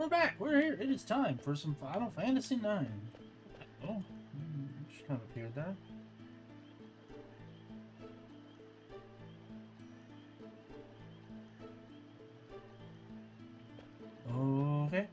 We're back. We're here. It is time for some Final Fantasy IX. Oh, just kind of appeared there. Okay.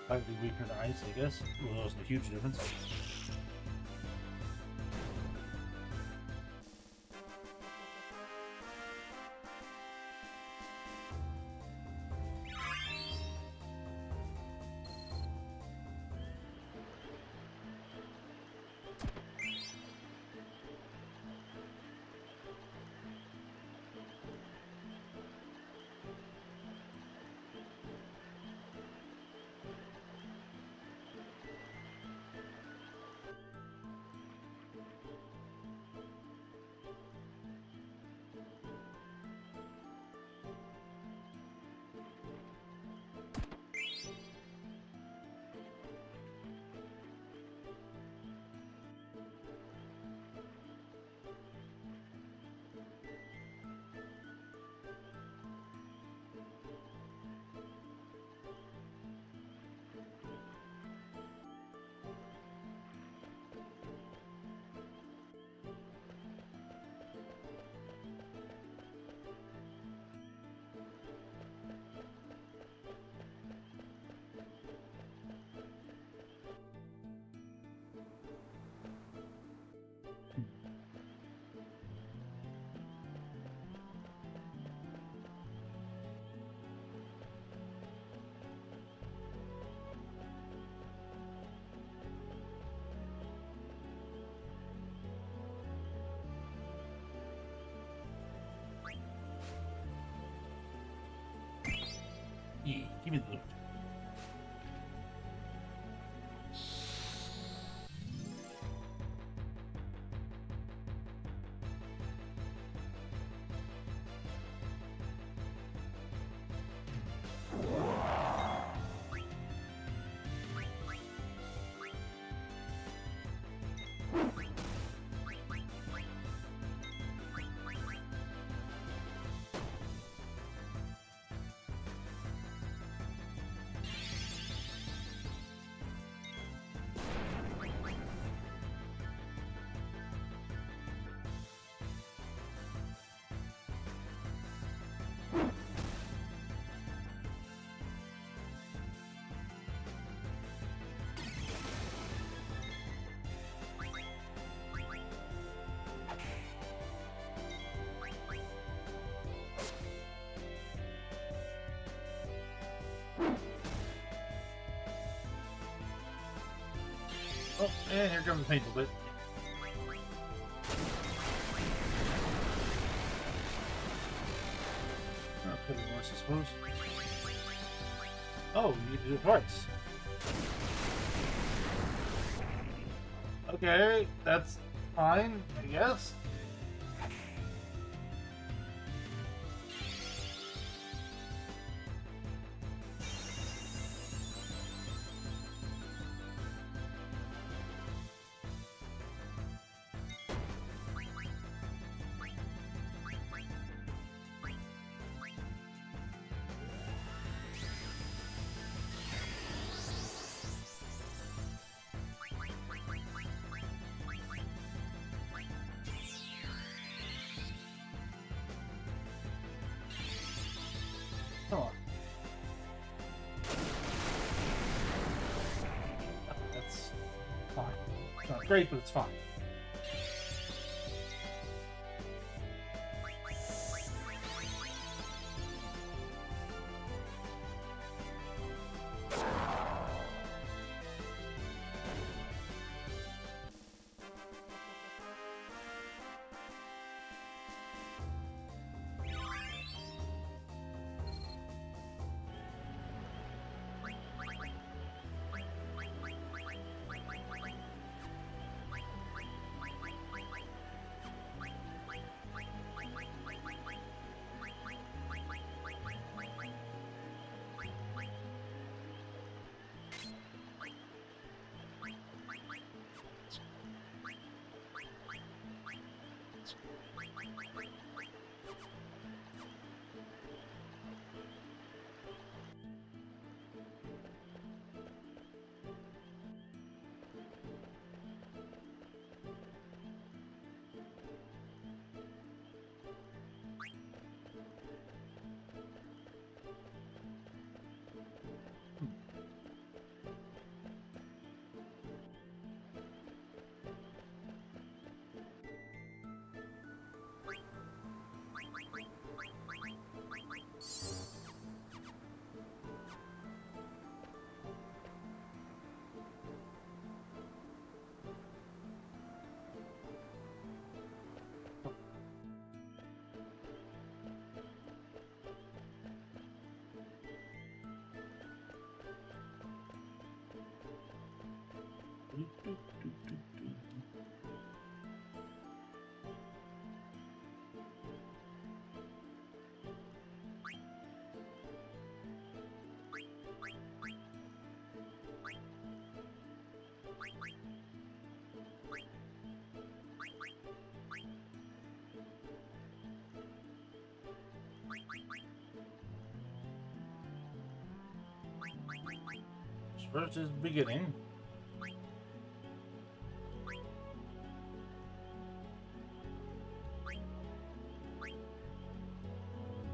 Slightly weaker than ice, I guess. Well, that wasn't a huge difference. Yeah, give me the loot. Oh, and here comes the painful bit. I'll put it worse, I suppose. Oh, you need to do it twice. Okay, that's fine, I guess. great, but it's fine. First is beginning.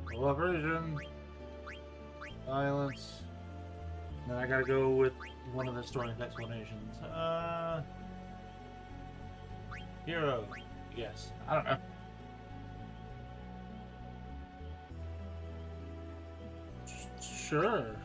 Collaboration. Violence. Then I gotta go with one of the story's explanations. Hero. Yes. I don't know. Sure.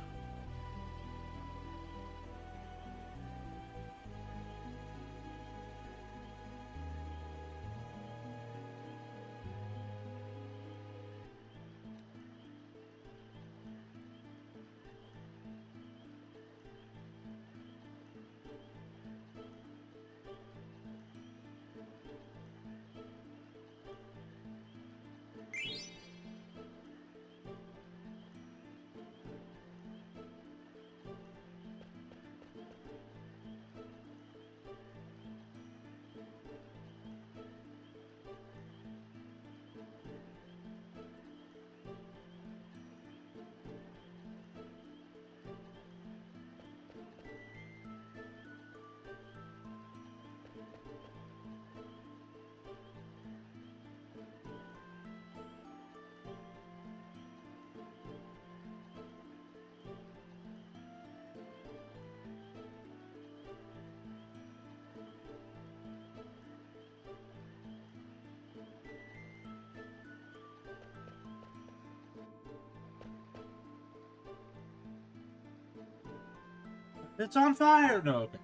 It's on fire! No, okay.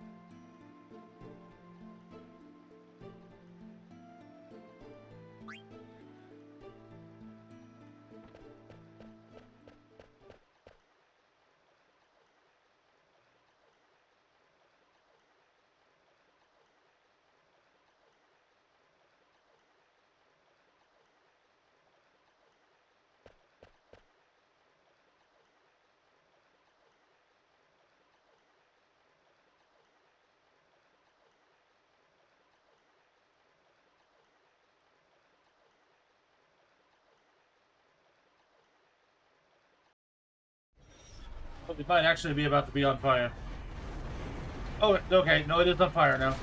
It might actually be about to be on fire. Oh, okay. No, it is on fire now.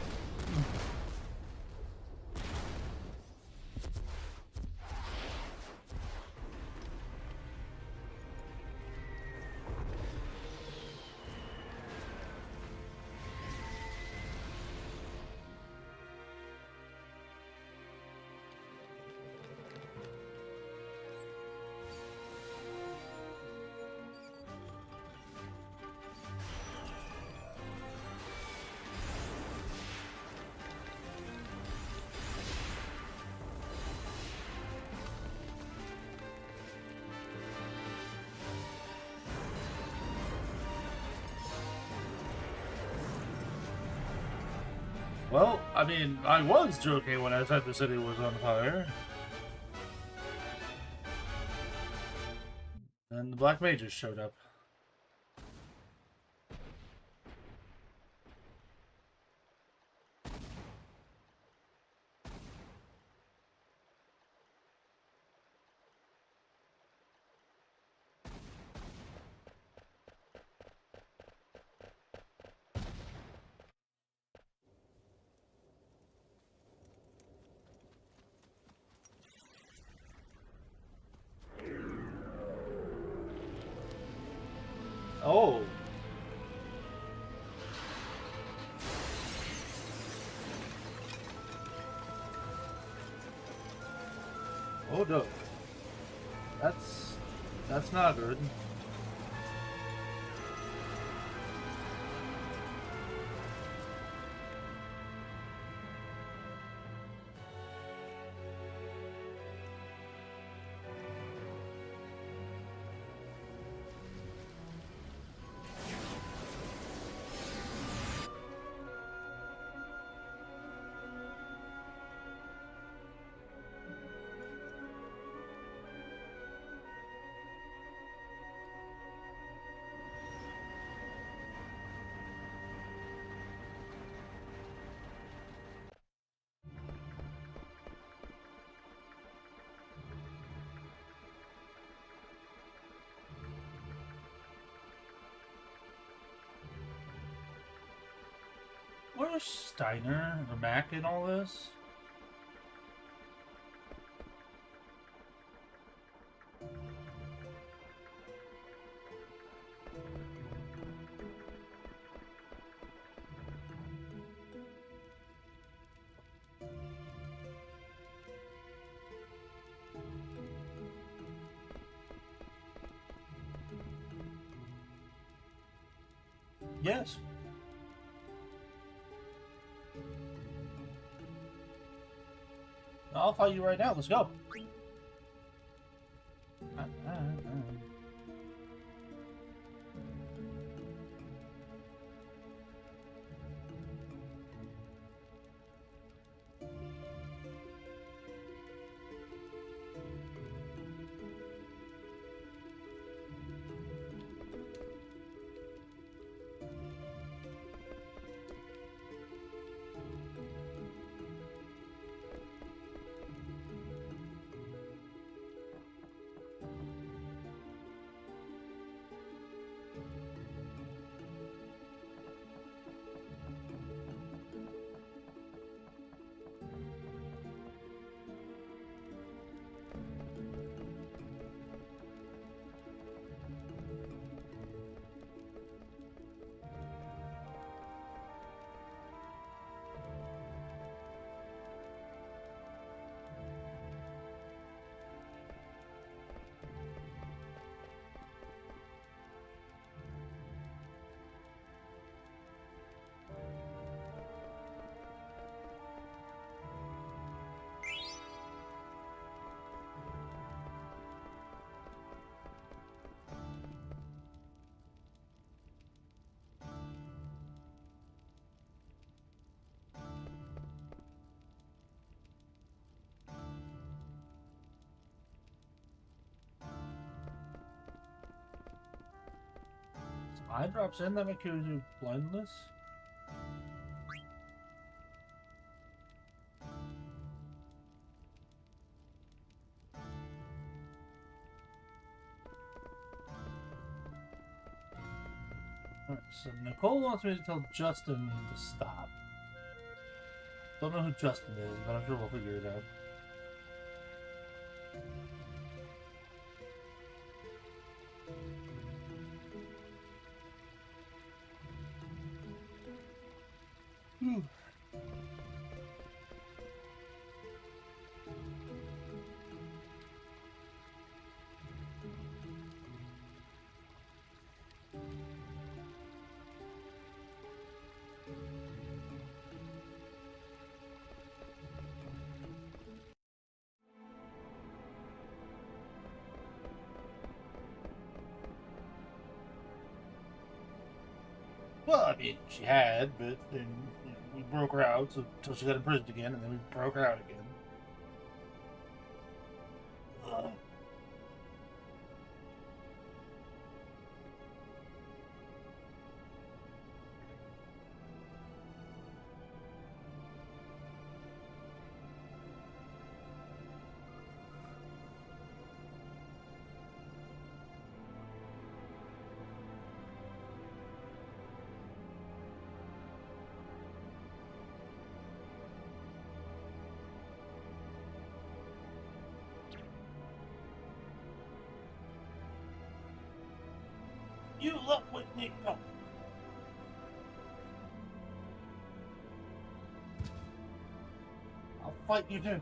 Well, I mean, I was joking when I said the city was on fire. Then the Black Mages showed up. Oh. Oh no. That's not good. Where's Steiner or Mac in all this? Yes. I'll fight you right now. Let's go. Eye drops in that make you blindness? Alright, so Nicole wants me to tell Justin to stop. Don't know who Justin is, but I'm sure we'll figure it out. Well, I mean, she had, but then broke her out until she got imprisoned again, and then we broke her out again. Ugh. You look with me, go. I'll fight you too.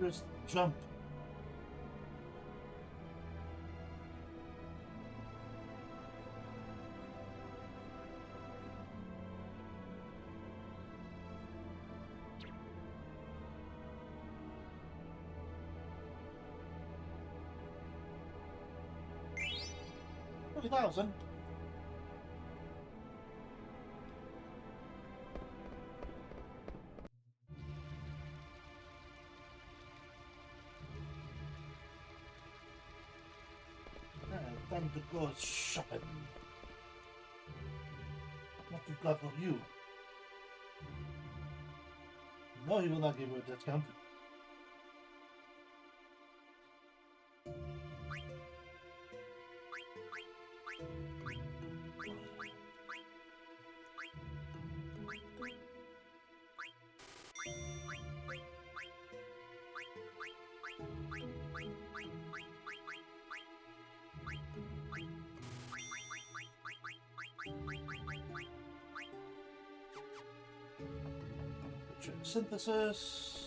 Just jump. $30,000. Time to go shopping. What you got for you? No, he will not give you a discount. Synthesis.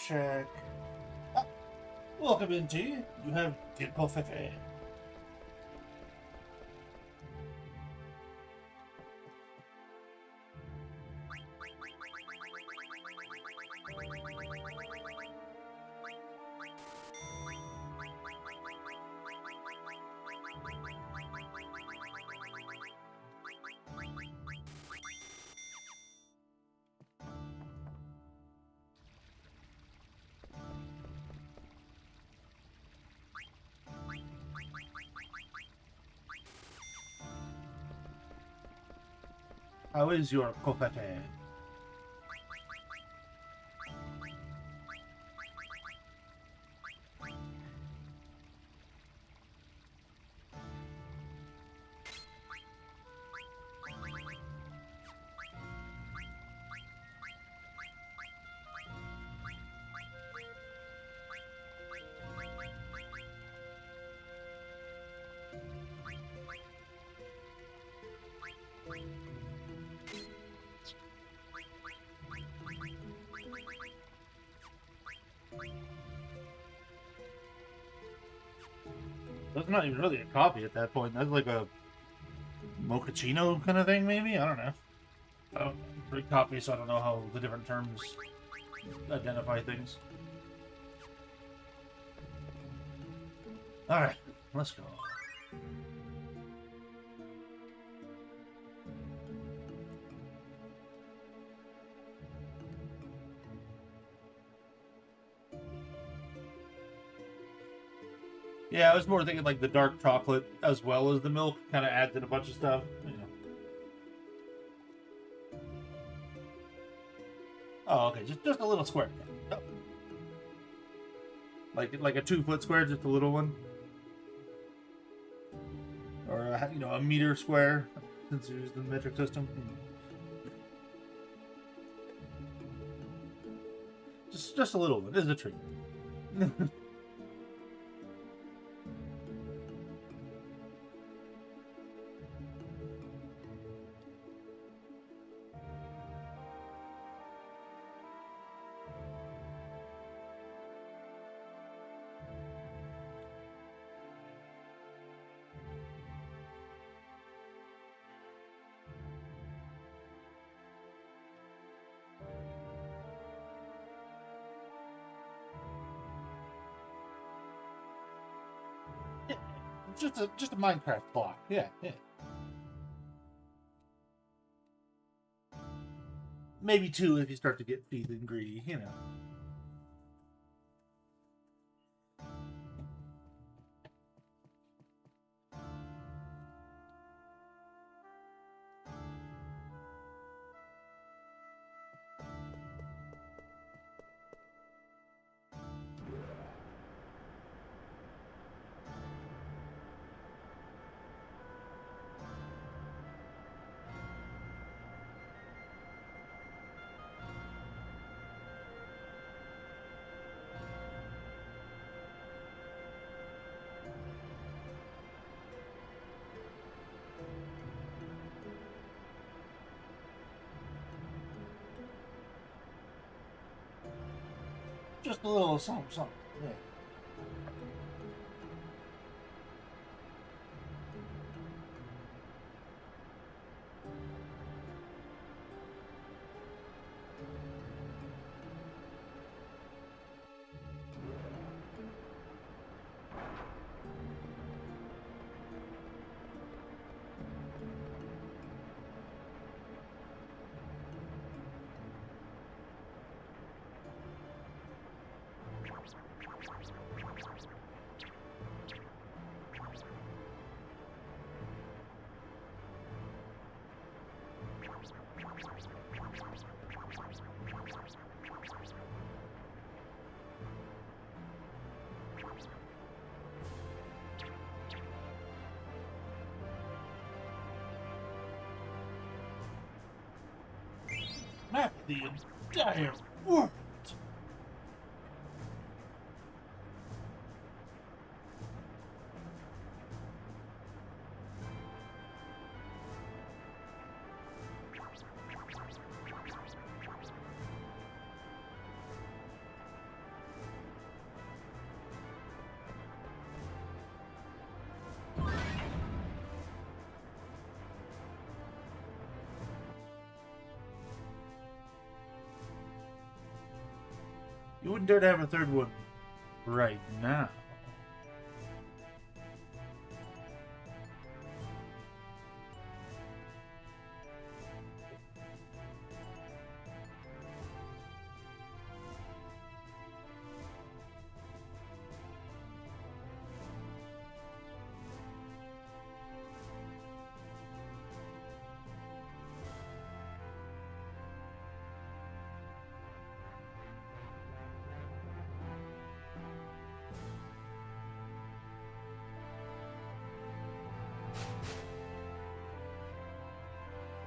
check. Ah, welcome in, T. You have FFIX. How is your FFIX? That's not even really a coffee at that point. That's like a mochaccino kind of thing, maybe? I don't know. I don't drink coffee, so I don't know how the different terms identify things. Alright, let's go. Yeah, I was more thinking like the dark chocolate as well as the milk kind of adds in a bunch of stuff. You know. Oh, okay, just a little square. Oh. Like a 2-foot square, just a little one, or a meter square since you use the metric system. Just a little one. It is a treat. Just a Minecraft block. Yeah. Maybe 2 if you start to get feeling greedy, Just a little something. Yeah. Map the entire world. You wouldn't dare to have a third one right now.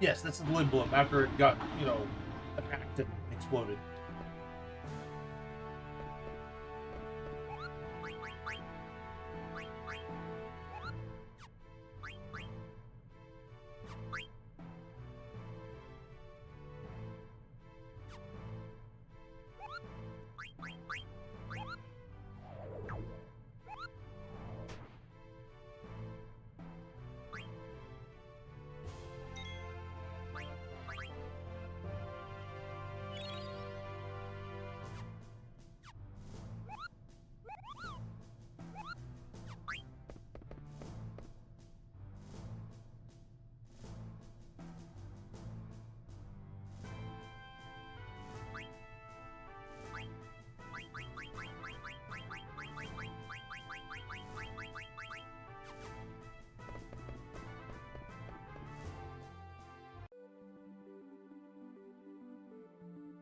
Yes, that's the Limblum after it got, you know, attacked and exploded.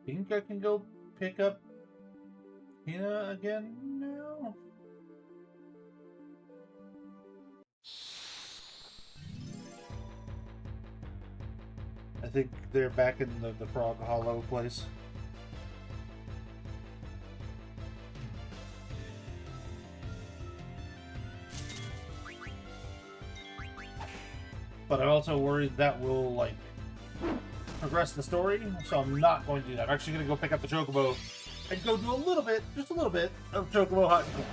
Think I can go pick up Hina again now? I think they're back in the Frog Hollow place. But I'm also worried that will, like, progress the story, so I'm not going to do that. I'm actually going to go pick up the Chocobo and go do a little bit, just a little bit, of Chocobo hunting.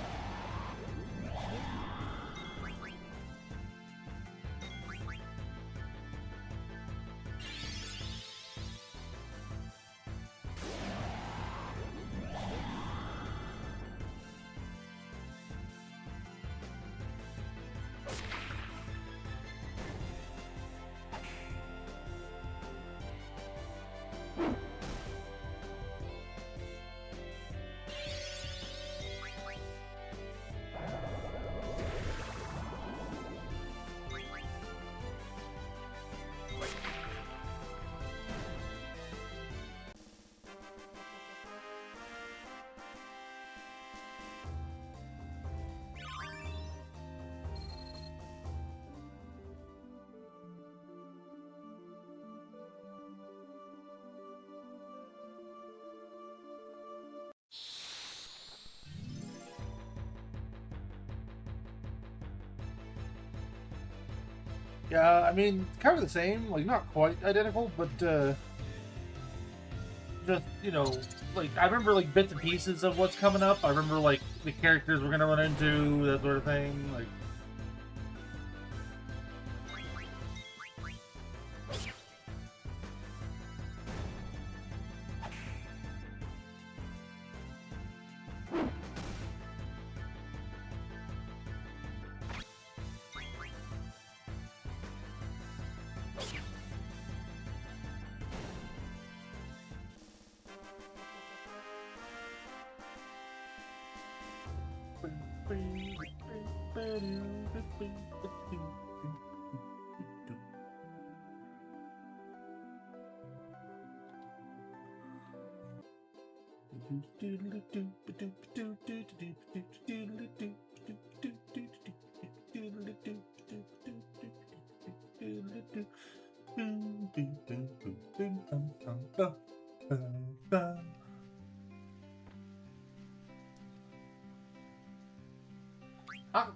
Yeah, I mean, kind of the same, like, not quite identical, but, just, you know, like, I remember, like, bits and pieces of what's coming up. I remember, like, the characters we're gonna run into, that sort of thing, like...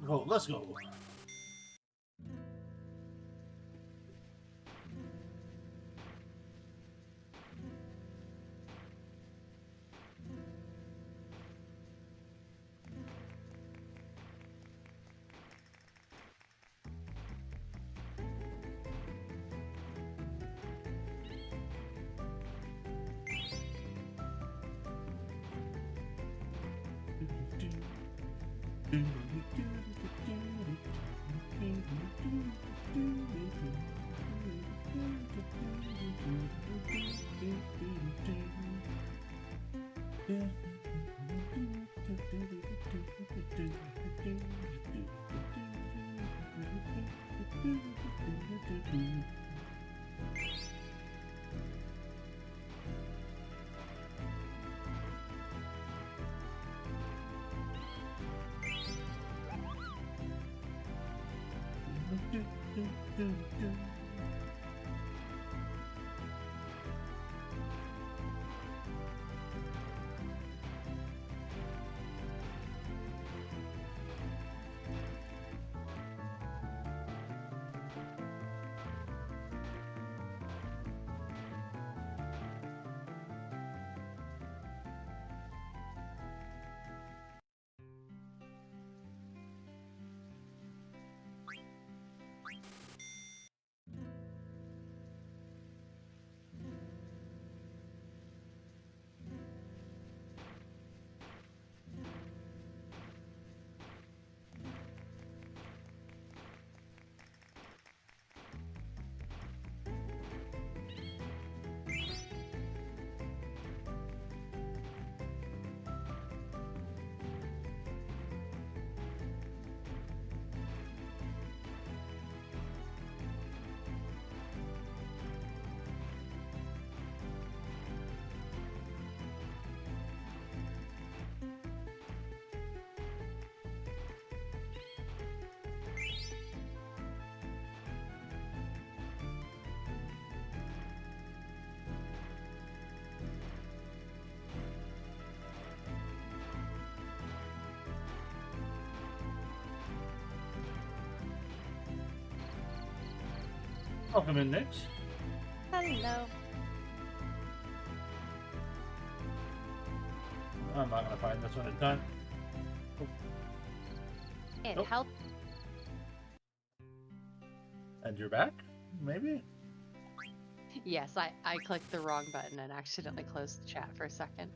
Oh, let's go. Welcome in, Nix. Hello. I'm not gonna find this one in time. It Nope. helped. And you're back? Maybe? Yes, I clicked the wrong button and accidentally closed the chat for a second.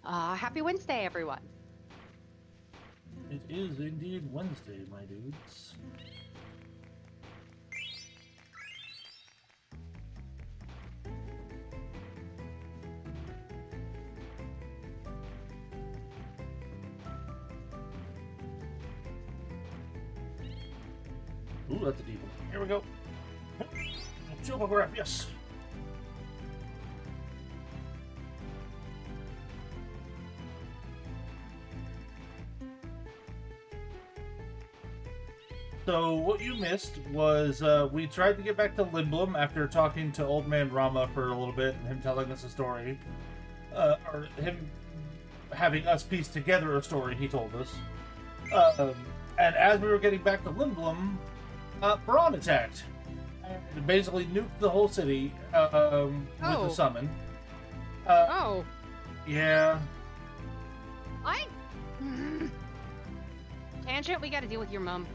Happy Wednesday, everyone. It is indeed Wednesday, my dudes. Ooh, that's a deep one. Here we go. Chupograph, yes. So what you missed was we tried to get back to Lindblom after talking to Old Man Rama for a little bit and him telling us a story. Or him having us piece together a story he told us. And as we were getting back to Lindblom, Braun attacked. And basically nuked the whole city with a summon. Yeah. Tangent, we gotta deal with your mom.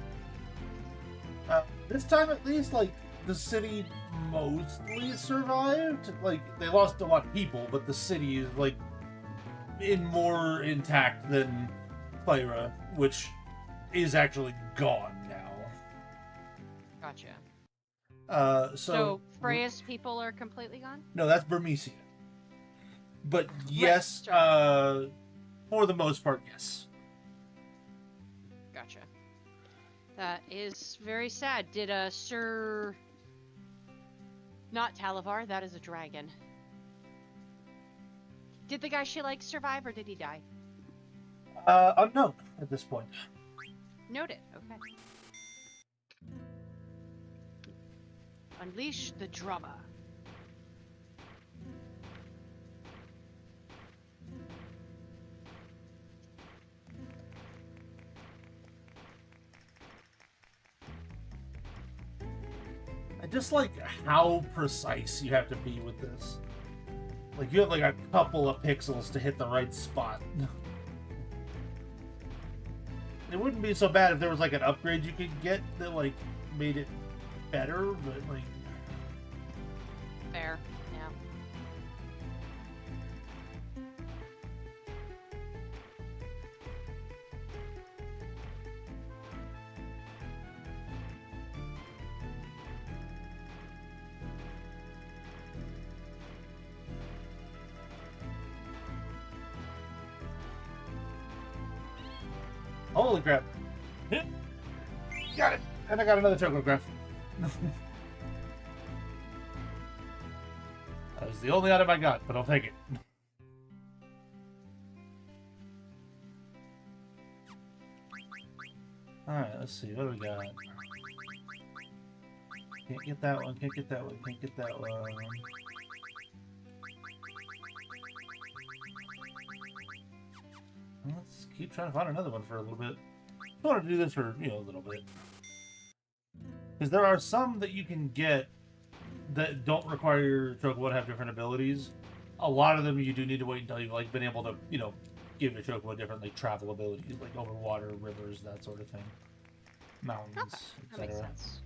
This time at least, like, the city mostly survived. Like, they lost a lot of people, but the city is, like, more intact than Clyra, which is actually gone now. Gotcha. So Freya's people are completely gone? No, that's Burmecia. But yes, for the most part, yes. Gotcha. That is very sad. Did Sir... Not Talavar, that is a dragon. Did the guy she likes survive, or did he die? Unknown at this point. Noted, okay. Unleash the drama. I just like how precise you have to be with this. Like, you have like a couple of pixels to hit the right spot. It wouldn't be so bad if there was like an upgrade you could get that like made it better, but like... Fair, yeah. Holy crap. Got it. And I got another chocograph. That was the only item I got, but I'll take it. Alright, let's see. What do we got? Can't get that one, can't get that one, can't get that one. Let's keep trying to find another one for a little bit. I want to do this for, a little bit. Because there are some that you can get that don't require your chocobo to have different abilities. A lot of them you do need to wait until you've like been able to, give your chocobo different like travel abilities, like over water, rivers, that sort of thing. Mountains, Okay, that makes etc. sense.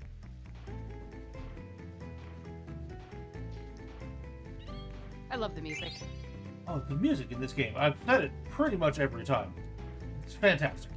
I love the music. Oh, the music in this game. I've said it pretty much every time. It's fantastic.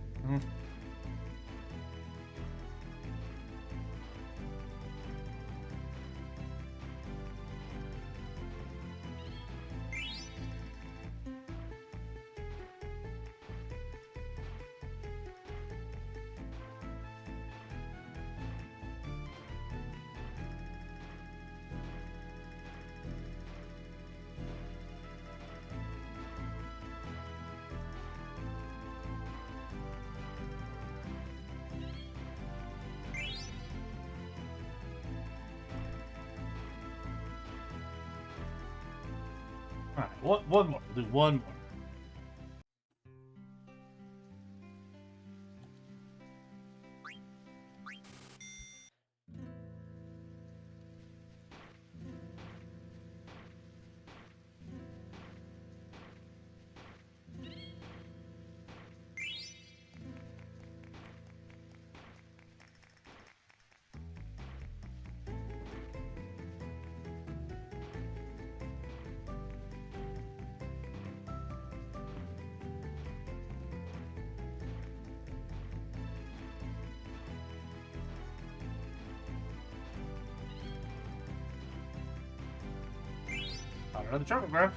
Alright, one more. We'll do one more. Another chocograph.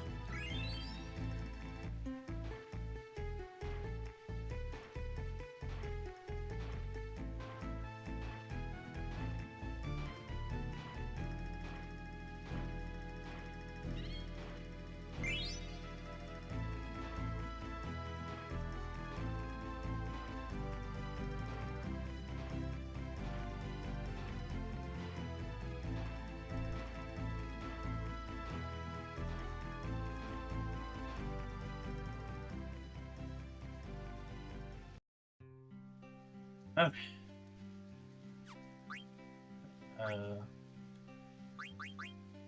Okay.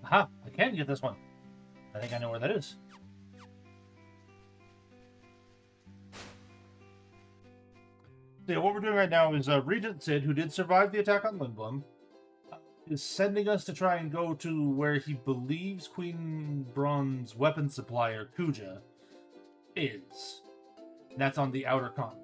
Aha! I can get this one. I think I know where that is. So yeah, what we're doing right now is Regent Sid, who did survive the attack on Lindblom, is sending us to try and go to where he believes Queen Braun's weapon supplier, Kuja, is. And that's on the outer continent.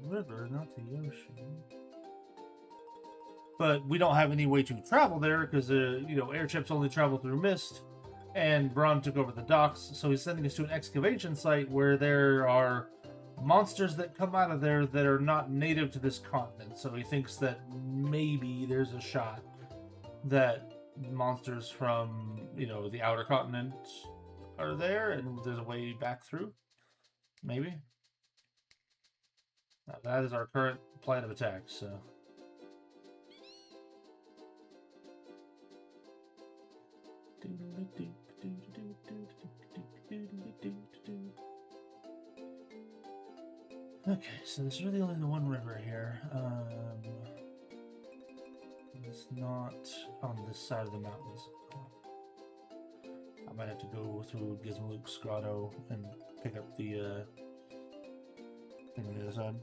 River, not the ocean. But we don't have any way to travel there because, airships only travel through mist, and Braun took over the docks, so he's sending us to an excavation site where there are monsters that come out of there that are not native to this continent. So he thinks that maybe there's a shot that monsters from, the outer continent are there, and there's a way back through. Maybe. That is our current plan of attack, so. Okay, so there's really only the one river here. It's not on this side of the mountains. I might have to go through Gizmaluke's grotto and pick up the thing on the other side.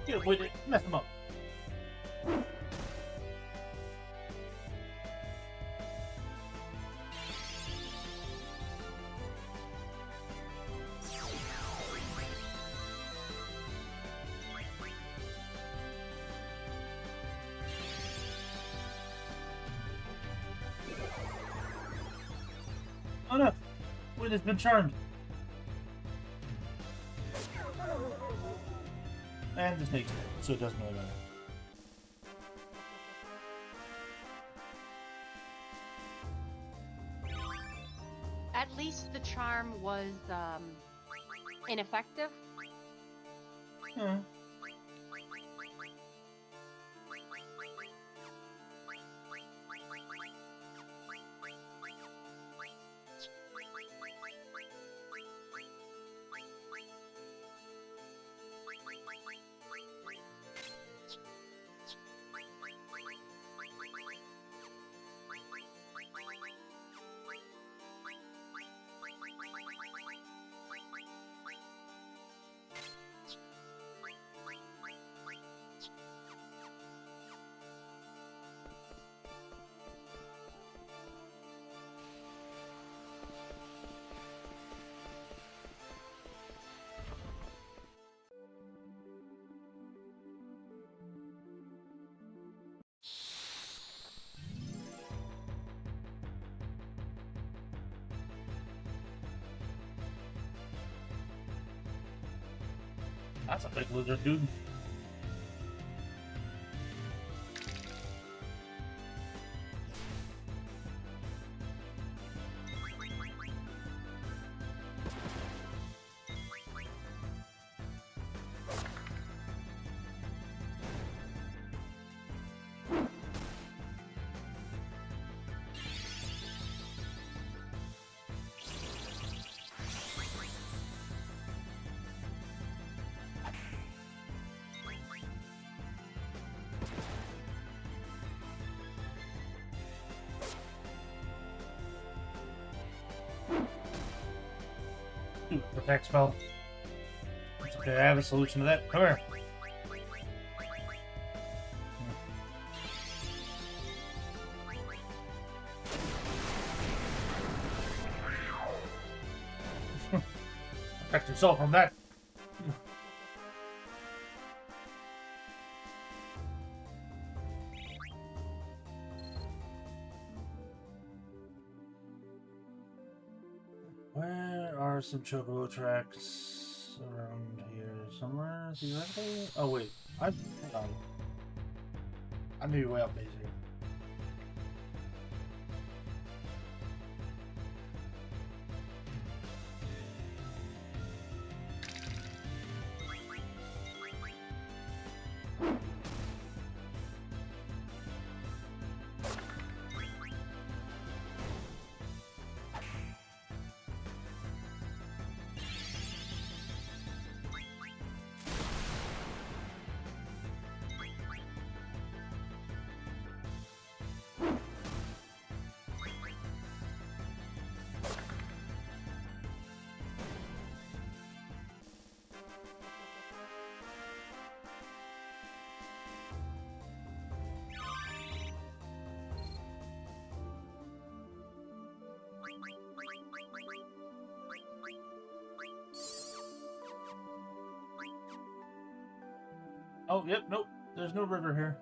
Get with it. Mess them up. Oh no! Wind has been charmed. And the snake's dead, so it doesn't really matter. At least the charm was ineffective. Hmm. That's a big lizard, dude. attack spell. It's okay, I have a solution to that. Come here. Protect yourself from that. Where are some chocobo tracks around here somewhere? Theoretically? Oh wait, hang on. I may be way off base here. Oh, yep, nope. There's no river here.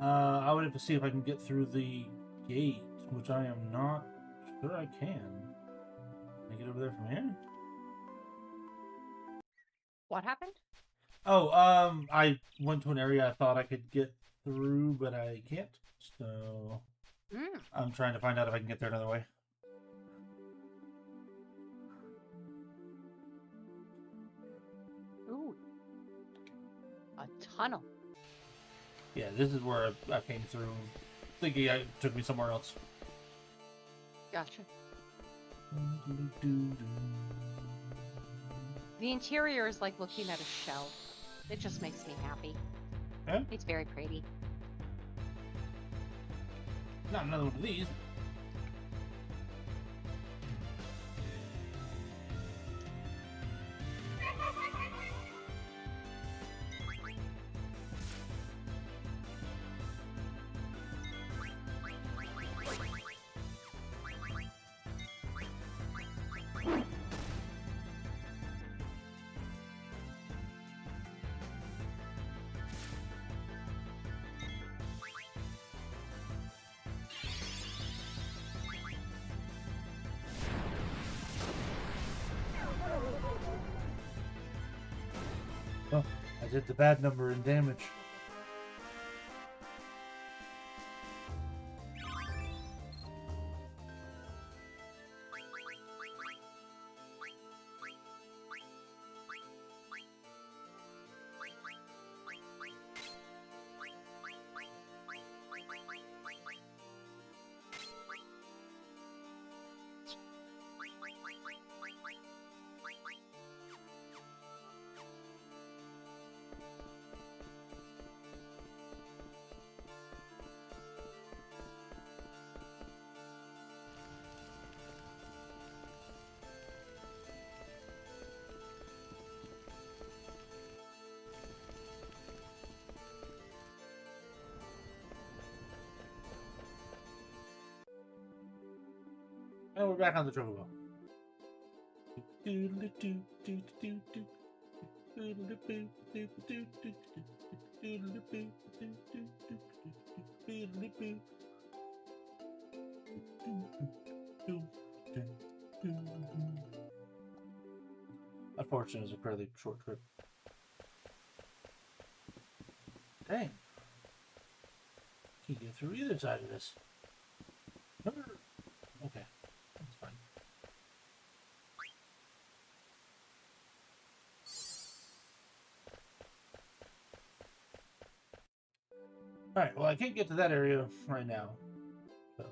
I would have to see if I can get through the gate, which I am not sure I can. Can I get over there from here? What happened? Oh, I went to an area I thought I could get through, but I can't. So I'm trying to find out if I can get there another way. Ooh. A tunnel. Yeah, this is where I came through. Thinking it took me somewhere else. Gotcha. The interior is like looking at a shell. It just makes me happy. Huh? It's very pretty. Not another one of these. Oh, I did the bad number in damage. And we're back on the chocobo. Unfortunately, it's a fairly short trip. Dang. Can't get through either side of this. Okay, that's fine. Alright, well I can't get to that area right now. So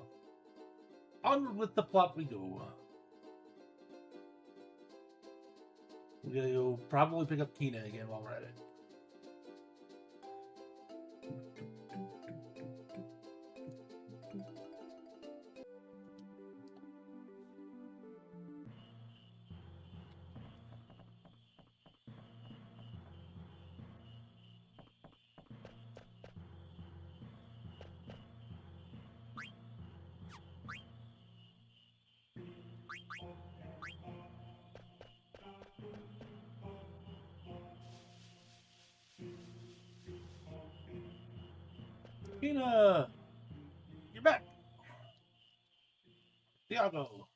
onward with the plot we go. We're gonna go probably pick up Kina again while we're at it. Tina, you're back. Tiago.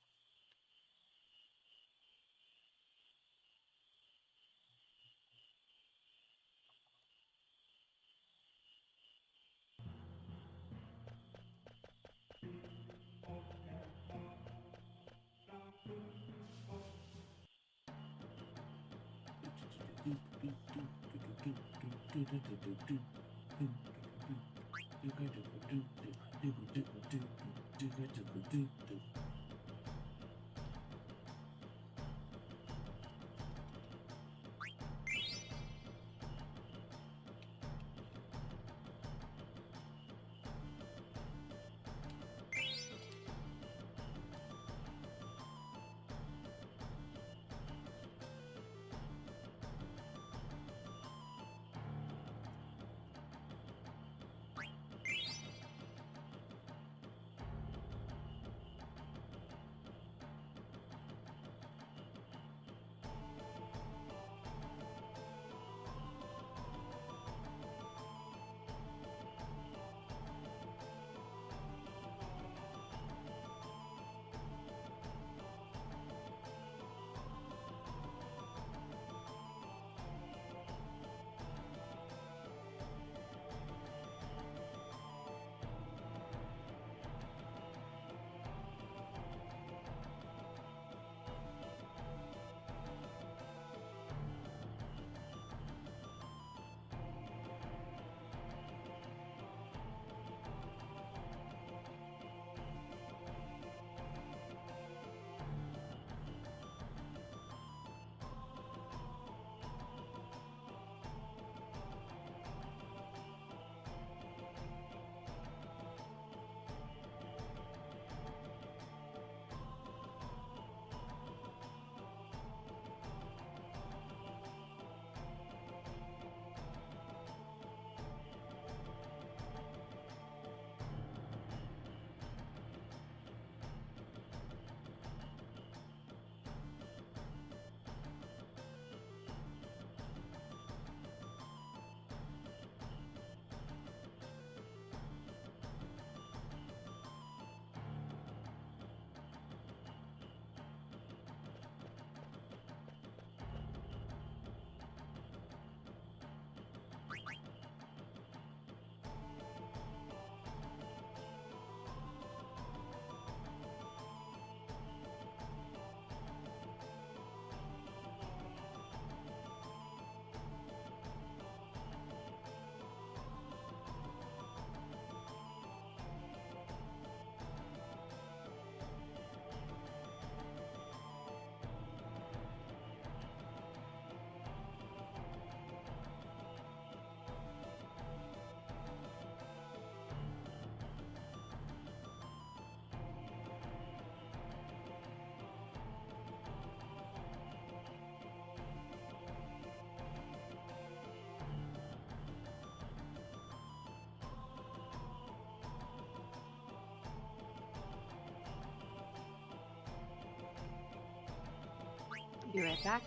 Be right back.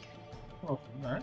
Oh, all right.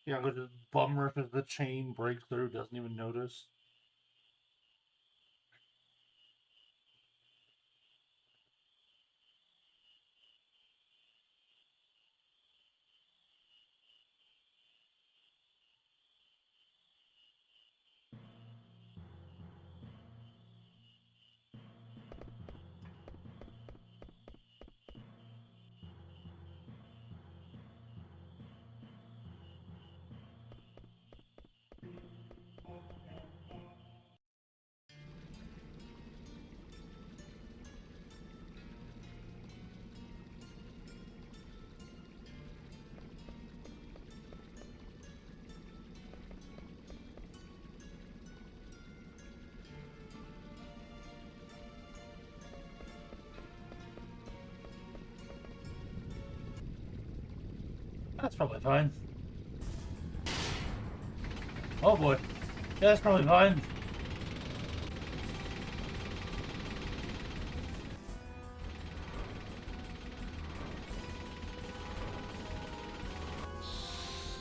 Yeah, but the bummer if the chain breaks through, doesn't even notice. That's probably fine. Oh boy. Yeah, that's probably fine.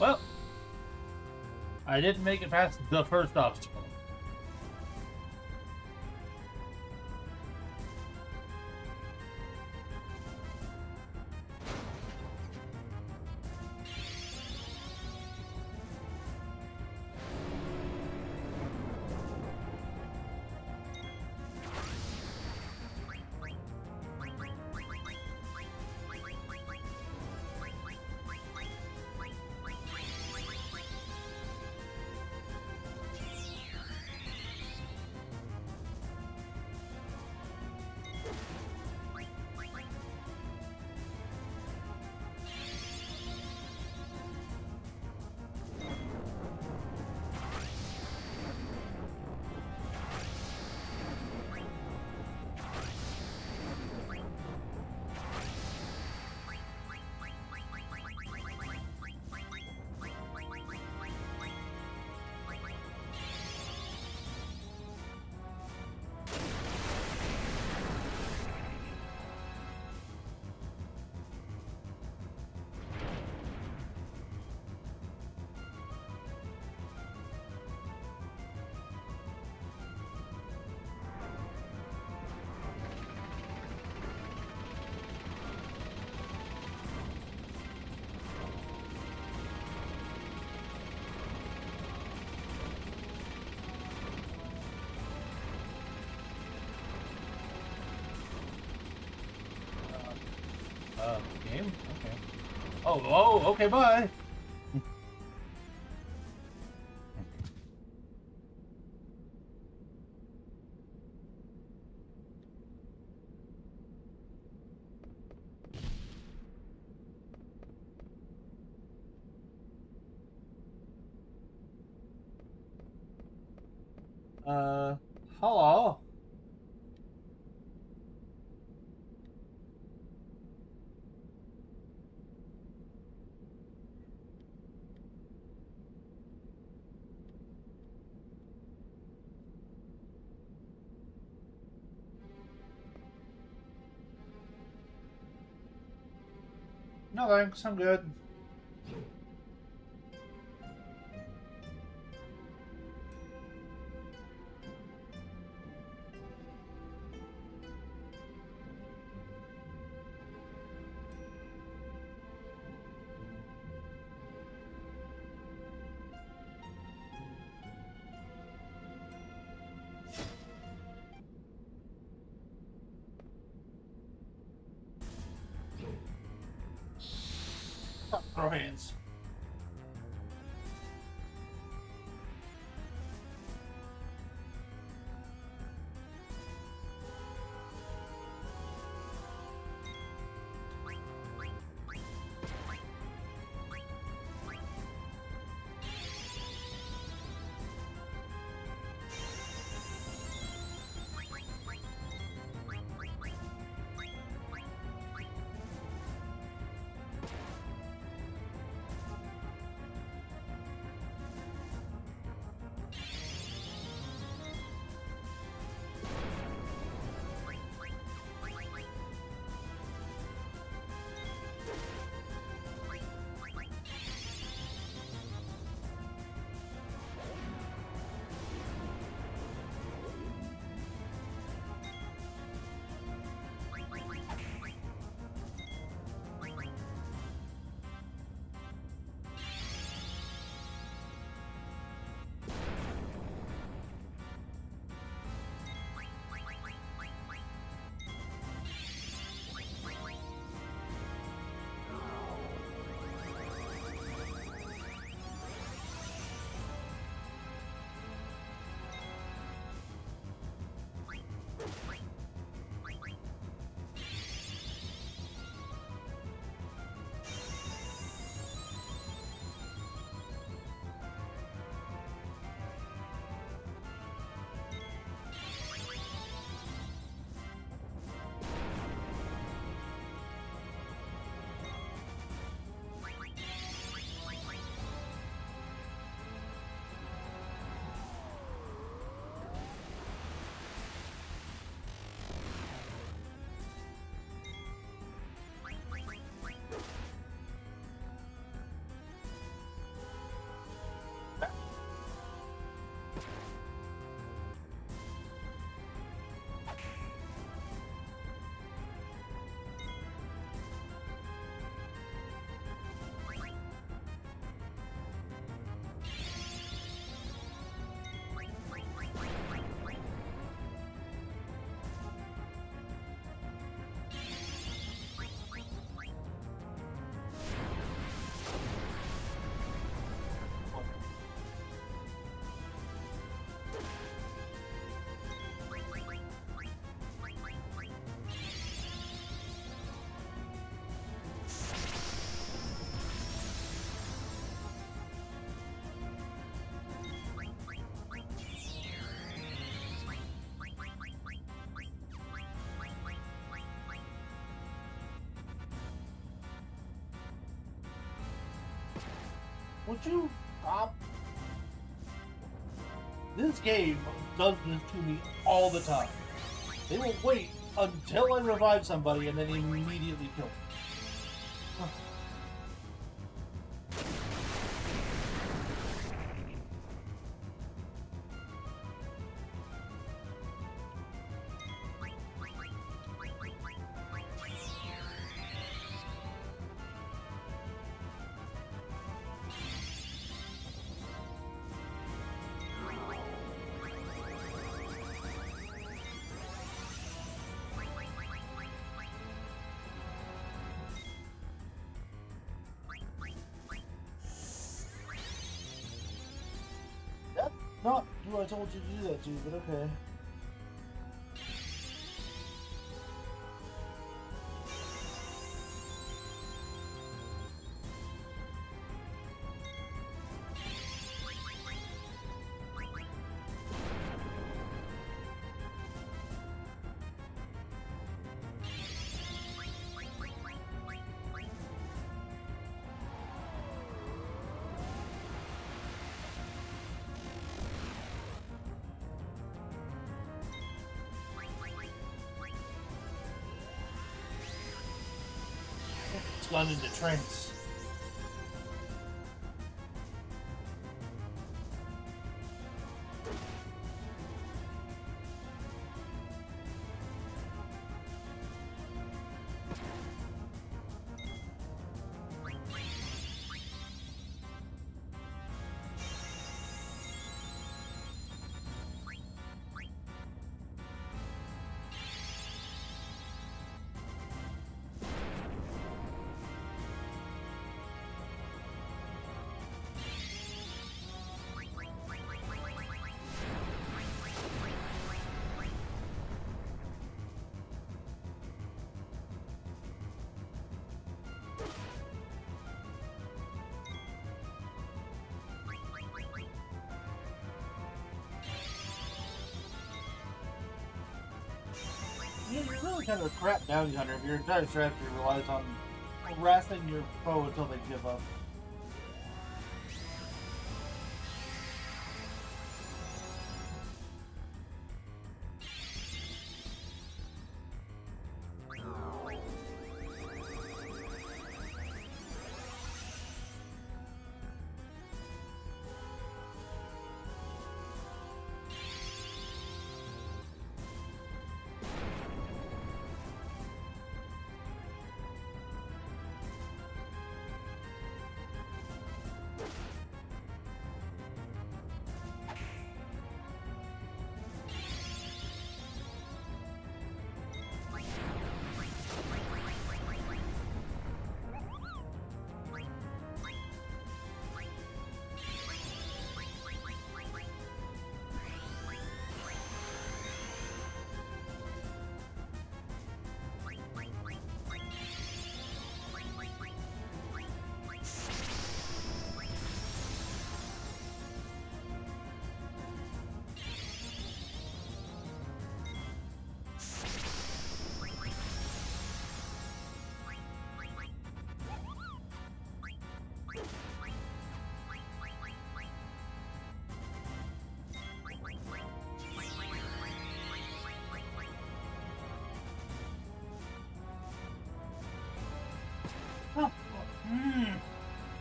Well, I didn't make it past the first obstacle. Game? Okay. Oh, okay, bye. Hello? No thanks, I'm good. Throw hands. Would you stop? This game does this to me all the time. They will wait until I revive somebody and then immediately kill them. Not who I told you to do that to, but okay. It's gone into trance. You're really kind of a crap bounty hunter if your entire strategy relies on harassing your foe until they give up.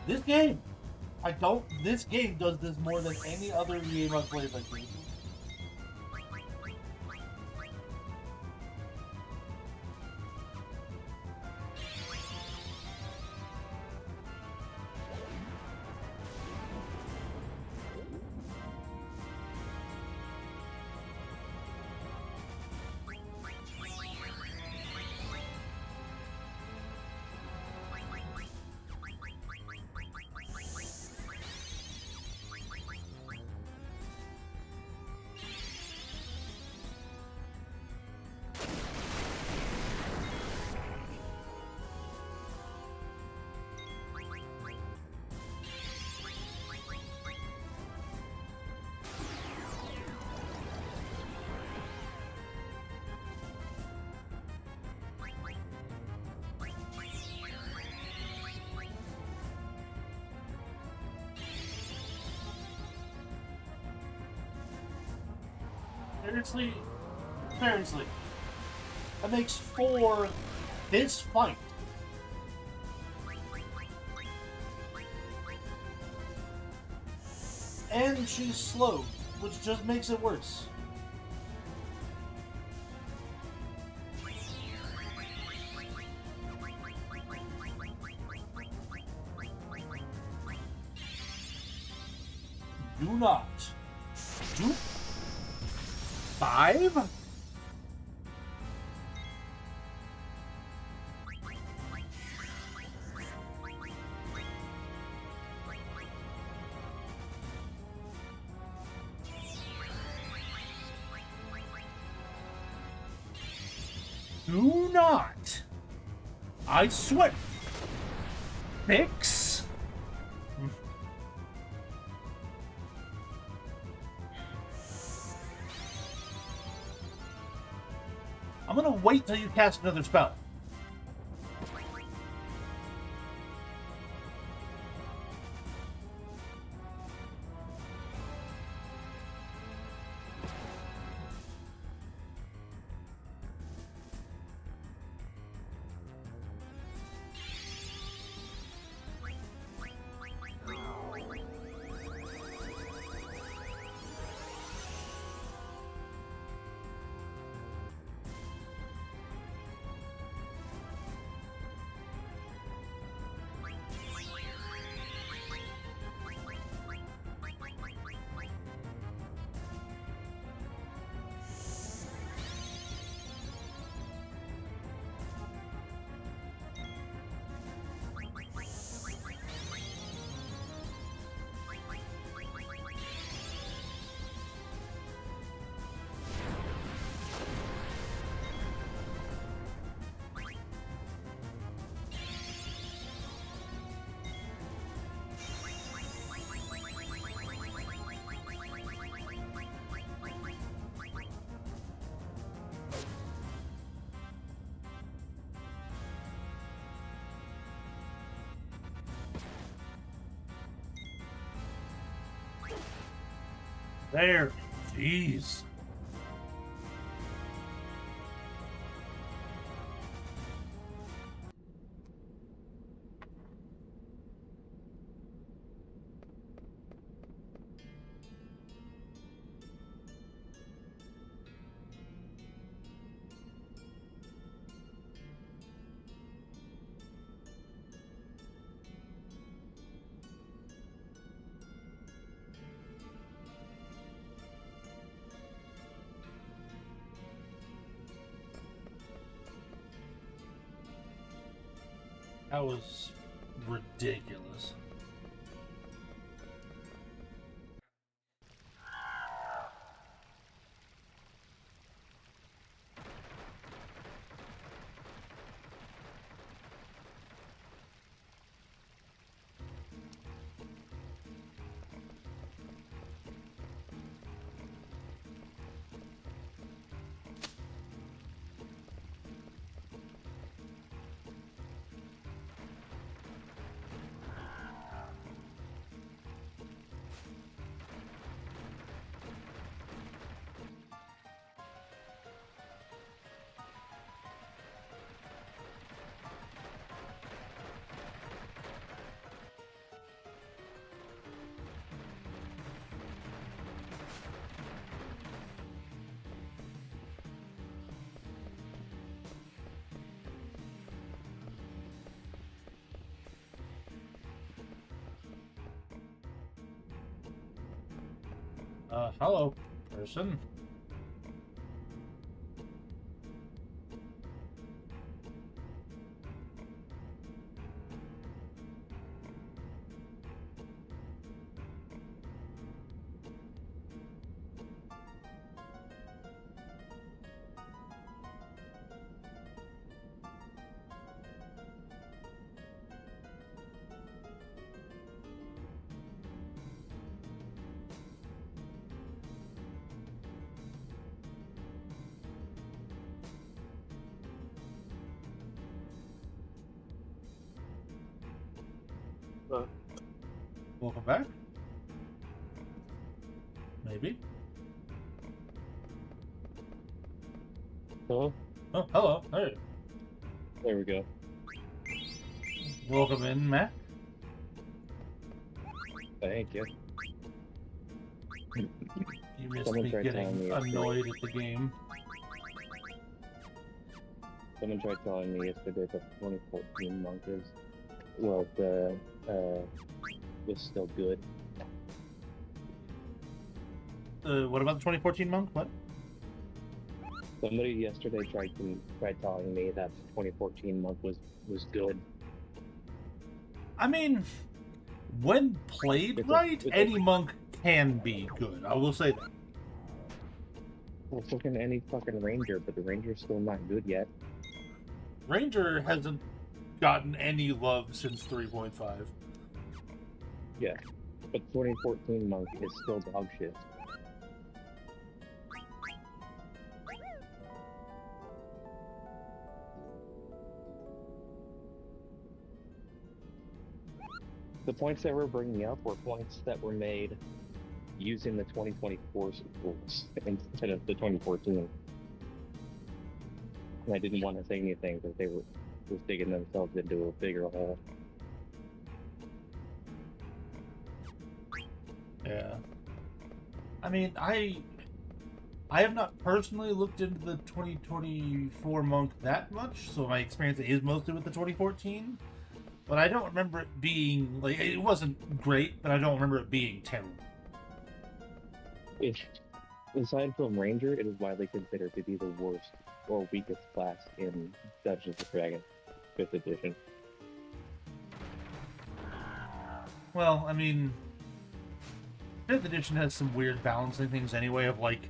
This game, this game does this more than any other game I've played like this. Seriously, seriously. That makes 4 this fight. And she's slow, which just makes it worse. Do not. Do 5? Do not. I swear. Fix? I'm gonna wait till you cast another spell. There. Jeez. That was ridiculous. Hello, person. Welcome back. Maybe. Hello? Oh, hello. Hey. There we go. Welcome in, Matt. Thank you. You missed Someone me tried telling getting me yesterday. annoyed at the game. Someone tried telling me yesterday that 2014 monk is, was still good. What about the 2014 monk? What? Somebody yesterday tried telling me that 2014 monk was good. I mean, when played right, any monk can be good. I will say that. Well, fucking any fucking ranger, but the ranger's still not good yet. Ranger hasn't gotten any love since 3.5. Yeah, but 2014 monk is still dog shit. The points that we're bringing up were points that were made using the 2024 rules instead of the 2014. And I didn't want to say anything because they were just digging themselves into a bigger hole. Yeah. I mean, I have not personally looked into the 2024 monk that much, so my experience is mostly with the 2014. But I don't remember it being like it wasn't great, but I don't remember it being terrible. Aside from Ranger, it is widely considered to be the worst or weakest class in Dungeons & Dragons 5th edition. Well, I mean, 5th edition has some weird balancing things anyway, of like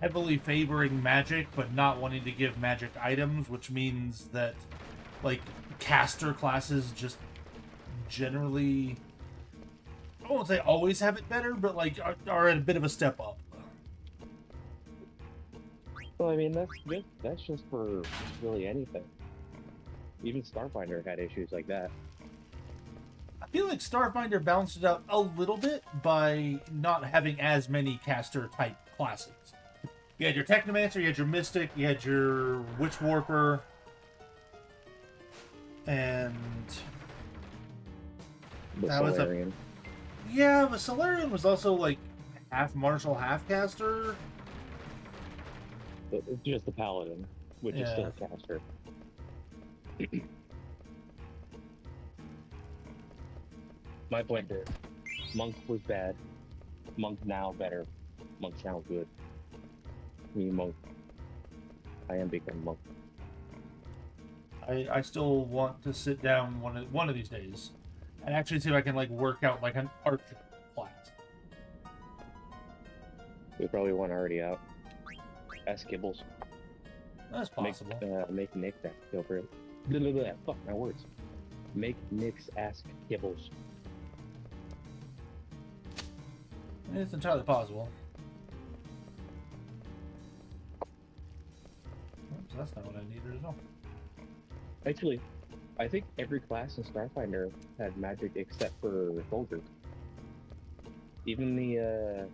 heavily favoring magic but not wanting to give magic items, which means that like caster classes just generally, I won't say always have it better, but like are at a bit of a step up. Well, I mean, that's just for really anything. Even Starfinder had issues like that. I feel like Starfinder balanced it out a little bit by not having as many caster type classes. You had your Technomancer, you had your Mystic, you had your Witch Warper, and The that was Solarian. yeah, but Solarian was also like half martial, half caster. It's just the Paladin, which is still a caster. My point there. Monk was bad. Monk now better. Monk now good. Me monk. I am becoming monk. I still want to sit down one of these days and actually see if I can like work out like an archer class. We probably one already out. Ask Gibbles. That's possible. Make Nick ask Gilbert. Blah, blah, blah. Fuck my words. Make Nick's ask Gibbles. It's entirely possible. Oops, that's not what I needed at all. Actually, I think every class in Starfinder had magic except for soldiers. Even the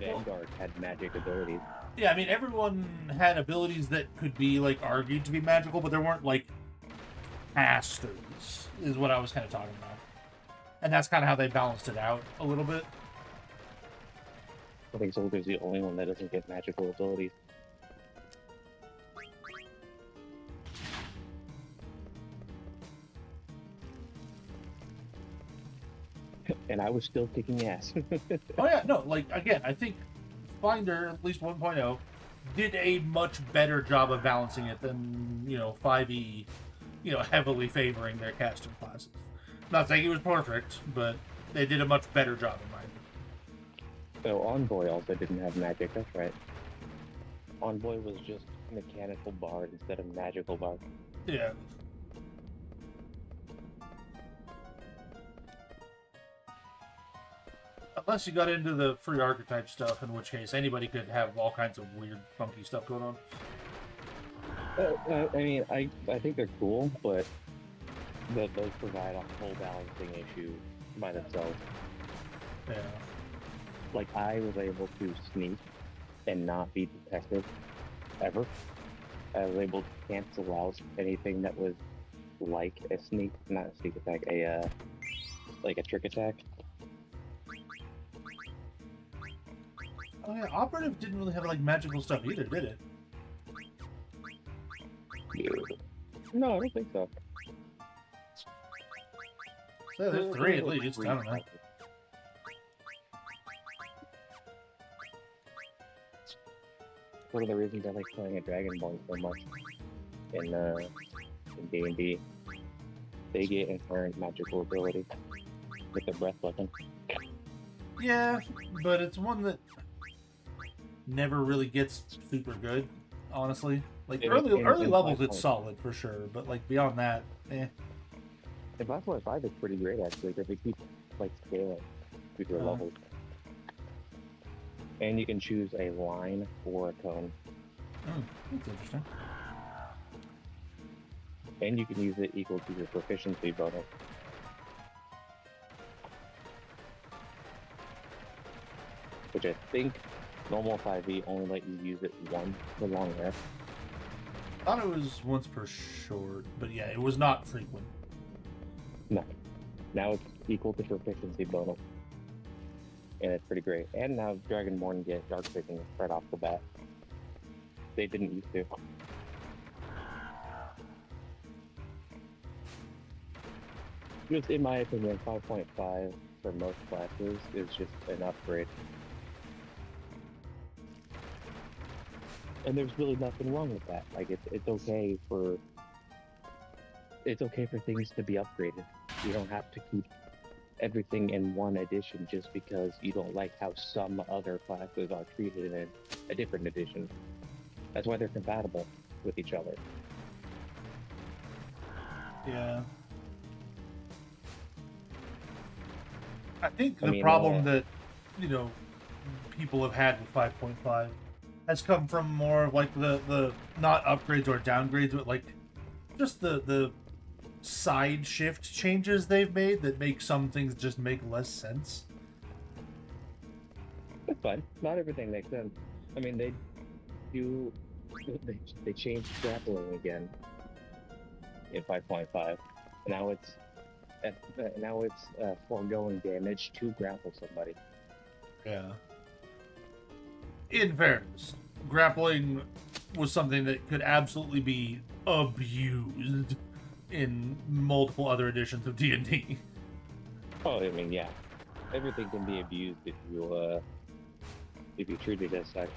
Vanguard had magic abilities. Yeah, I mean, everyone had abilities that could be, like, argued to be magical, but there weren't, like, casters, is what I was kind of talking about. And that's kind of how they balanced it out a little bit. I think Soldier's the only one that doesn't get magical abilities. And I was still kicking ass. Oh, yeah, no, like, again, I think Finder, at least 1.0, did a much better job of balancing it than, 5e, heavily favoring their caster classes. Not saying it was perfect, but they did a much better job in mind. So Envoy also didn't have magic, that's right. Envoy was just mechanical bard instead of magical bard. Yeah. Unless you got into the free archetype stuff, in which case anybody could have all kinds of weird, funky stuff going on. I mean, I think they're cool, but those provide a whole balancing issue by themselves. Yeah. Like, I was able to sneak and not be detected, ever. I was able to cancel out anything that was like a not a sneak attack, like a trick attack. Oh yeah, Operative didn't really have like magical stuff either, did it? No, I don't think so. So there's three at least. I don't know. One of the reasons I like playing a Dragonborn so much in D&D, they get inherent magical ability with their breath weapon. Yeah, but it's one that never really gets super good, honestly. Like early levels, it's solid for sure, but like beyond that, eh. In 5.5, it's pretty great actually because they keep like scaling through their levels, and you can choose a line or a cone. Oh, that's interesting. And you can use it equal to your proficiency bonus. Which I think normal 5e only let you use it once for long rest. I thought it was once per short, but yeah, it was not frequent. No. Now it's equal to proficiency bonus. And it's pretty great. And now Dragonborn get dark vision right off the bat. They didn't used to. Just in my opinion, 5.5 for most classes is just an upgrade. And there's really nothing wrong with that. Like it's okay for things to be upgraded. You don't have to keep everything in one edition just because you don't like how some other classes are treated in a different edition. That's why they're compatible with each other. Yeah. I think the problem that, people have had with 5.5 has come from more of like the not upgrades or downgrades, but like just the side shift changes they've made that make some things just make less sense. That's fine. Not everything makes sense. I mean, they changed grappling again in 5.5. Now it's foregoing damage to grapple somebody. Yeah. In fairness, grappling was something that could absolutely be abused in multiple other editions of D&D. Oh, I mean, yeah. Everything can be abused if you treat it as such.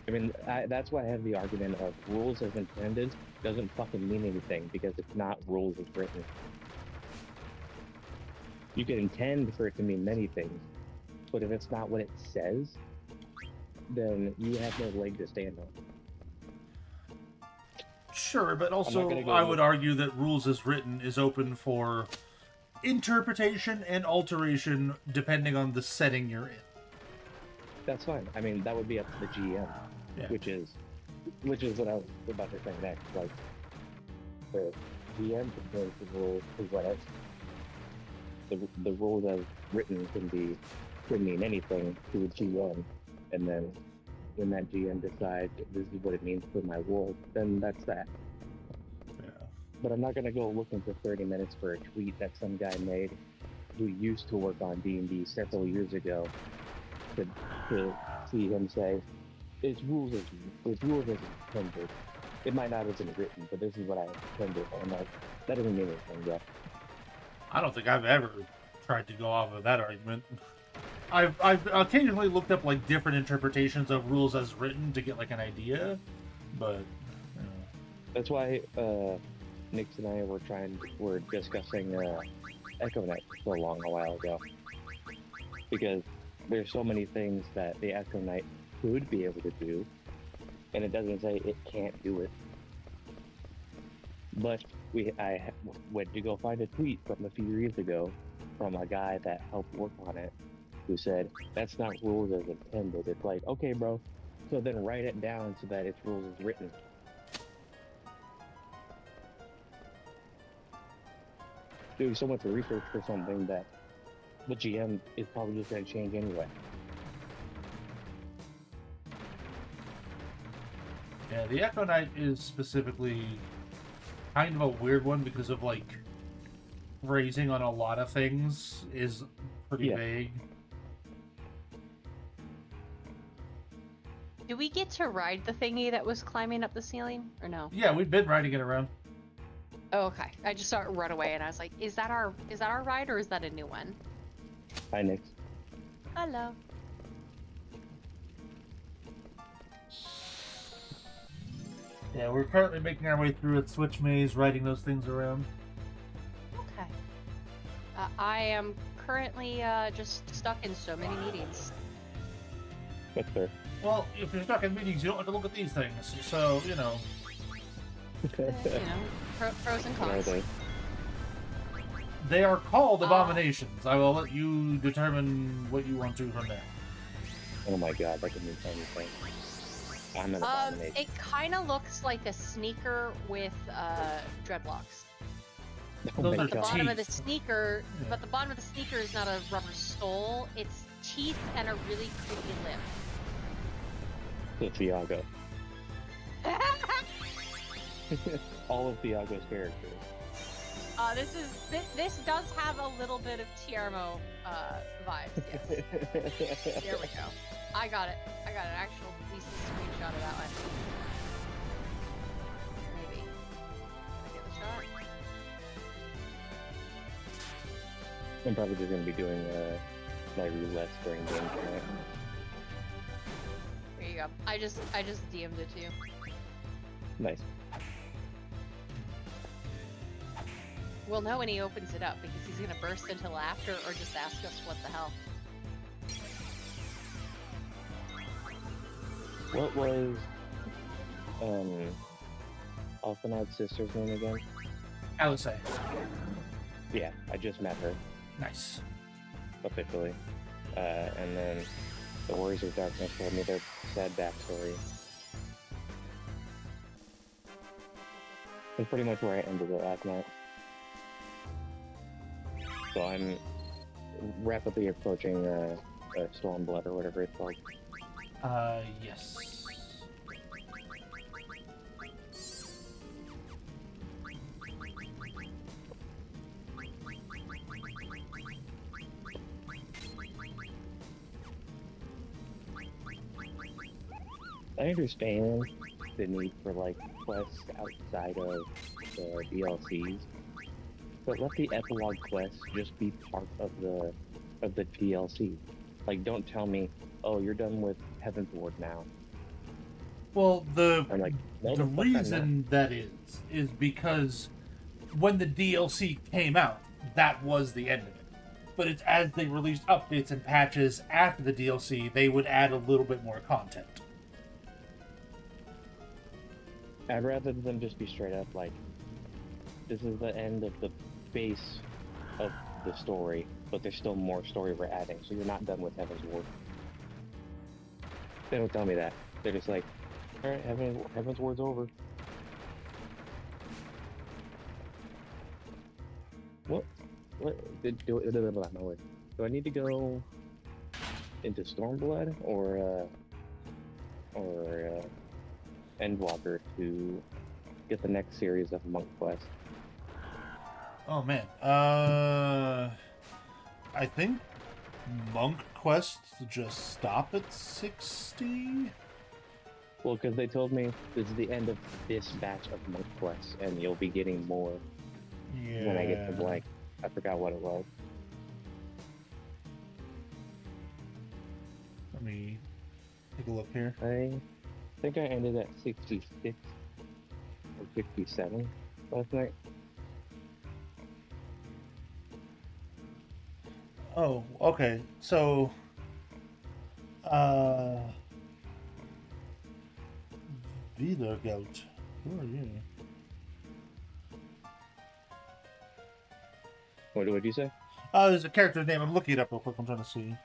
I mean, that's why I have the argument of rules as intended doesn't fucking mean anything because it's not rules as written. You can intend for it to mean many things, but if it's not what it says, then you have no leg to stand on. Sure, but also I would argue that rules as written is open for interpretation and alteration depending on the setting you're in. That's fine. I mean, that would be up to the GM, yeah. which is what I was about to say next. Like, the GM can make the rules to what it. The rules as written could mean anything to a GM, and then when that GM decides this is what it means for my world, then that's that. Yeah. But I'm not gonna go looking for 30 minutes for a tweet that some guy made who used to work on D&D several years ago to see him say, it's rules as intended. It might not have been written, but this is what I intended. And like, that doesn't mean anything, bro. I don't think I've ever tried to go off of that argument. I've occasionally looked up like different interpretations of rules as written to get like an idea, but that's why Nix and I were discussing Echo Knight so long a while ago, because there's so many things that the Echo Knight could be able to do, and it doesn't say it can't do it. But I went to go find a tweet from a few years ago from a guy that helped work on it, who said, that's not rules as intended. It's like, okay, bro, so then write it down so that it's rules as written. Doing so much research for something that the GM is probably just going to change anyway. Yeah, the Echo Knight is specifically kind of a weird one because of like phrasing on a lot of things is pretty vague. Do we get to ride the thingy that was climbing up the ceiling, or no? Yeah, we've been riding it around. Oh, okay. I just saw it run away, and I was like, "Is that our ride, or is that a new one?" Hi, Nick. Hello. Yeah, we're currently making our way through a switch maze, riding those things around. Okay. I am currently just stuck in so many meetings. What's there? Well, if you're stuck in meetings, you don't have to look at these things. So, you know. Pros and cons. They are called abominations. I will let you determine what you want to from there. Oh my god, that can mean anything. I'm an abomination. It kind of looks like a sneaker with dreadlocks. Oh Those my are The god. bottom teeth. of the sneaker, Yeah. but the bottom of the sneaker is not a rubber sole. It's teeth and a really creepy lip. So Thiago. All of Thiago's characters. This does have a little bit of Tiarmo vibes. Yes. There we go. I got it. I got an actual decent screenshot of that one. Maybe. Can I get the shot? I'm probably just gonna be doing my roulette during game tonight. There you go. I just DM'd it to you. Nice. We'll know when he opens it up because he's gonna burst into laughter or just ask us what the hell. What was Alphanod's sister's name again? Alice. Yeah, I just met her Nice. officially. And then the Warriors of Darkness told me their sad backstory. That's pretty much where I ended it last night. So I'm rapidly approaching Stormblood or whatever it's called. Yes. I understand the need for like quests outside of the DLCs, but let the epilogue quests just be part of the DLC. Like, don't tell me, oh, you're done with Heaven's Ward now. Well, I'm like, no, the the fuck I'm not. reason that is because when the DLC came out, that was the end of it. But it's as they released updates and patches after the DLC, they would add a little bit more content. I'd rather them just be straight up like, this is the end of the base of the story, but there's still more story we're adding, so you're not done with Heaven's Ward. They don't tell me that. They're just like, alright, Heaven's Ward's over. What? Do I need to go into Stormblood or Endwalker to get the next series of Monk Quest? Oh man. I think Monk quests just stop at 60? Well, because they told me this is the end of this batch of Monk Quests, and you'll be getting more Yeah. when I get to blank. I forgot what it was. Let me take a look here. I think I ended at 66 or 57 last night. Oh, okay. So, Wiedergeld. Who are you? What did you say? There's a character name. I'm looking it up real quick. I'm trying to see.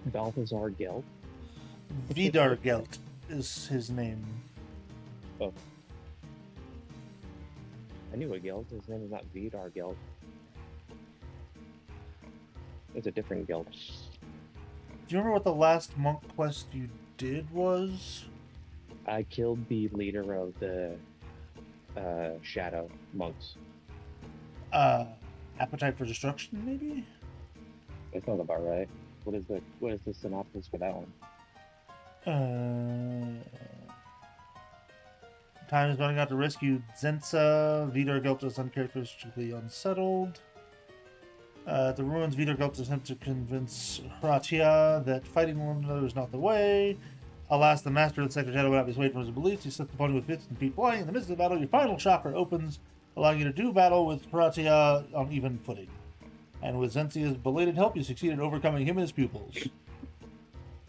Balthazar Gelt? Wiedergeld is his name. Oh. I knew a Gelt. His name is not Vidar Gelt. It's a different guild. Do you remember what the last monk quest you did was? I killed the leader of the shadow monks. Appetite for Destruction, maybe? That sounds about right. What is the synopsis for that one? Time is running out to rescue Zensa. Vidar Gelt is uncharacteristically unsettled. At the ruins, Vidar Gelt attempts to convince Hratia that fighting one another is not the way. Alas, the master of the Second Shadow would not be swayed from his beliefs. He sets the opponent with bits and feet flying. In the midst of the battle, your final chakra opens, allowing you to do battle with Hratia on even footing. And with Zensia's belated help, you succeed in overcoming him and his pupils.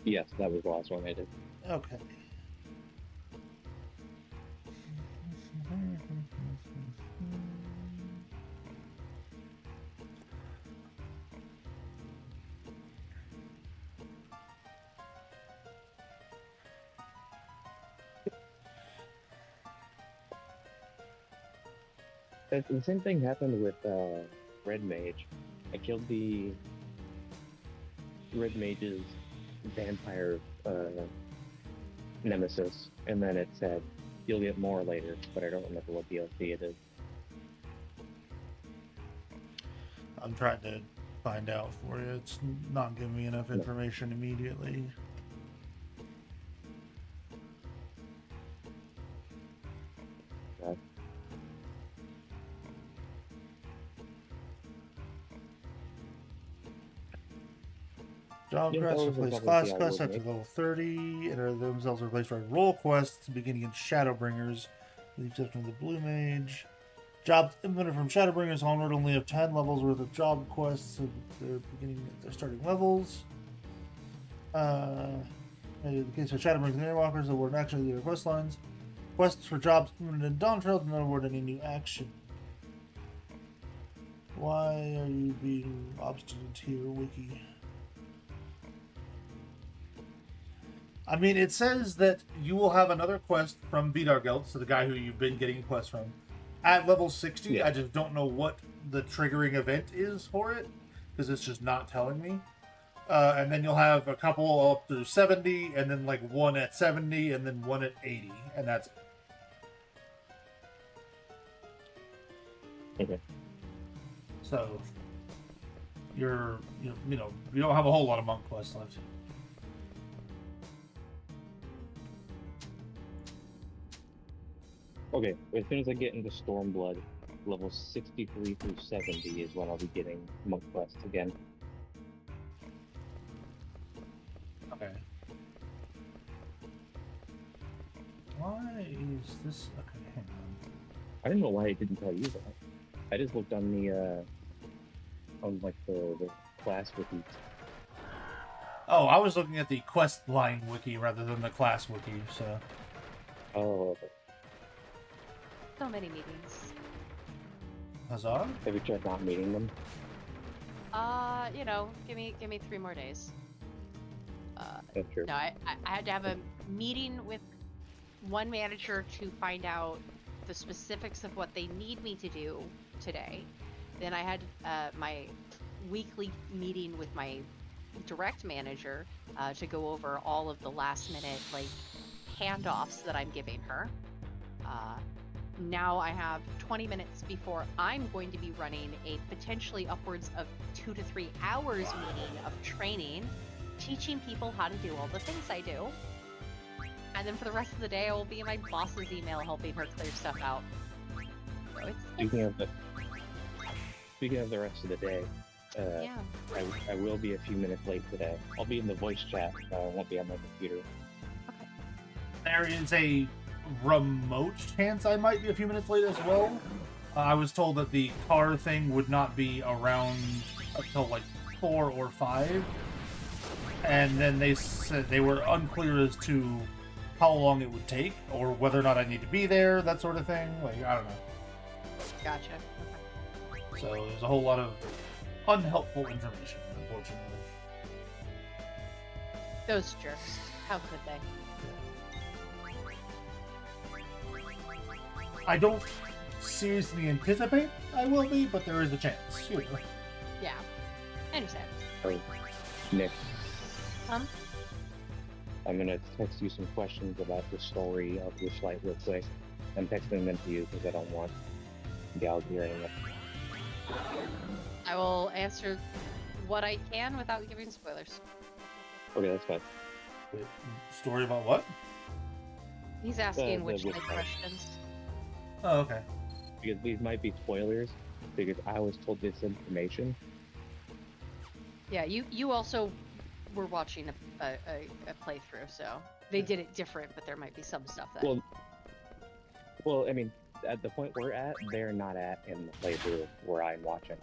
Yes, that was the last one I did. Okay. The same thing happened with Red Mage. I killed the Red Mage's vampire nemesis, and then it said you'll get more later, but I don't remember what DLC it is. I'm trying to find out for you. It's not giving me enough information immediately. Okay. Job Yeah, quests that was replace exactly class the quests idea, after level 30, and are themselves replaced by role quests beginning in Shadowbringers, with the exception of the Blue Mage. Jobs implemented from Shadowbringers onward only have 10 levels worth of job quests, so they're beginning at their starting levels. In the case of Shadowbringers and Airwalkers, there were actually their quest lines. Quests for jobs implemented in Dawntrail do not award any new action. Why are you being obstinate here, Wiki? I mean, it says that you will have another quest from Vidar Gelt, so the guy who you've been getting quests from, at level 60. Yeah. I just don't know what the triggering event is for it, because it's just not telling me. And then you'll have a couple up through 70, and then like one at 70, and then one at 80, and that's it. Okay. So, you don't have a whole lot of monk quests left. Okay, as soon as I get into Stormblood, level 63 through 70 is when I'll be getting monk quests again. Okay. Why is this? Okay, hang on. I don't know why it didn't tell you that. I just looked on the class wiki. Oh, I was looking at the quest line wiki rather than the class wiki, so. Oh, okay. So many meetings. Huzzah? Have you tried not meeting them? Give me 3 more days. That's true. No, I had to have a meeting with one manager to find out the specifics of what they need me to do today. Then I had my weekly meeting with my direct manager to go over all of the last minute handoffs that I'm giving her. Now I have 20 minutes before I'm going to be running a potentially upwards of 2 to 3 hours meeting of training, teaching people how to do all the things I do. And then for the rest of the day, I will be in my boss's email helping her clear stuff out. So Speaking of the rest of the day, yeah. I will be a few minutes late today. I'll be in the voice chat, but I won't be on my computer. Okay. There is a remote chance I might be a few minutes late as well. I was told that the car thing would not be around until 4 or 5. And then they said they were unclear as to how long it would take or whether or not I need to be there, that sort of thing. I don't know. Gotcha. Okay. So there's a whole lot of unhelpful information, unfortunately. Those jerks. How could they? I don't seriously anticipate I will be, but there is a chance. Yeah. I understand. Oh, Nick, Um, I'm gonna text you some questions about the story of this light real quick. I'm texting them to you because I don't want Gal hearing it. I will answer what I can without giving spoilers. Okay, that's fine. Wait, story about what? He's asking the which which like part? questions. Oh, okay. Because these might be spoilers, because I was told this information. Yeah, you also were watching a playthrough, so they did it different, but there might be some stuff that. Well, I mean, at the point we're at, they're not at in the playthrough where I'm watching.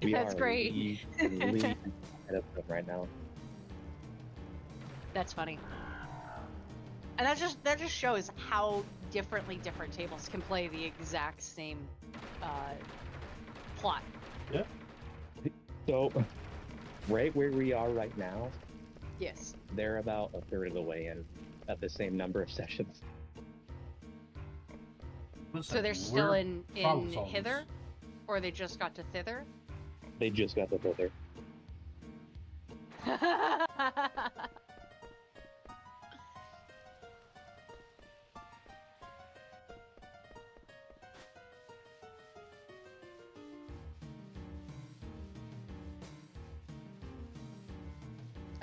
We That's are great. leagues ahead of them right now. That's funny. And that just shows how differently different tables can play the exact same plot. Yeah. So, right where we are right now, Yes. they're about a third of the way in at the same number of sessions. Listen, So they're still we're in problem solvers. hither, or they just got to thither. They just got the filter.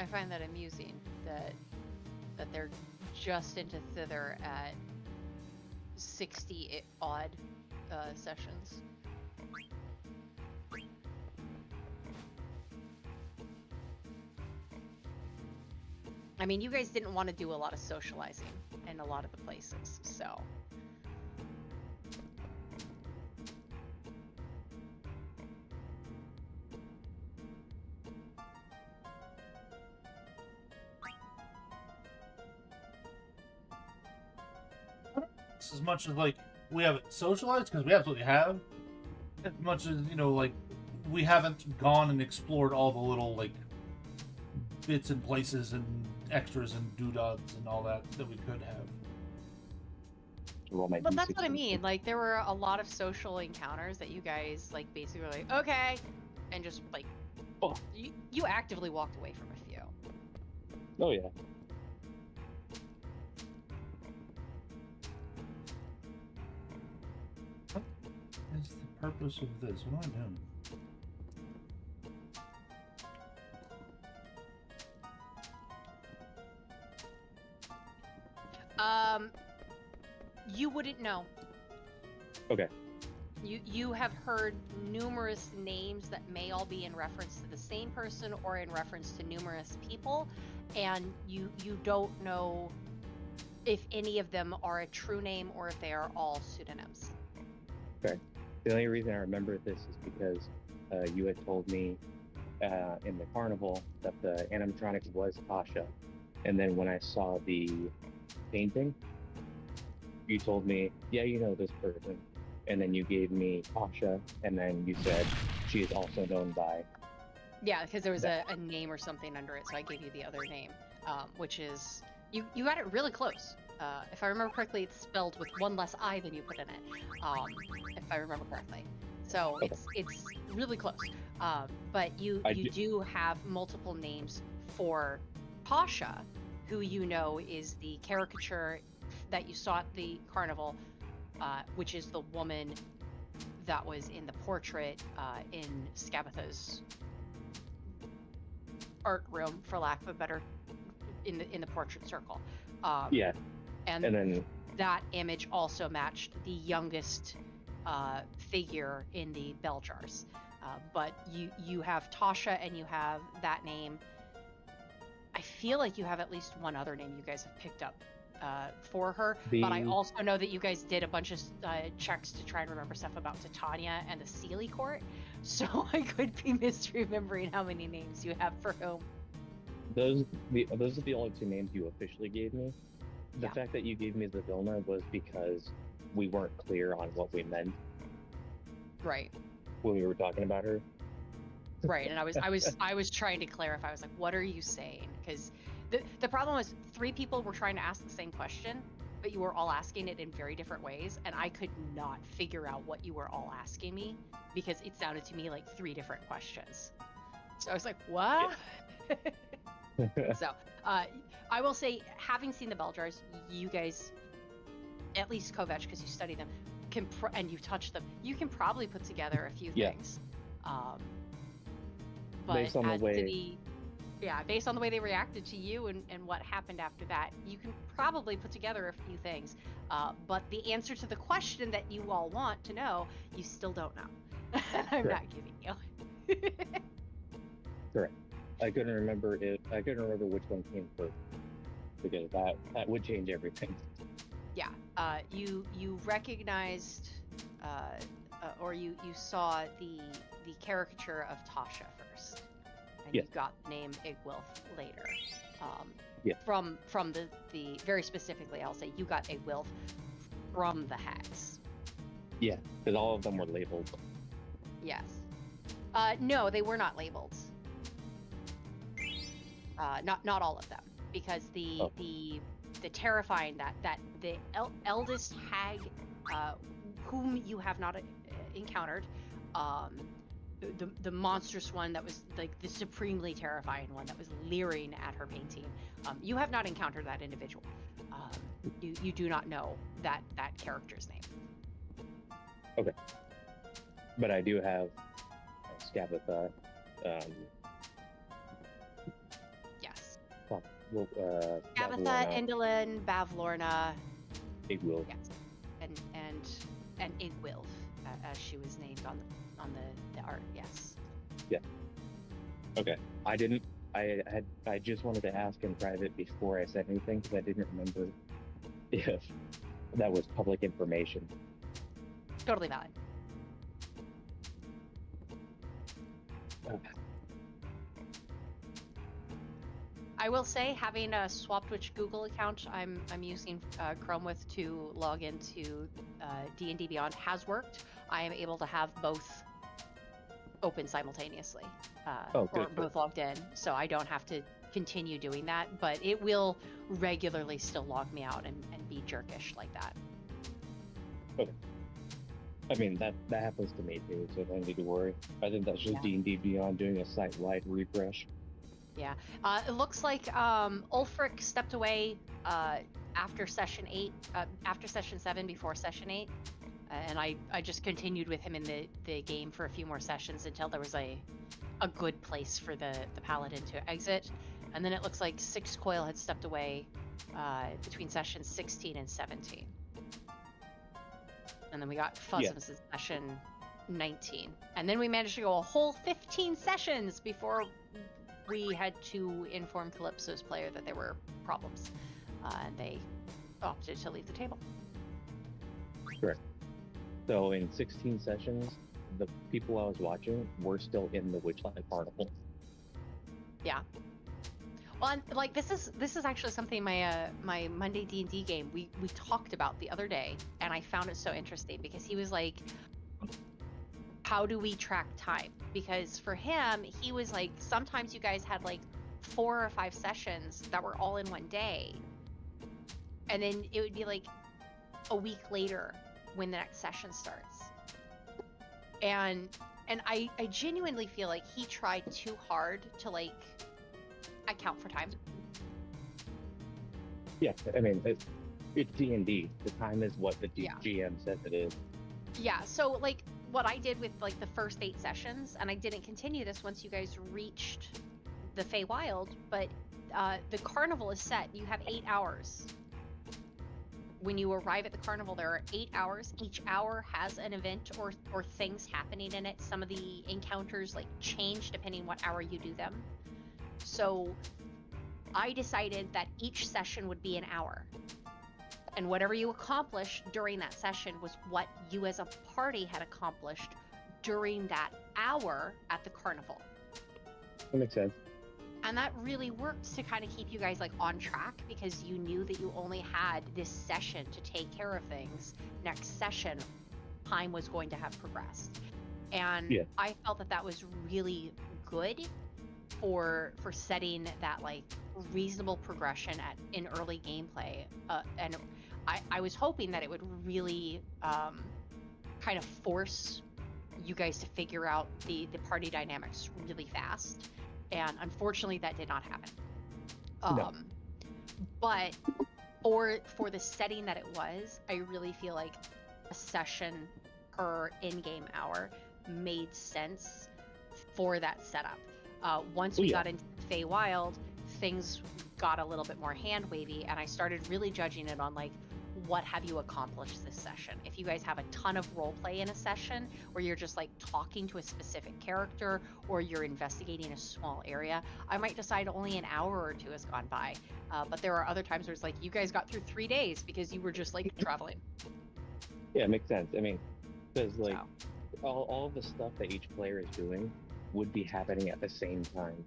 I find that amusing that they're just into thither at 60 odd sessions. I mean, you guys didn't want to do a lot of socializing in a lot of the places, so. It's as much as like we haven't socialized, because we absolutely have. As much as, you know, like we haven't gone and explored all the little like bits and places and extras and doodads and all that we could have. Roll my But that's what I D6. mean. Like, there were a lot of social encounters that you guys, like, basically were like, okay, and just, like, Oh. you actively walked away from a few. Oh yeah. What is the purpose of this? What am I doing? You wouldn't know. Okay. You have heard numerous names that may all be in reference to the same person or in reference to numerous people, and you don't know if any of them are a true name or if they are all pseudonyms. The only reason I remember this is because you had told me in the carnival that the animatronic was Tasha, and then when I saw the painting, you told me, yeah, you know this person, and then you gave me Tasha, and then you said she is also known by. Yeah, because there was a name or something under it, so I gave you the other name, which is you got it really close. If I remember correctly, it's spelled with one less I than you put in it. If I remember correctly, so Okay. it's really close. But you do have multiple names for Tasha, who you know is the caricature that you saw at the carnival, which is the woman that was in the portrait in Skabatha's art room, for lack of a better, in the portrait circle. Yeah, and then that image also matched the youngest figure in the bell jars. But you have Tasha and you have that name. I feel like you have at least one other name you guys have picked up for her, but I also know that you guys did a bunch of checks to try and remember stuff about Titania and the Sealy Court, so I could be misremembering how many names you have for whom. those are the only two names you officially gave me. The Yeah. fact that you gave me the Vilna was because we weren't clear on what we meant Right. when we were talking about her. Right, and I was trying to clarify. I was like, "What are you saying?" Because the problem was 3 people were trying to ask the same question, but you were all asking it in very different ways, and I could not figure out what you were all asking me because it sounded to me like 3 different questions. So I was like, what? So I will say, having seen the bell jars, you guys, at least Kovetch, because you study them, and you touch them, you can probably put together a few things. But Based on the as way- to based on the way they reacted to you and what happened after that, you can probably put together a few things. But the answer to the question that you all want to know, you still don't know. I'm Correct. not giving you. Correct. I couldn't remember which one came first, because that would change everything. Yeah. You recognized, or you saw the caricature of Tasha first, and Yes. you got the name Igwilf later. Yeah. From the very specifically, I'll say you got Igwilf from the hags. Yeah, because all of them were labeled. Yes. No, they were not labeled. Not all of them, because the terrifying that the eldest hag, whom you have not encountered, the monstrous one that was like the supremely terrifying one that was leering at her painting, you have not encountered that individual. You do not know that character's name. Okay. But I do have Scabatha. Yes. Bavlorna, Agatha, Indolin, Bavlorna. Igwilf. Yes. And Igwilf, as she was named on the art. Yes. Okay. I just wanted to ask in private before I said anything, because I didn't remember if that was public information. Totally valid. Okay. I will say, having a SwapTwitch Google account I'm using Chrome with to log into D&D Beyond has worked. I am able to have both open simultaneously, or both logged in, so I don't have to continue doing that, but it will regularly still log me out and be jerkish like that. Okay. I mean, that happens to me too, so don't need to worry. I think that's just D&D Beyond doing a site-wide refresh. Yeah. It looks like Ulfric stepped away after session 8, after session 7, before session 8. And I just continued with him in the game for a few more sessions until there was a good place for the paladin to exit. And then it looks like Six Coil had stepped away between sessions 16 and 17. And then we got Fuzzums in session 19. And then we managed to go a whole 15 sessions before we had to inform Calypso's player that there were problems. And they opted to leave the table. Correct. So in 16 sessions, the people I was watching were still in the Witchlight Carnival. Yeah. Well, and, like, this is actually something my Monday D&D game we talked about the other day, and I found it so interesting because he was like, how do we track time? Because for him, he was like, sometimes you guys had like 4 or 5 sessions that were all in one day, and then it would be like a week later when the next session starts. And I genuinely feel like he tried too hard to like account for time. Yeah, I mean, it's D&D. The time is what the GM says it is. Yeah, so like what I did with like the first 8 sessions, and I didn't continue this once you guys reached the Feywild, but the carnival is set. You have 8 hours. When you arrive at the carnival, there are 8 hours. Each hour has an event or things happening in it. Some of the encounters like change depending what hour you do them. So I decided that each session would be an hour. And whatever you accomplished during that session was what you as a party had accomplished during that hour at the carnival. That makes sense. And that really worked to kind of keep you guys like on track, because you knew that you only had this session to take care of things. Next session, time was going to have progressed. And I felt that was really good for setting that like reasonable progression in early gameplay. And I was hoping that it would really kind of force you guys to figure out the party dynamics really fast, and unfortunately that did not happen. No. But for the setting that it was, I really feel like a session per in-game hour made sense for that setup. Once we got into Feywild, things got a little bit more hand-wavy, and I started really judging it on like, what have you accomplished this session? If you guys have a ton of role play in a session where you're just like talking to a specific character or you're investigating a small area, I might decide only an hour or two has gone by. But there are other times where it's like, you guys got through 3 days because you were just like traveling. Yeah, it makes sense. I mean, because like all of the stuff that each player is doing would be happening at the same time.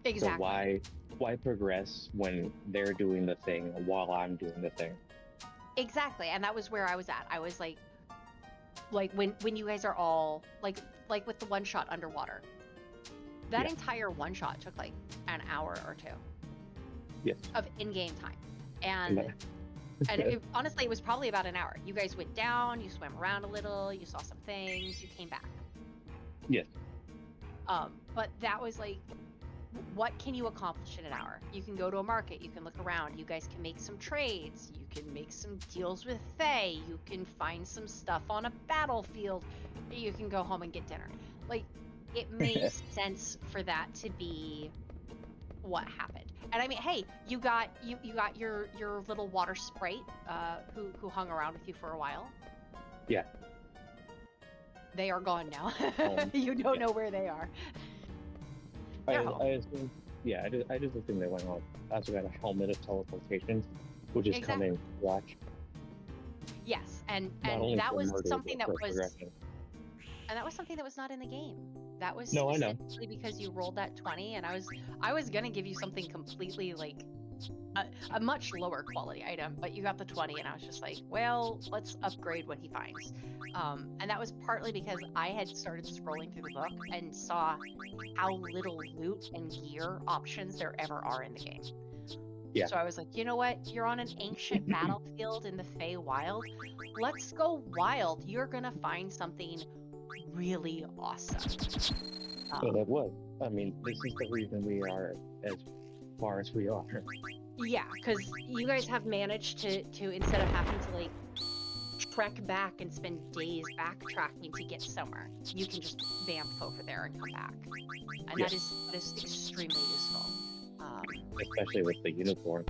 Exactly. So why progress when they're doing the thing while I'm doing the thing? Exactly, and that was where I was at. I was like when you guys are all like with the one shot underwater. That entire one shot took like an hour or two. Yes. Of in-game time, and honestly, it was probably about an hour. You guys went down, you swam around a little, you saw some things, you came back. Yes. But that was like, what can you accomplish in an hour? You can go to a market, you can look around, you guys can make some trades, you can make some deals with Fae, you can find some stuff on a battlefield, you can go home and get dinner. Like, it makes sense for that to be what happened. And I mean, hey, you got your little water sprite who hung around with you for a while. Yeah. They are gone now. You don't know where they are. I assume, I just assume they went on. Also got a helmet of teleportation, which is coming. Watch. Yes, and that was something that was, and that was something that was not in the game. That was specifically because you rolled that 20, and I was gonna give you something completely like a much lower quality item, but you got the 20, and I was just like, well, let's upgrade what he finds. And that was partly because I had started scrolling through the book and saw how little loot and gear options there ever are in the game. Yeah. So I was like, you know what? You're on an ancient battlefield in the Feywild. Let's go wild. You're gonna find something really awesome. And it was. I mean, this is the reason we are as far as we are. Yeah, because you guys have managed to instead of having to like trek back and spend days backtracking to get somewhere, you can just vamp over there and come back, and that is extremely useful. Especially with the uniform.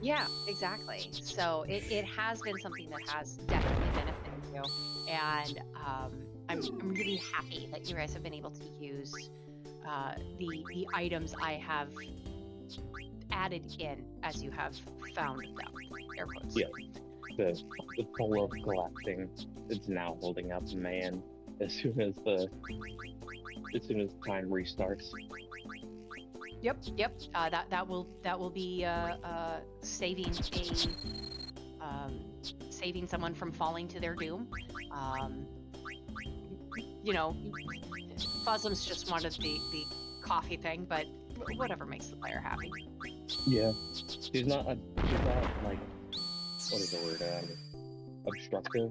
Yeah, exactly. So it has been something that has definitely benefited you, and I'm really happy that you guys have been able to use the items I have added in as you have found them. Air quotes. Yeah. The pole of collapsing, it's now holding up, man. As soon as time restarts. Yep. That will be saving saving someone from falling to their doom. You know, Fuzzums just wanted the coffee thing, but whatever makes the player happy. Yeah, she's not like, what is the word? Obstructive,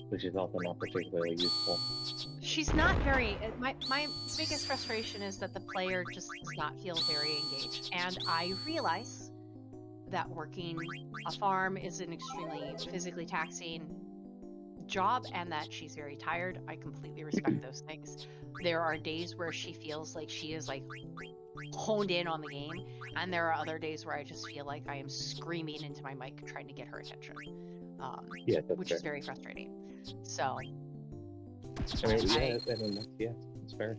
which is also not particularly useful. She's not very. My biggest frustration is that the player just does not feel very engaged, and I realize that working a farm is an extremely physically taxing job, and that she's very tired. I completely respect those things. There are days where she feels like she is like honed in on the game, and there are other days where I just feel like I am screaming into my mic trying to get her attention, which is very frustrating. So I mean, it's fair.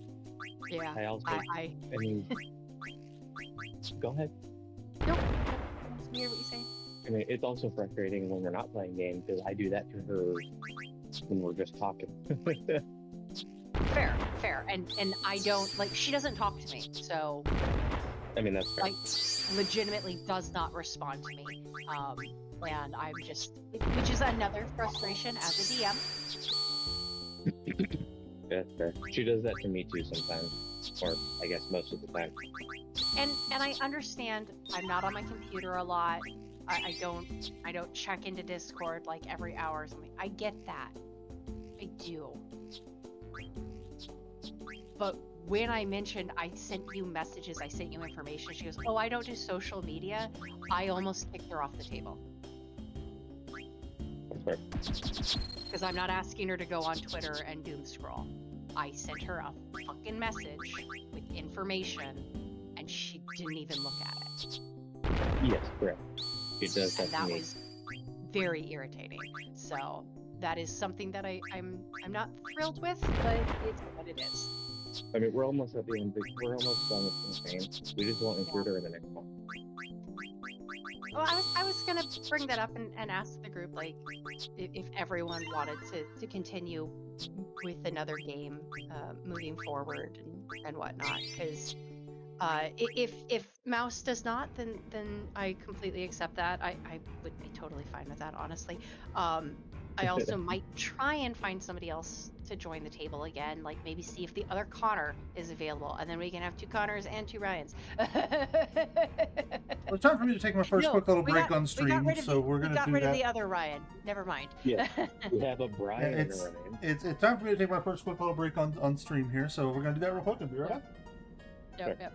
Yeah, I mean, go ahead. Nope. It's weird what you say. I mean, it's also frustrating when we're not playing games, because I do that to her when we're just talking. Fair, and I don't like. She doesn't talk to me, so. I mean, that's fair. Like, legitimately does not respond to me, and I'm just, which is another frustration as a DM. Yeah, that's fair. She does that to me too sometimes, or I guess most of the time. And I understand I'm not on my computer a lot. I don't check into Discord like every hour or something. I get that. I do. But when I mentioned I sent you messages, I sent you information, she goes, "Oh, I don't do social media." I almost kicked her off the table. Because I'm not asking her to go on Twitter and doom scroll. I sent her a fucking message with information, and she didn't even look at it. Yes, correct. It does And that that to me. was very irritating. So that is something that I'm not thrilled with, but it's what it is. I mean, we're almost at the end. We're almost done with the campaign. We just won't include her in the next one. Well, I was gonna bring that up and ask the group, like, if everyone wanted to continue with another game moving forward and whatnot, because if Mouse does not, then I completely accept that. I would be totally fine with that, honestly. I also might try and find somebody else to join the table again, like maybe see if the other Connor is available, and then we can have 2 Connors and 2 Ryans. Well, it's time for me to take my first No, quick little we break got- on we got stream, rid of so the- we're we gonna got do rid of that. the other Ryan. Never mind. Yeah. We have a Brian Yeah, in our name. it's time for me to take my first quick little break on stream here, so we're gonna do that real quick and be right back. Yep.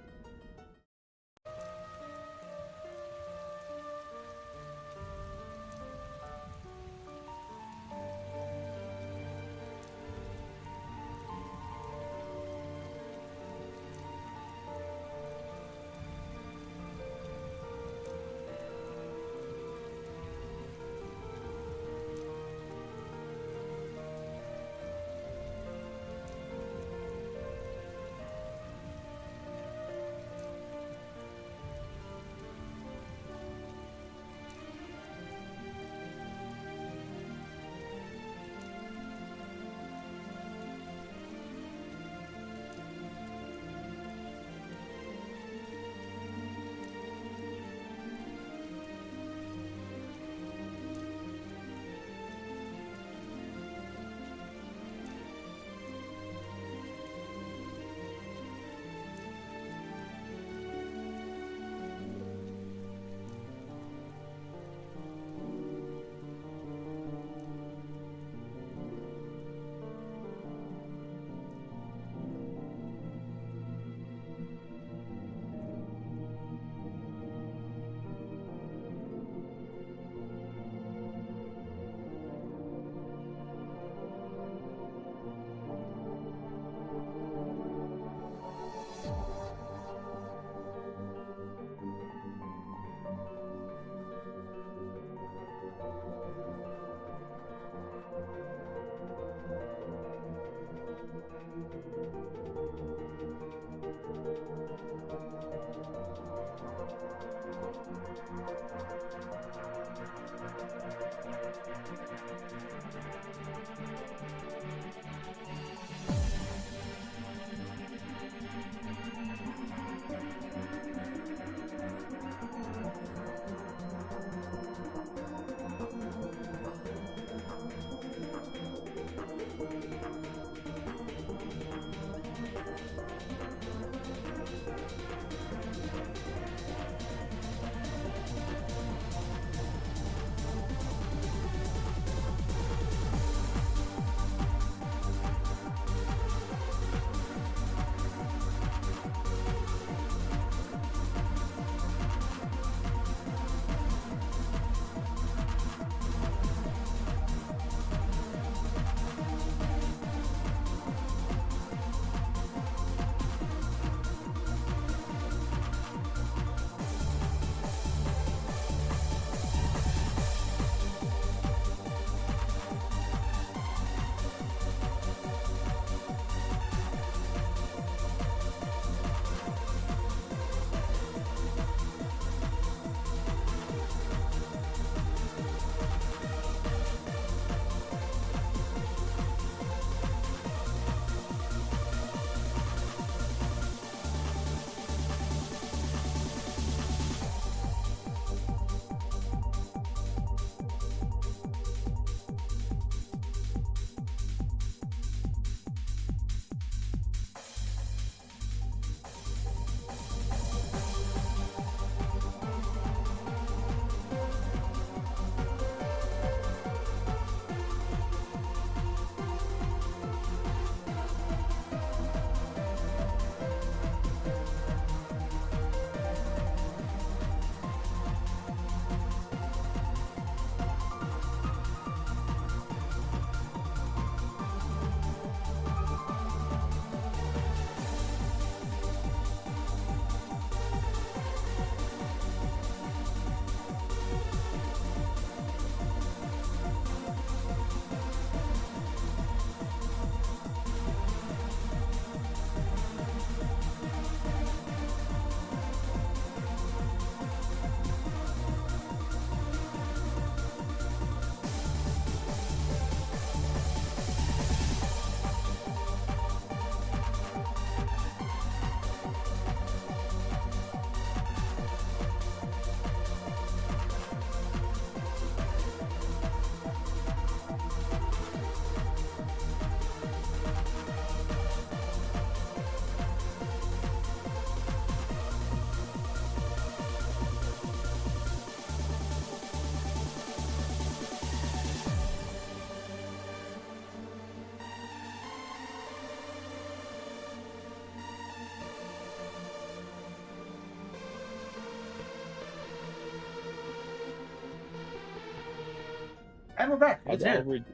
And we're back. I'll, It's I'll, here. re-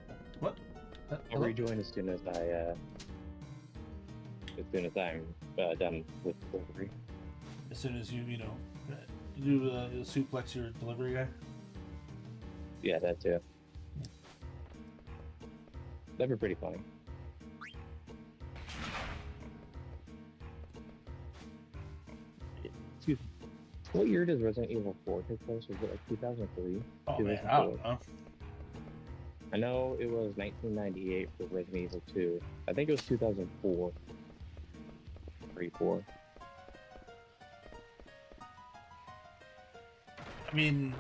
What? I'll Hello? rejoin as soon as I'm done with delivery. As soon as you do suplex your delivery guy. Yeah, that too. That'd be pretty funny. Excuse me. What year does Resident Evil 4 take place? Was it like 2003? Oh man, I don't know. I know it was 1998 for Resident Evil 2. I think it was 2004. 3-4. I mean,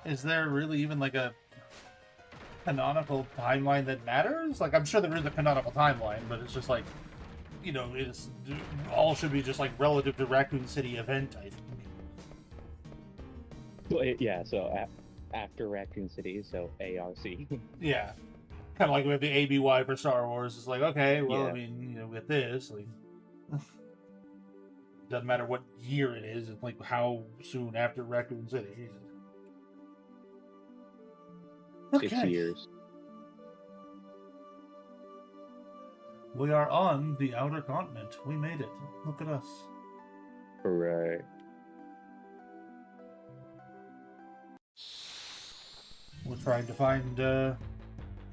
is there really even like a canonical timeline that matters? Like, I'm sure there is a canonical timeline, but it's just like, it's all should be just like relative to Raccoon City event, I think. Well, yeah, so after Raccoon City, so ARC. Yeah. Kind of like we have the ABY for Star Wars. It's like, okay, well, Yeah. I mean, with this, like, doesn't matter what year it is. It's like how soon after Raccoon City. Jesus. 6 years. We are on the outer continent. We made it. Look at us. Right. We're trying to find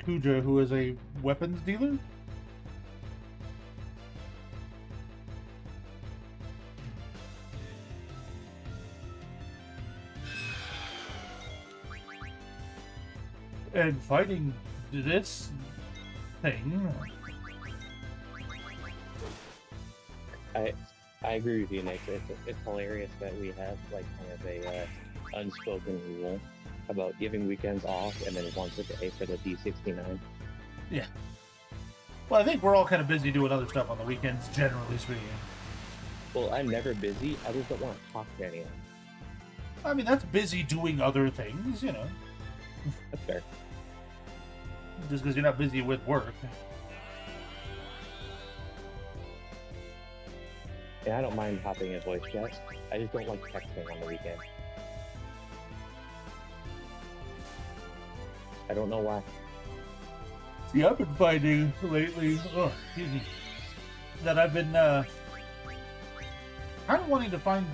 Kuja, who is a weapons dealer. And fighting this thing. I agree with you, Nick. It's hilarious that we have like kind of a unspoken rule about giving weekends off and then once a day for the D69. Yeah. Well, I think we're all kind of busy doing other stuff on the weekends, generally speaking. Well, I'm never busy. I just don't want to talk to anyone. I mean, that's busy doing other things, That's fair. Just because you're not busy with work. Yeah, I don't mind hopping in voice chat. I just don't like texting on the weekend. I don't know why. See, I've been finding lately, that I've been kind of wanting to find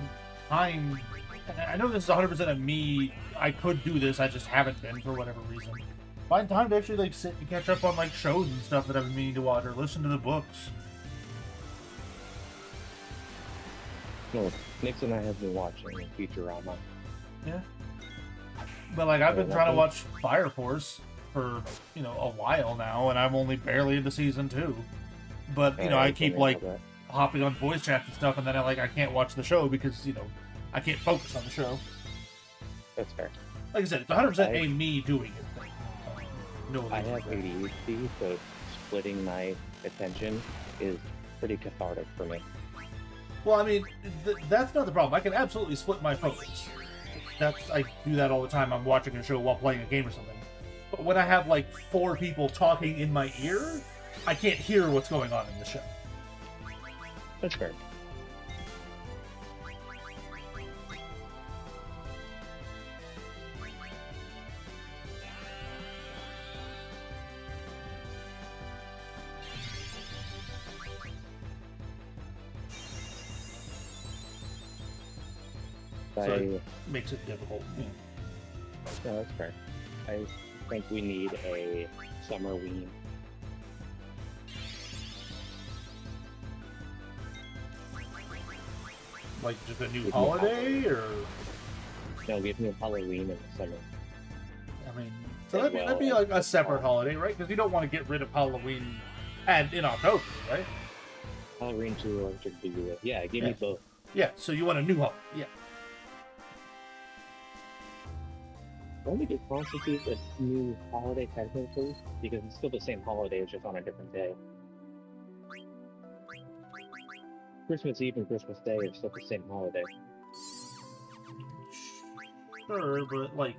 time. And I know this is 100% of me. I could do this, I just haven't been for whatever reason. Find time to actually like sit and catch up on like shows and stuff that I've been meaning to watch or listen to the books. No, Nix and I have been watching Futurama. Yeah. But like I've been trying to watch Fire Force for, a while now, and I'm only barely into season 2. But, I keep like hopping on voice chats and stuff, and then I can't watch the show because, I can't focus on the show. That's fair. Like I said, it's 100% a me doing it thing. No, I have ADHD, so splitting my attention is pretty cathartic for me. Well, I mean, that's not the problem. I can absolutely split my focus. I do that all the time. I'm watching a show while playing a game or something. But when I have like 4 people talking in my ear, I can't hear what's going on in the show. That's fair. So it makes it difficult. Yeah. No, that's fair. I think we need a summer ween. Like just a new holiday, or No, give me a Halloween in the summer. I mean, so that'd be like a separate holiday, right? Because you don't want to get rid of Halloween in October, right? Halloween 2 or yeah, give me both. Yeah, so you want a new holiday, yeah. Don't we get constitute a new holiday technically? Because it's still the same holiday, it's just on a different day. Christmas Eve and Christmas Day are still the same holiday. Sure, but like,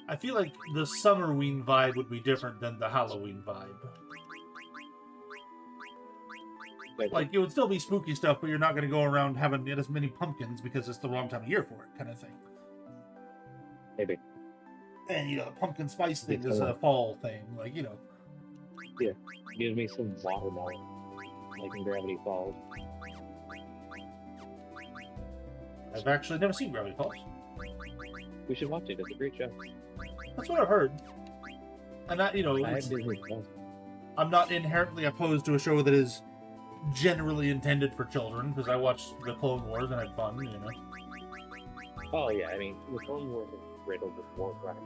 I feel like the Summerween vibe would be different than the Halloween vibe. Like, it would still be spooky stuff, but you're not going to go around having as many pumpkins because it's the wrong time of year for it, kind of thing. Maybe. And, you know, the pumpkin spice thing It's is a- a fall thing. Like, you know. Give me some watermelon, like in Gravity Falls. I've actually never seen Gravity Falls. We should watch it. It's a great show. That's what I've heard. And that, you know, I have it's, Disney Plus. I'm not inherently opposed to a show that is generally intended for children, because I watched the Clone Wars and had fun, you know. Oh yeah, I mean, the Clone Wars is riddled with war crimes.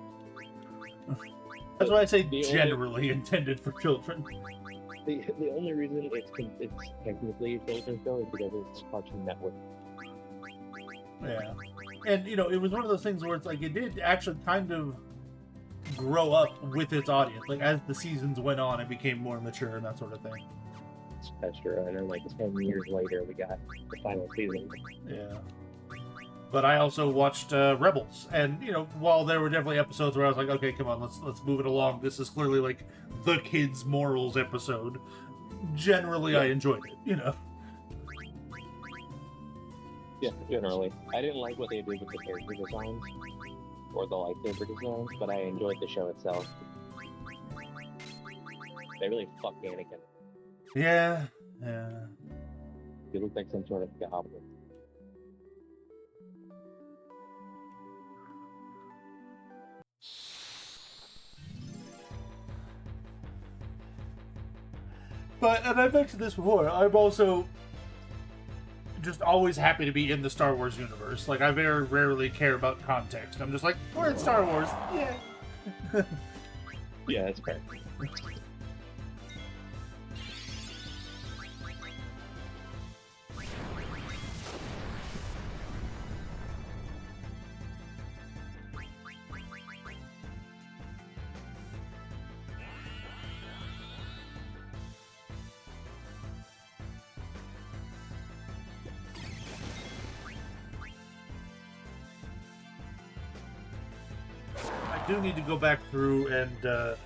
That's why I say The only- generally intended for children. The only reason it's technically a children's show is because it's Cartoon Network. Yeah. And, you know, it was one of those things where it's like, it did actually kind of grow up with its audience. Like, as the seasons went on, it became more mature and that sort of thing. That's true. And then like 10 years later, we got the final season. Yeah. But I also watched Rebels, and you know, while there were definitely episodes where I was like, okay, come on, let's move it along. This is clearly like the kids' morals episode. Generally, I enjoyed it. You know. Yeah, generally. I didn't like what they did with the character designs or the lightsaber designs, but I enjoyed the show itself. They really fucked Anakin. Yeah. Yeah. He looked like some sort of goblin. But, and I've mentioned this before, I'm also just always happy to be in the Star Wars universe. Like, I very rarely care about context. I'm just like, we're in Star Wars. Yeah. Yeah, that's fair. I do need to go back through and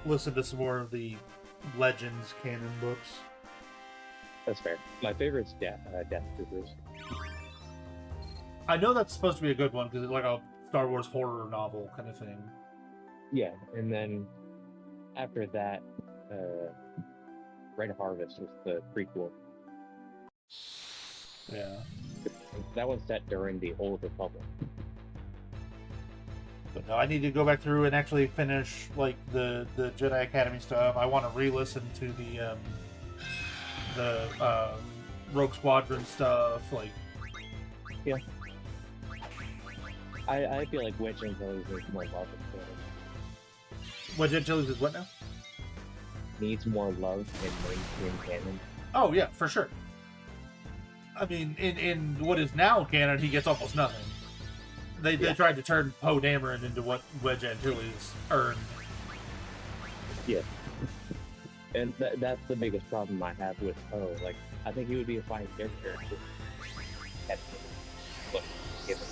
listen to some more of the Legends canon books. That's fair. My favorite's Death Troopers. I know that's supposed to be a good one because it's like a Star Wars horror novel kind of thing. Yeah, and then after that, Red Harvest was the prequel. Yeah. That one's set during the Old Republic. But no, I need to go back through and actually finish like the Jedi Academy stuff. I want to re-listen to the Rogue Squadron stuff. Like, Yeah. I feel like Wedge Antilles needs more love in canon. what Antilles is what now? Needs more love in mainstream canon. Oh yeah, for sure. I mean, in what is now canon, he gets almost nothing. They tried to turn Poe Dameron into what Wedge Antilles earned. Yeah. And that's the biggest problem I have with Poe. Like, I think he would be a fine character. But give it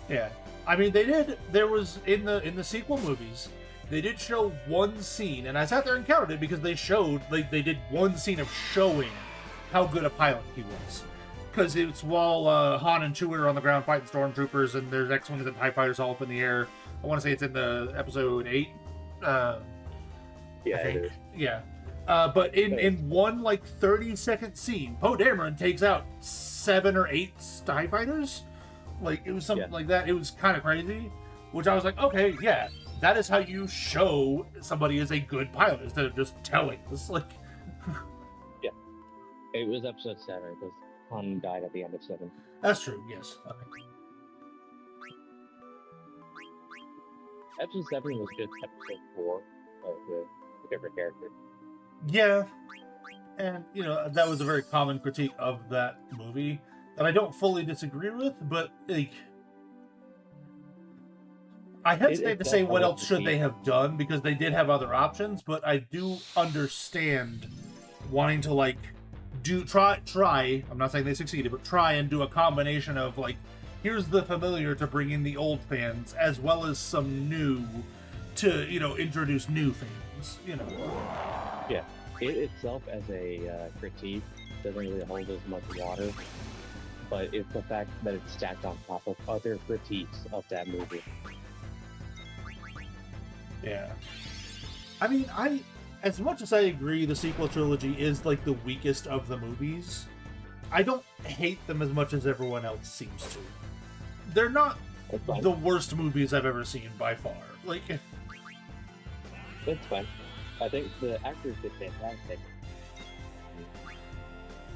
Yeah, I mean they did. There was in the sequel movies, they did show one scene, and I sat there and counted it because they showed they did one scene of showing how good a pilot he was. Because it's while Han and Chewie are on the ground fighting stormtroopers, and there's X-wings and TIE fighters all up in the air. I want to say it's in the episode 8. yeah, I think. it is. Yeah. But in one like 30-second scene, Poe Dameron takes out 7 or 8 TIE fighters. Like it was something like that. It was kind of crazy. Which I was like, okay, yeah, that is how you show somebody is a good pilot instead of just telling. It's like, It was episode 7 because Han died at the end of 7. that's true. Yes. Okay. Episode 7 was just episode 4 of the different character. Yeah, and you know that was a very common critique of that movie that I don't fully disagree with, but like I hesitate to say what else should they have done because they did have other options, but I do understand wanting to like try. I'm not saying they succeeded, but try and do a combination of like here's the familiar to bring in the old fans as well as some new to introduce new fans. Yeah, it itself as a critique doesn't really hold as much water but it's the fact that it's stacked on top of other critiques of that movie. Yeah. I mean, as much as I agree the sequel trilogy is like the weakest of the movies, I don't hate them as much as everyone else seems to. They're not the worst movies I've ever seen by far. Like, it's fine. I think the actors did fantastic.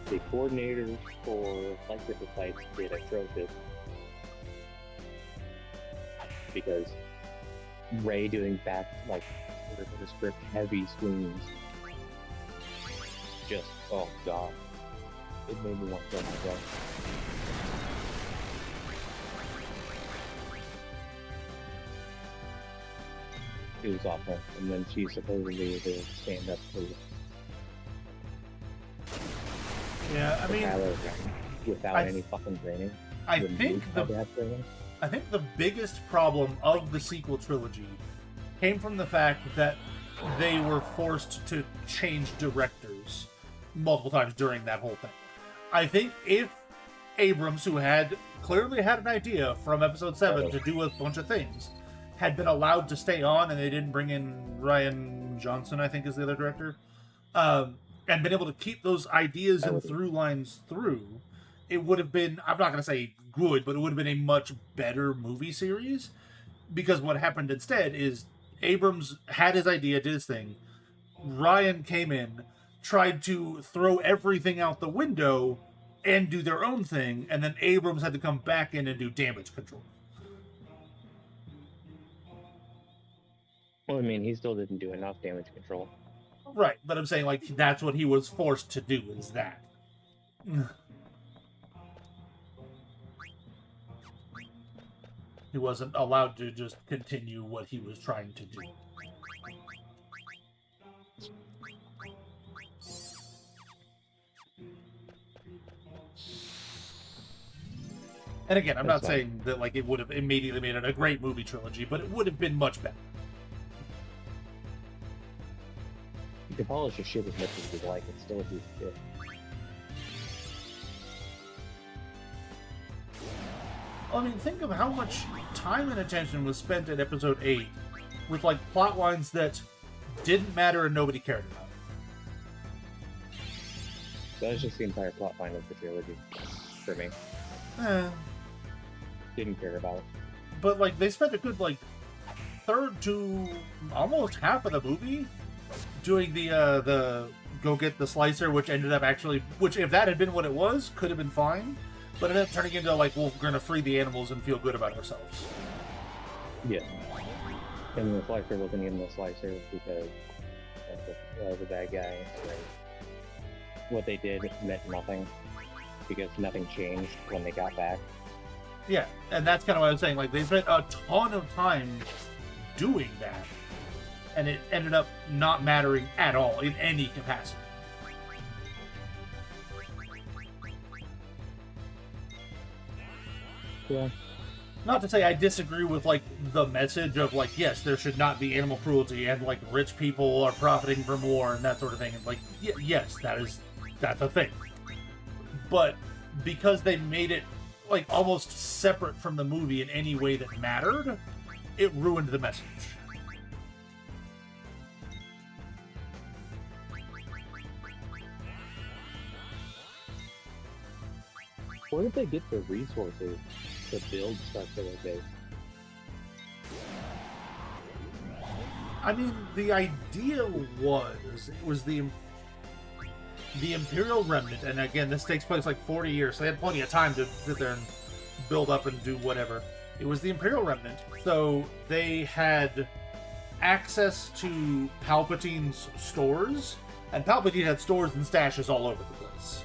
The coordinators for FFIX did atrocious. Because Ray doing back, like, the script heavy swings. Just, oh god. It made me want to kill myself. It was awful. And then she supposedly the stand up for yeah, I mean, Tyler without any fucking training. I think the biggest problem of the sequel trilogy came from the fact that they were forced to change directors multiple times during that whole thing. I think if Abrams, who had clearly had an idea from episode 7 to do a bunch of things, had been allowed to stay on and they didn't bring in Rian Johnson, I think is the other director, and been able to keep those ideas and through lines through, it would have been, I'm not going to say good, but it would have been a much better movie series. Because what happened instead is Abrams had his idea, did his thing. Ryan came in, tried to throw everything out the window and do their own thing, and then Abrams had to come back in and do damage control. Well, I mean, he still didn't do enough damage control. Right, but I'm saying, like, that's what he was forced to do, is that. He wasn't allowed to just continue what he was trying to do. And again, I'm not saying that, like, it would have immediately made it a great movie trilogy, but it would have been much better. You can polish your shit as much as you like, it's still a piece of shit. I mean, think of how much time and attention was spent in episode 8 with, like, plot lines that didn't matter and nobody cared about. That was just the entire plot line of the trilogy, for me. Didn't care about it. But, like, they spent a good, like, third to almost half of the movie doing the go get the slicer, which ended up actually, which if that had been what it was, could have been fine. But it ended up turning into, like, well, we're going to free the animals and feel good about ourselves. Yeah. And the slicer wasn't even the slicer because the bad guy. Right? What they did meant nothing because nothing changed when they got back. Yeah, and that's kind of what I was saying. Like, they spent a ton of time doing that, and it ended up not mattering at all in any capacity. Yeah. Not to say I disagree with, like, the message of, like, yes, there should not be animal cruelty and, like, rich people are profiting from war and that sort of thing. And, like, yes, that's a thing. But because they made it, like, almost separate from the movie in any way that mattered, it ruined the message. Where did they get the resources to build Star Killer Base? I mean, the idea was the Imperial Remnant, and again, this takes place like 40 years, so they had plenty of time to sit there and build up and do whatever. It was the Imperial Remnant, so they had access to Palpatine's stores, and Palpatine had stores and stashes all over the place.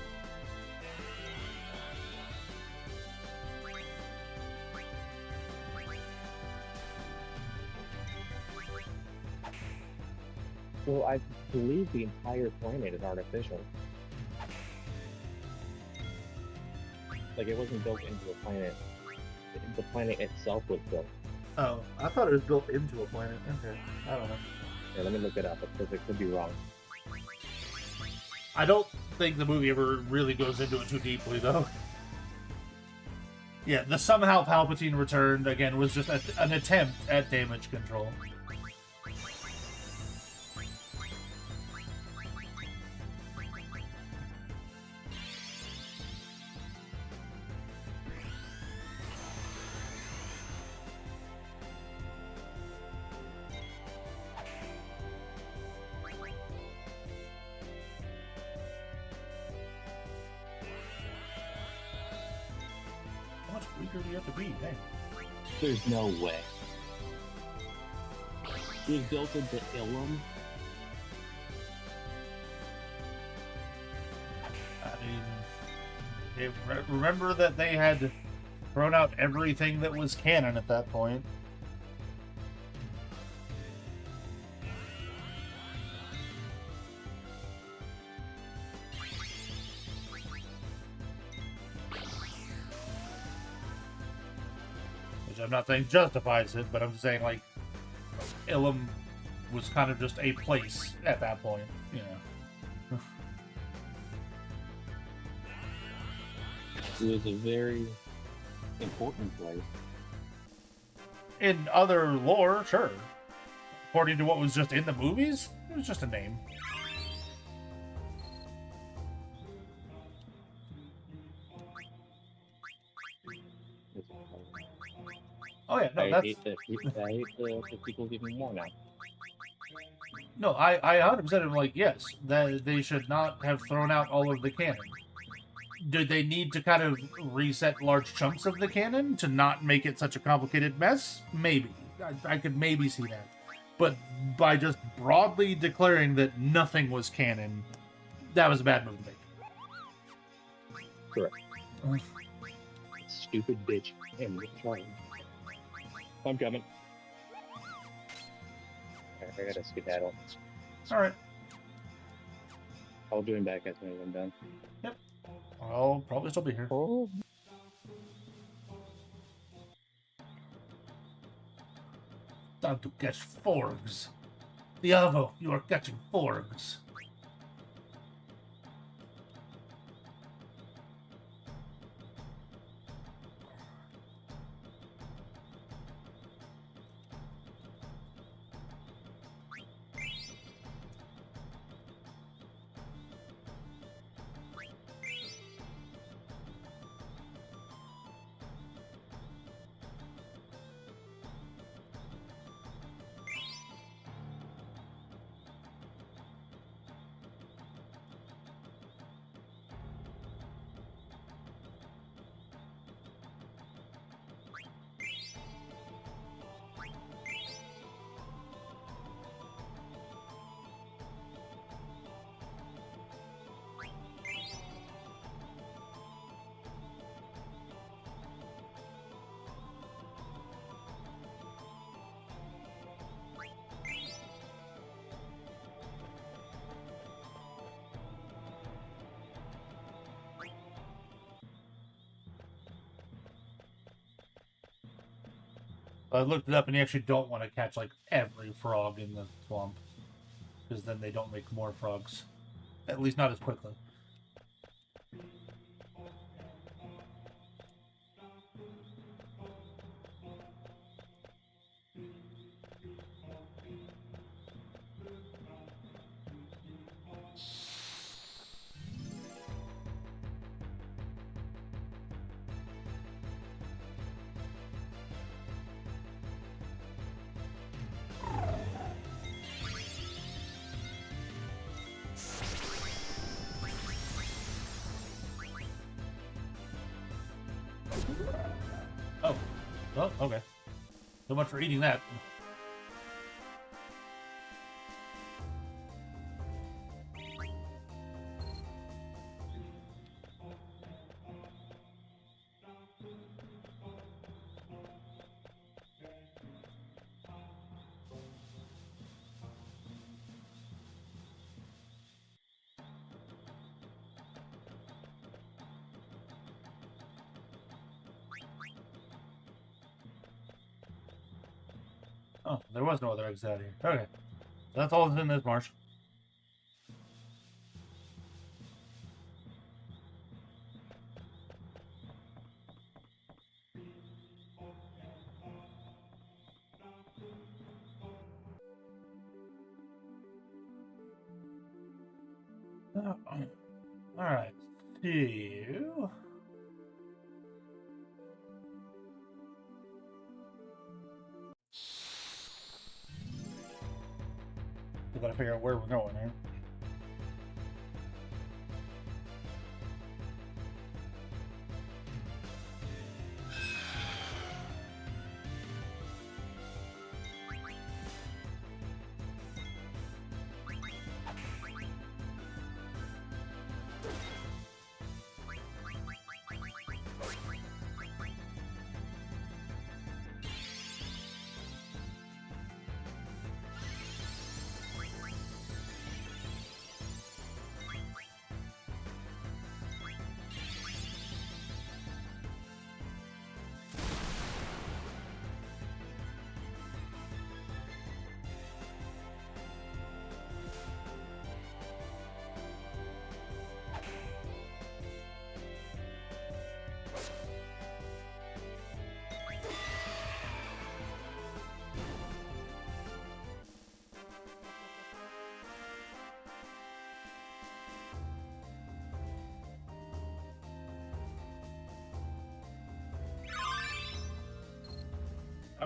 Well, I believe the entire planet is artificial. Like, it wasn't built into a planet. The planet itself was built. Oh, I thought it was built into a planet. Okay, I don't know. Yeah, let me look it up, because it could be wrong. I don't think the movie ever really goes into it too deeply, though. Yeah, the somehow Palpatine returned again was just an attempt at damage control. How much weaker do you have to be? Dang. There's no way. He was built into Ilum. I mean, remember that they had thrown out everything that was canon at that point. Which I'm not saying justifies it, but I'm just saying, like, Ilum was kind of just a place at that point, you know. It was a very important place. In other lore, sure. According to what was just in the movies, it was just a name. Oh yeah, no, I that's... hate that people even more now. No, I 100% am like, yes, that they should not have thrown out all of the canon. Did they need to kind of reset large chunks of the canon to not make it such a complicated mess? Maybe. I could maybe see that. But by just broadly declaring that nothing was canon, that was a bad move to make. Correct. Stupid bitch. And trying. I'm coming. I gotta skedaddle. Alright. I'll join back as soon as I'm done. Yep. I'll probably still be here. Oh. Time to catch forgs. Diavo, you are catching forgs. I looked it up, and you actually don't want to catch, like, every frog in the swamp. Because then they don't make more frogs. At least not as quickly. Oh. Well, okay. So much for eating that. Oh, there was no other exit out here. Okay. That's all that's in this marsh. Alright. You. We gotta figure out where we're going here.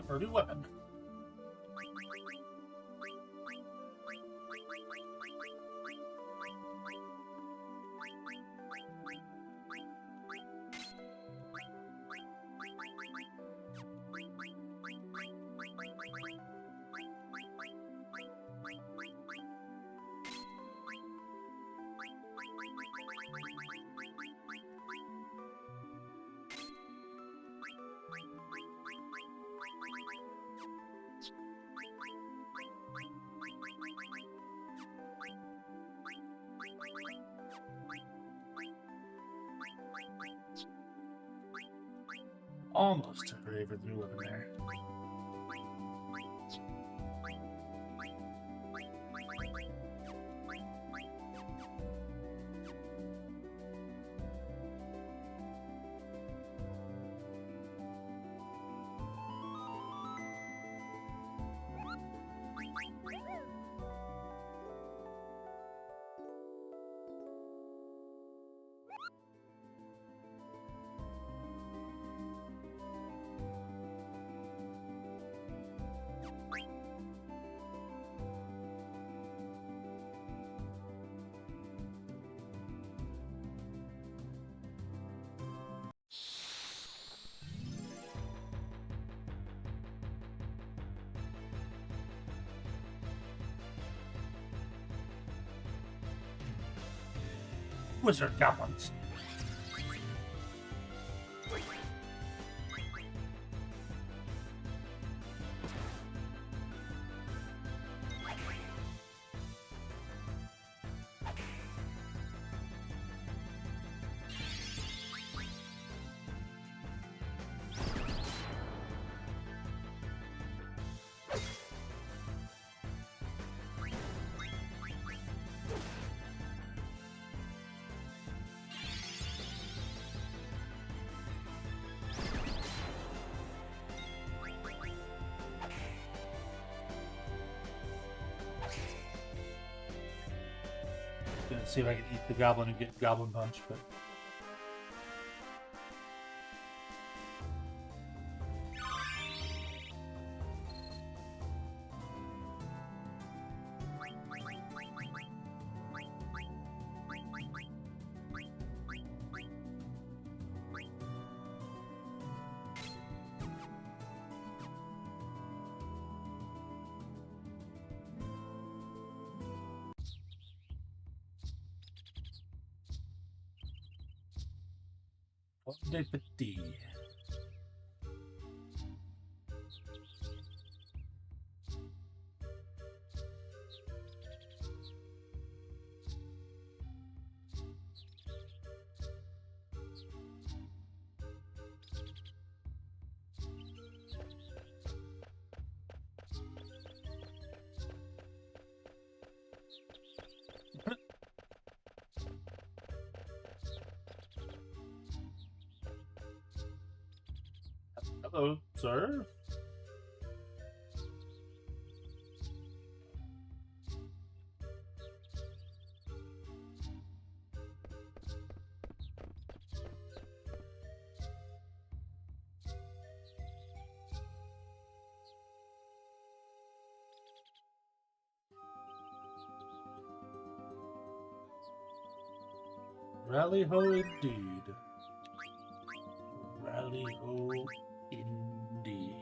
A new weapon. Almost took her over the new weapon there. Wizard goblins. Gonna see if I can eat the goblin and get goblin punch, but Day petit. Hello, sir. Rally ho indeed. Rally ho indeed.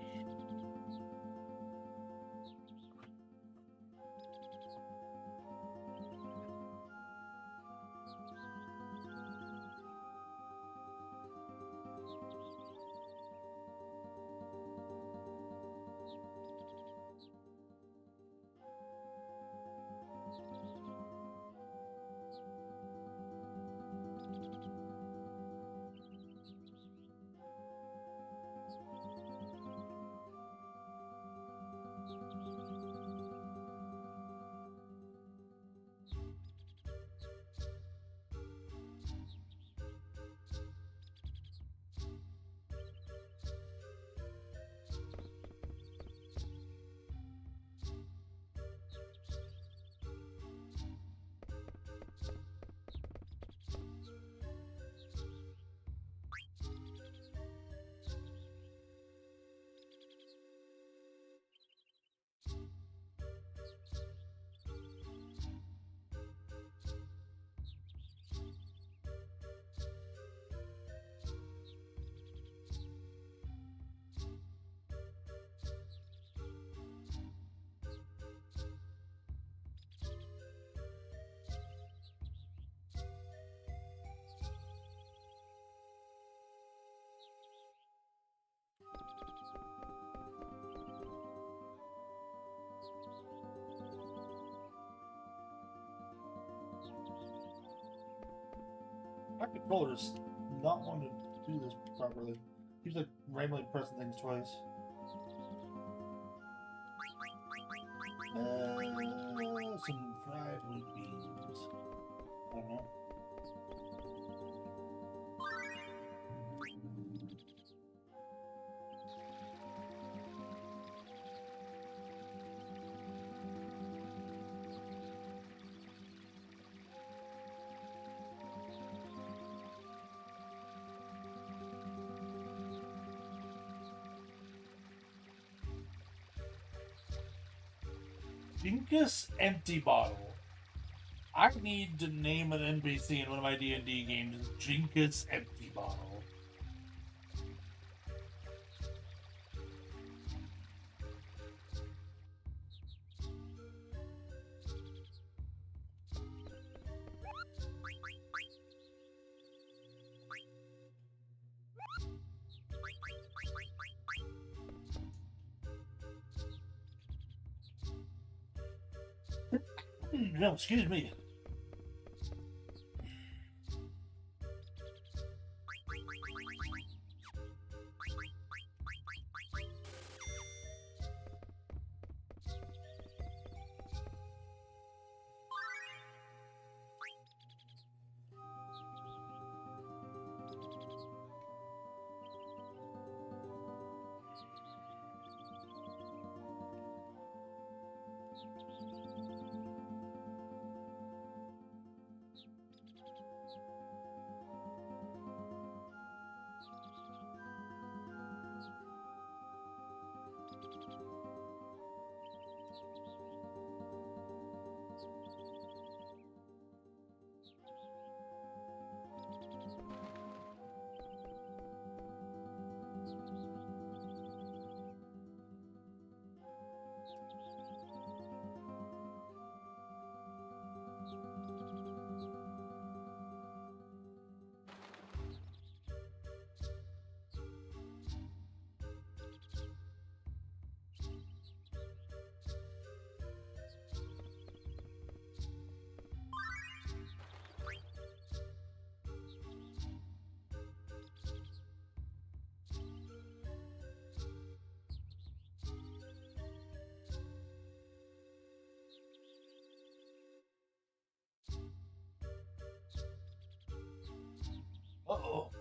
My controller's not wanting to do this properly. He's like randomly pressing things twice. Some fried wheat beans. I don't know. Jinkus Empty Bottle. I need to name an NPC in one of my D&D games. Jinkus Empty Bottle. No, excuse me. Uh-oh.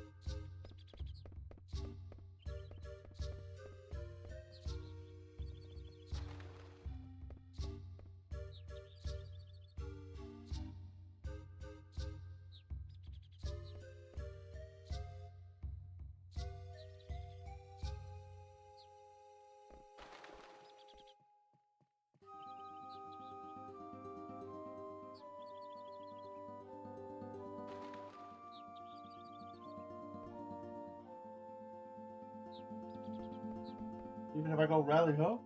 Even if I go rally ho?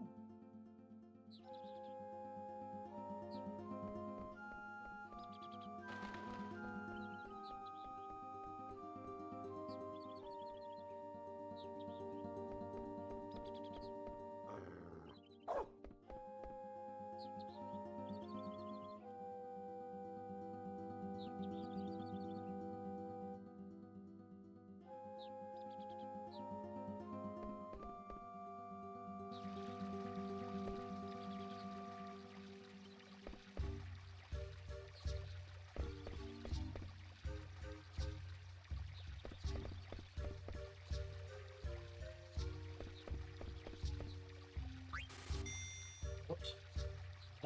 Whoops.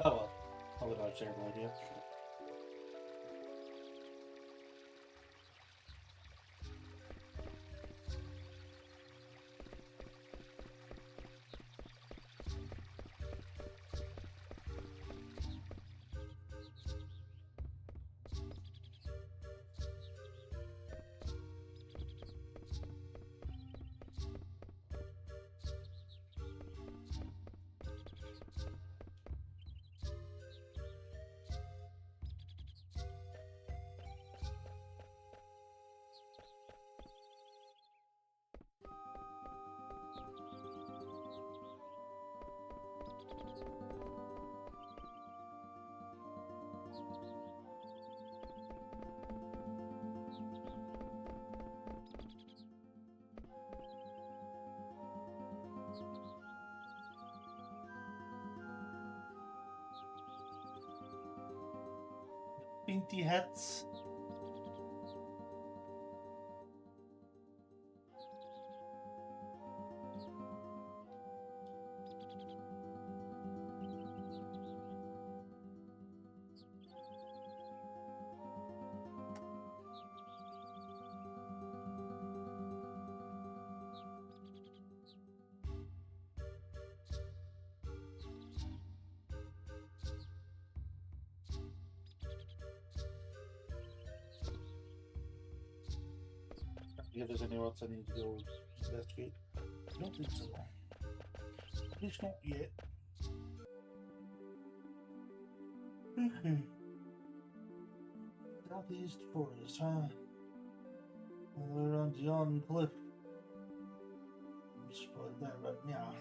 Oh well. Probably not a terrible idea. Pinty hats. If there's anywhere else I need to go investigate. I don't think so. At least not yet. Southeast forest, huh? All the way around Dion Cliff. Let's put that right now.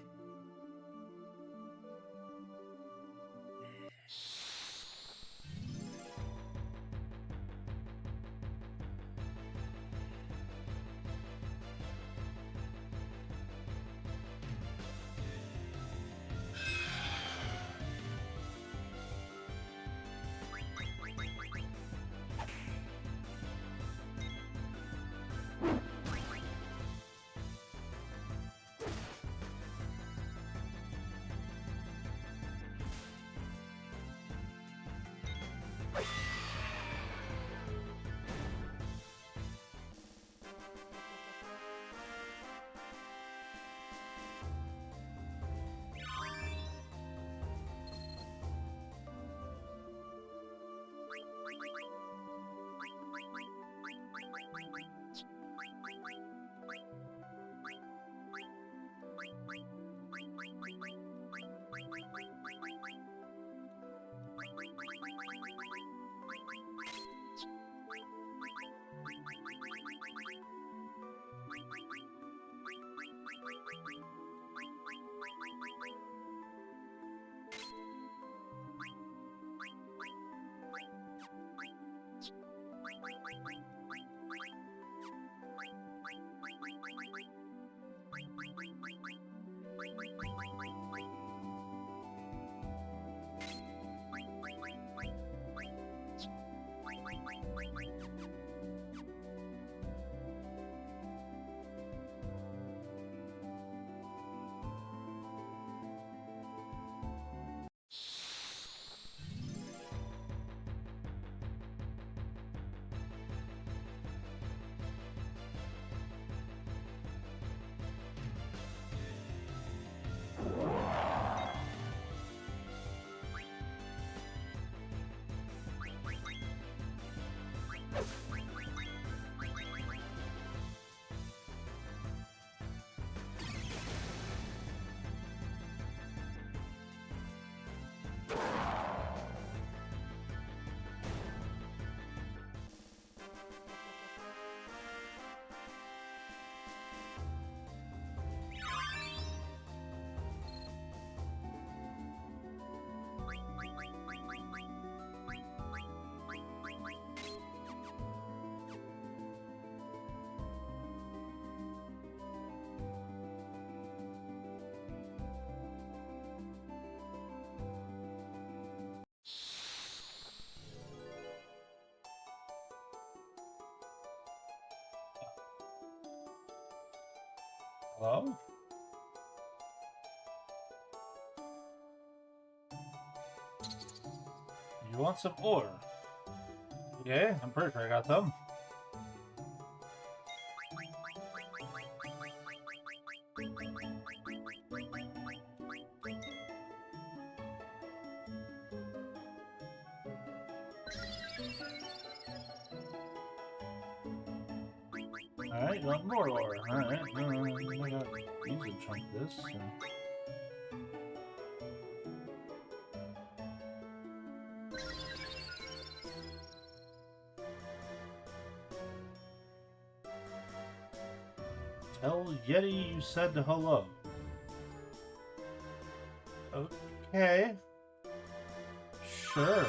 Hello? You want some ore? Yeah, I'm pretty sure I got some. Alright, you want more ore. Alright, I got easy chunk this. So. Tell Yeti you said hello. Okay. Sure.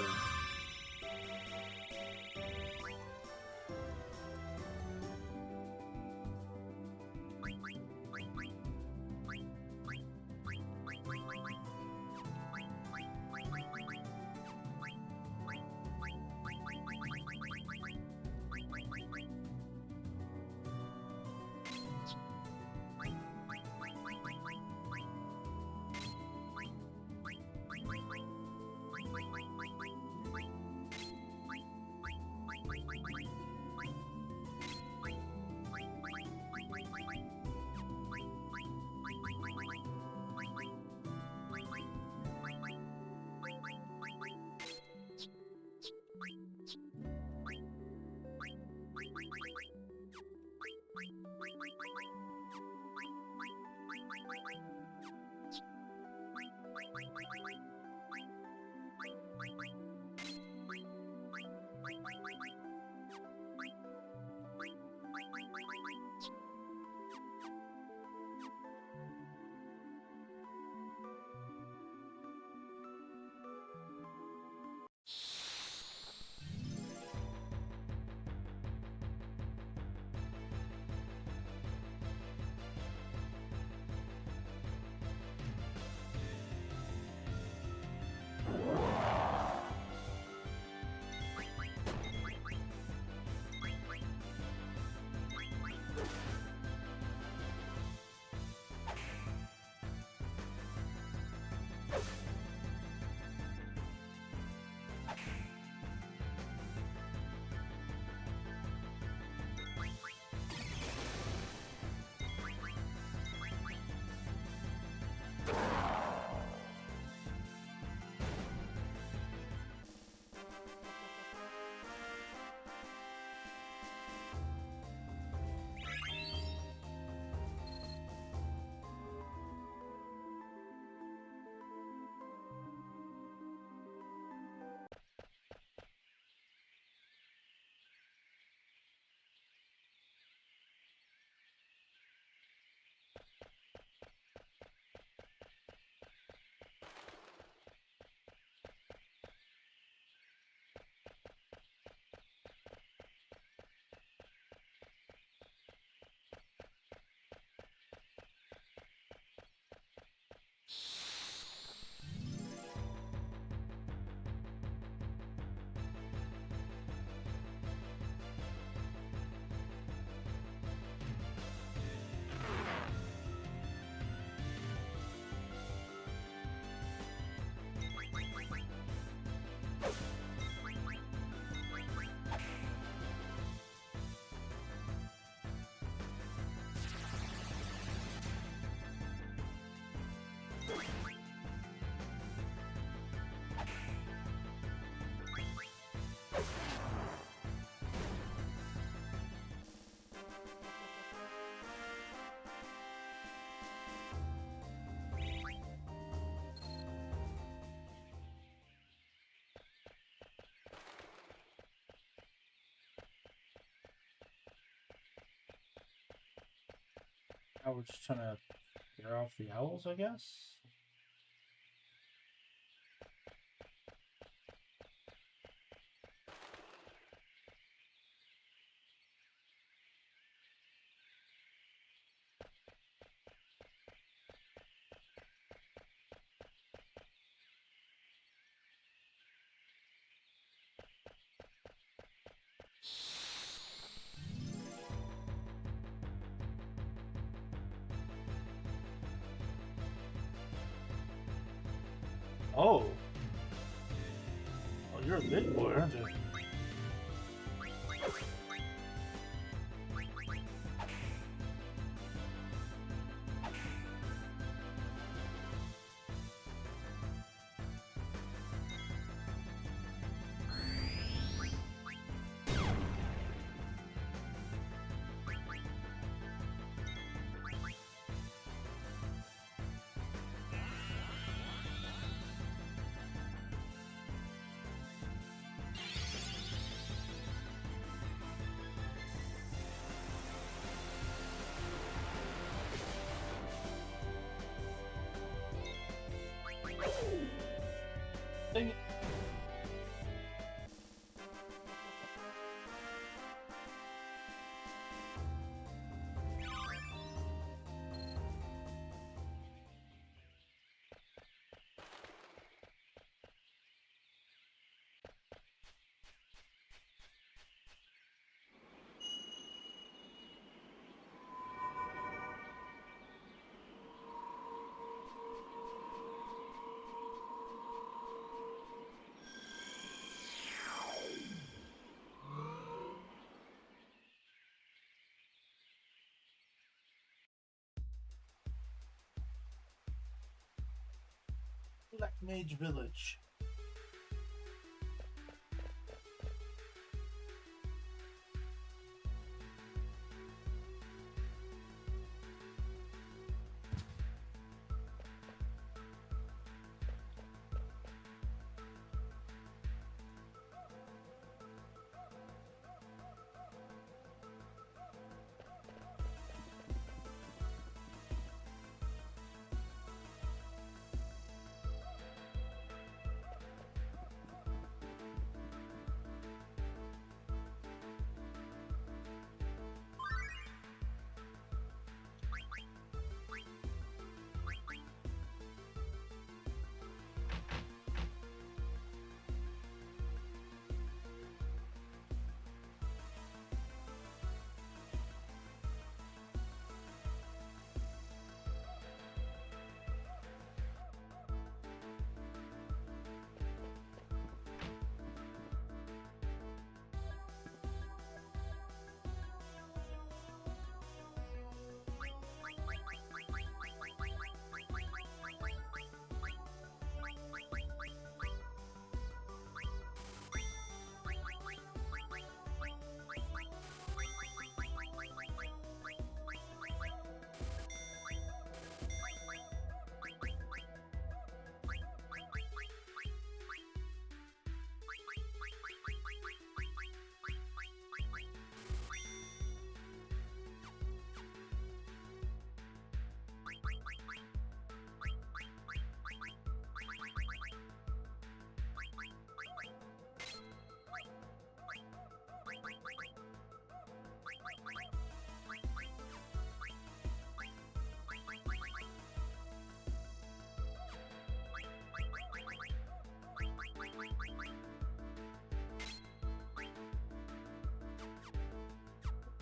Now we're just trying to clear off the owls, I guess? Oh. Oh, you're a big boy, aren't you? Dang it. Black Mage Village.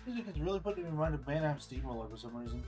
Music is really putting me in mind of Manheim Steamroller for some reason.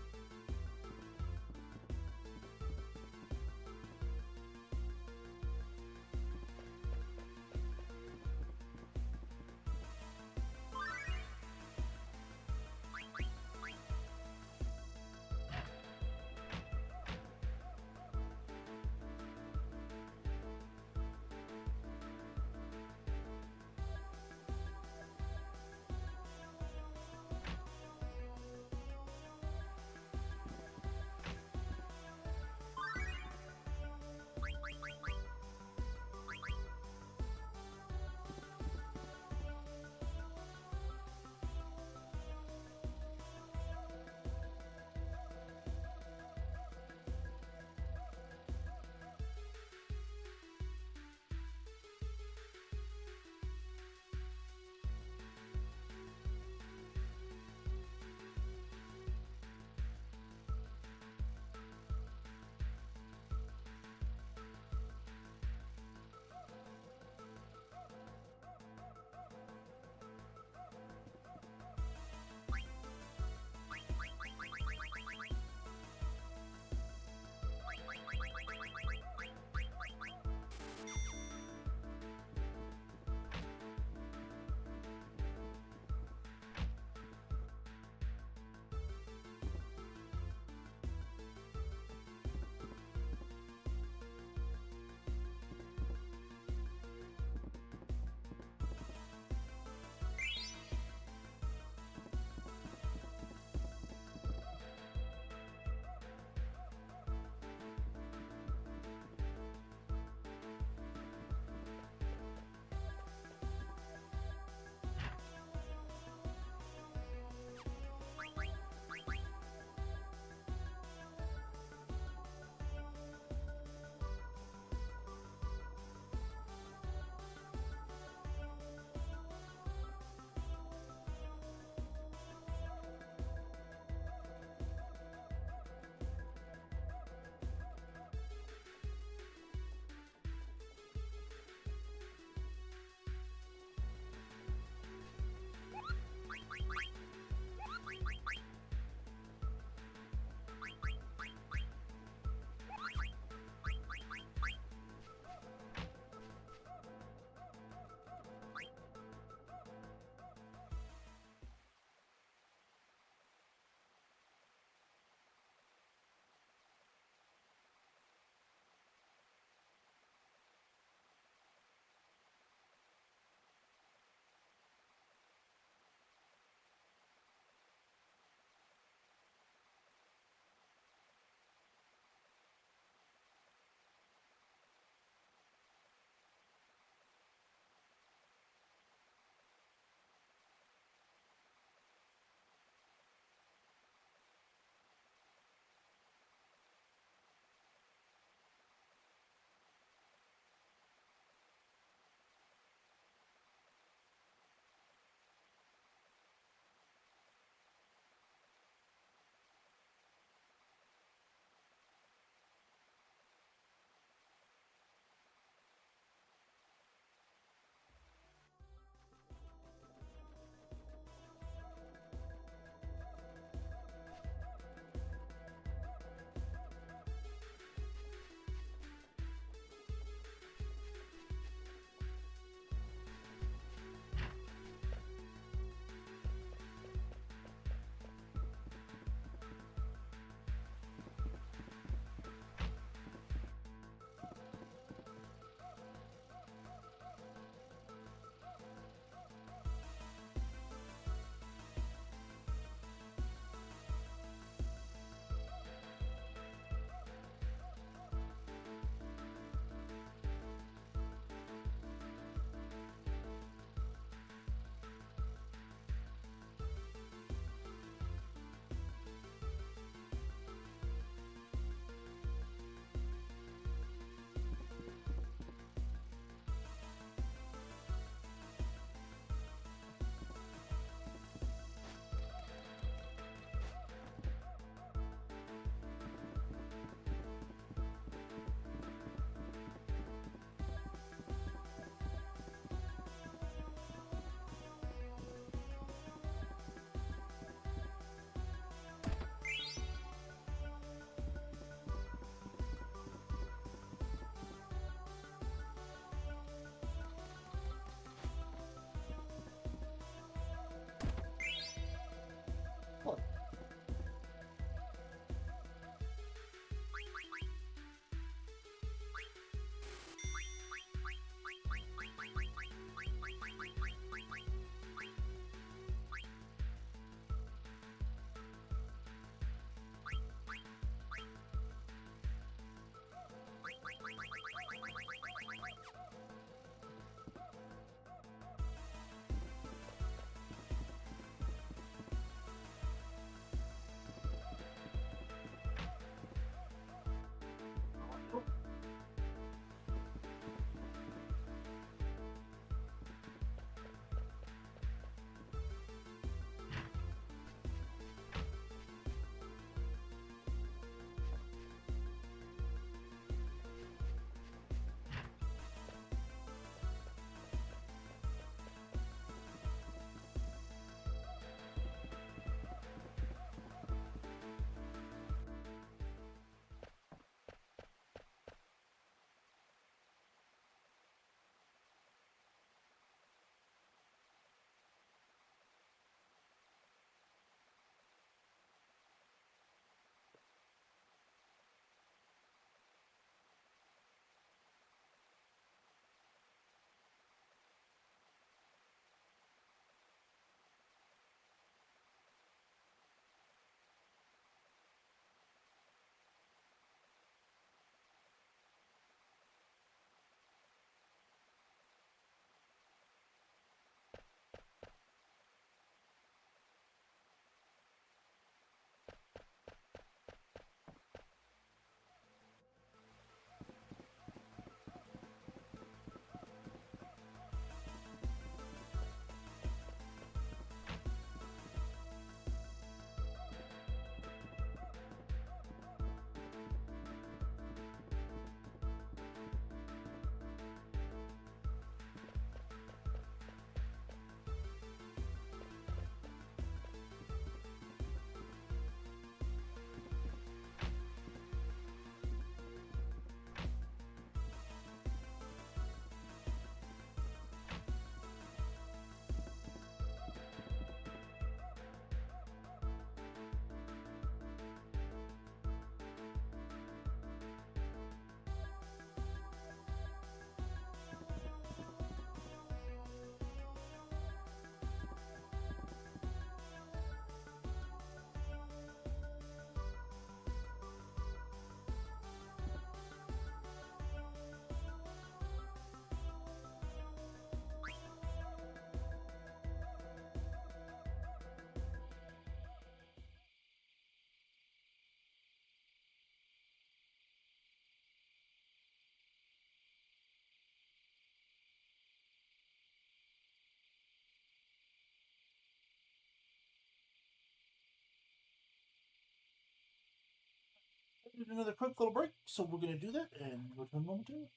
need another quick little break, so we're going to do that and return momentarily.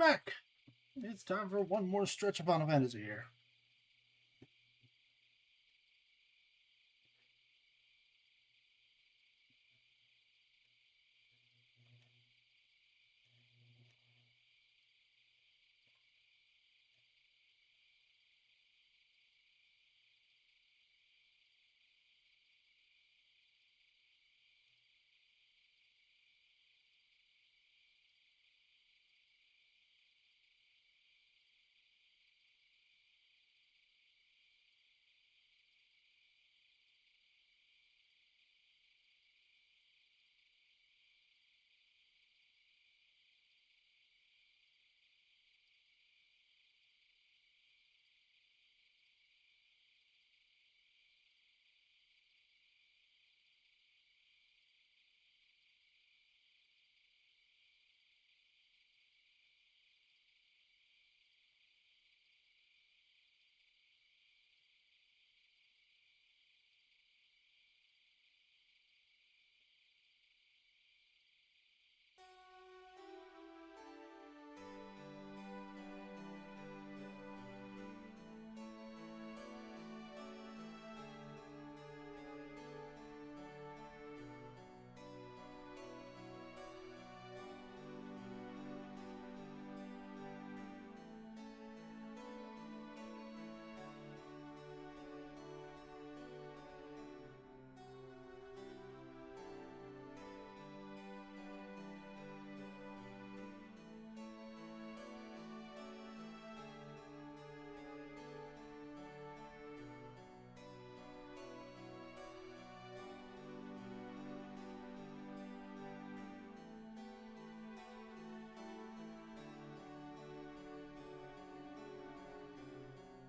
back. It's time for one more stretch of Final Fantasy here.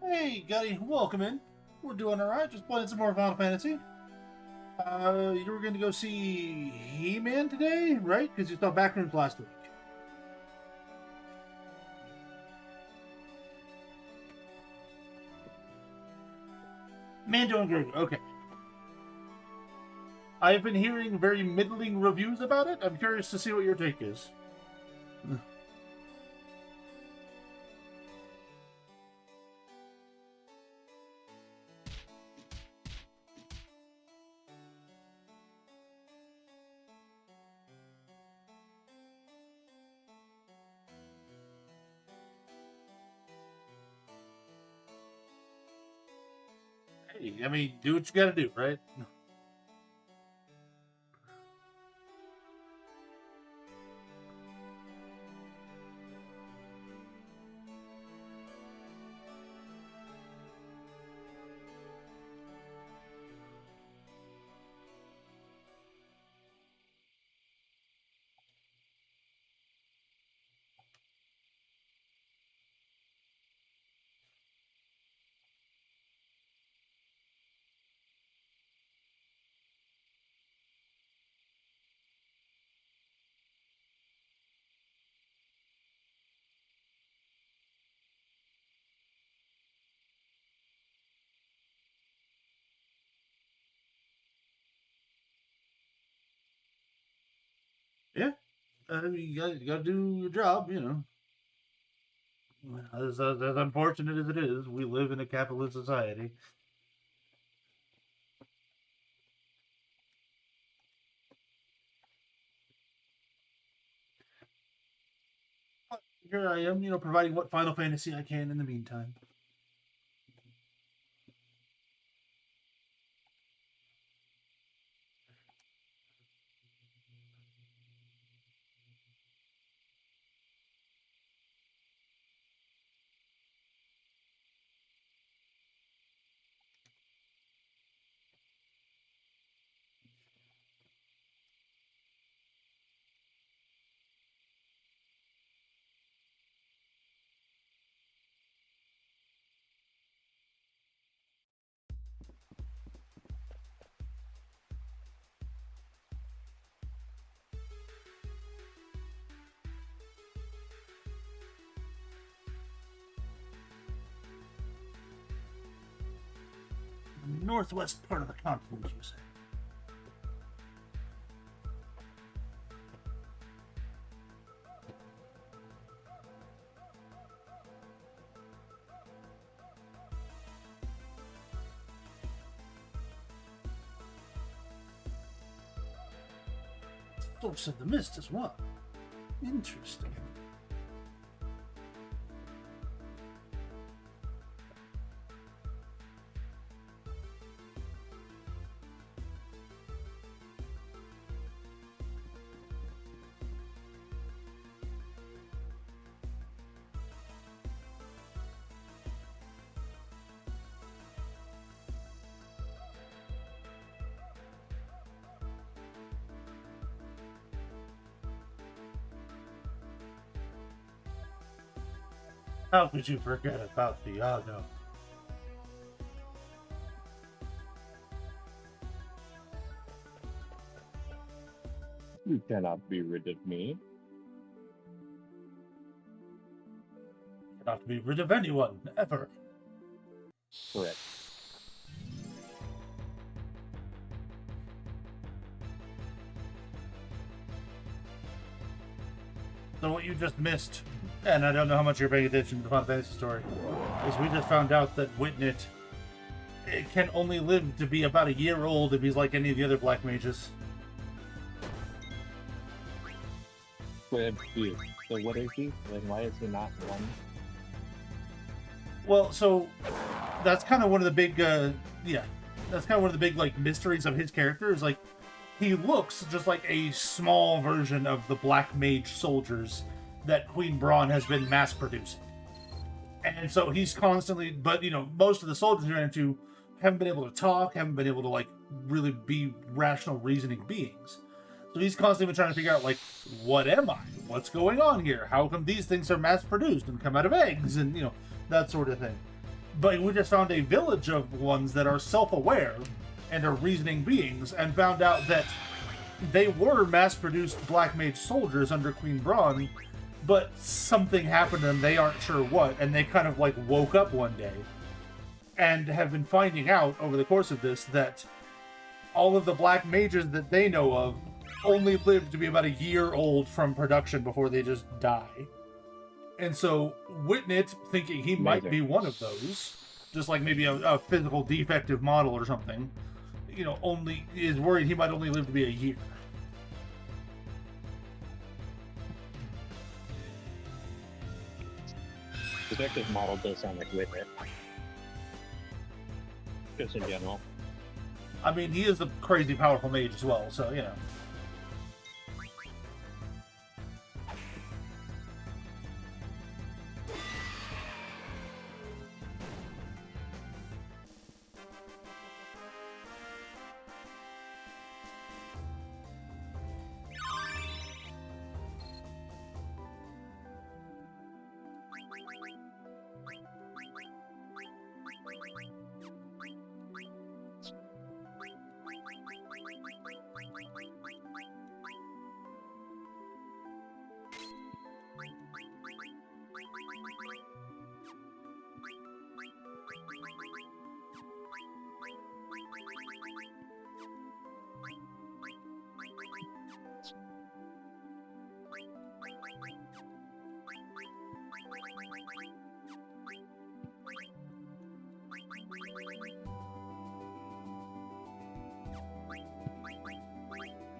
Hey, Gutty, welcome in. We're doing alright, just playing some more Final Fantasy. You were going to go see He-Man today, right? Because you saw Backrooms last week. Mando and Grogu, okay. I've been hearing very middling reviews about it. I'm curious to see what your take is. Hey, I mean, do what you gotta do, right? Yeah. I mean, you gotta do your job, you know. As unfortunate as it is, we live in a capitalist society. But here I am, you know, providing what Final Fantasy I can in the meantime. Northwest part of the continent, you say? source of the mist as well. Interesting. How could you forget about Iago? You cannot be rid of me. Not to be rid of anyone, ever. Correct. So what you just missed, and I don't know how much you're paying attention to the Final Fantasy story, is we just found out that Witnett can only live to be about a year old if he's like any of the other black mages. So what is he? Like, why is he not one? Well, so that's kind of one of the big, that's kind of one of the big like mysteries of his character. Is like he looks just like a small version of the black mage soldiers that Queen Braun has been mass producing, and so he's constantly. But most of the soldiers you ran into haven't been able to talk, haven't been able to like really be rational, reasoning beings. So he's constantly been trying to figure out, like, what am I? What's going on here? How come these things are mass-produced and come out of eggs? And, that sort of thing. But we just found a village of ones that are self-aware and are reasoning beings, and found out that they were mass-produced Black Mage soldiers under Queen Braun, but something happened to them, they aren't sure what, and they kind of, like, woke up one day, and have been finding out over the course of this that all of the Black Mages that they know of only live to be about a year old from production before they just die. And so Witnett, thinking he might be one of those, just like maybe a physical defective model or something, only is worried he might only live to be a year. Defective model does sound like Witnett. Just in general. I mean, he is a crazy powerful mage as well, so,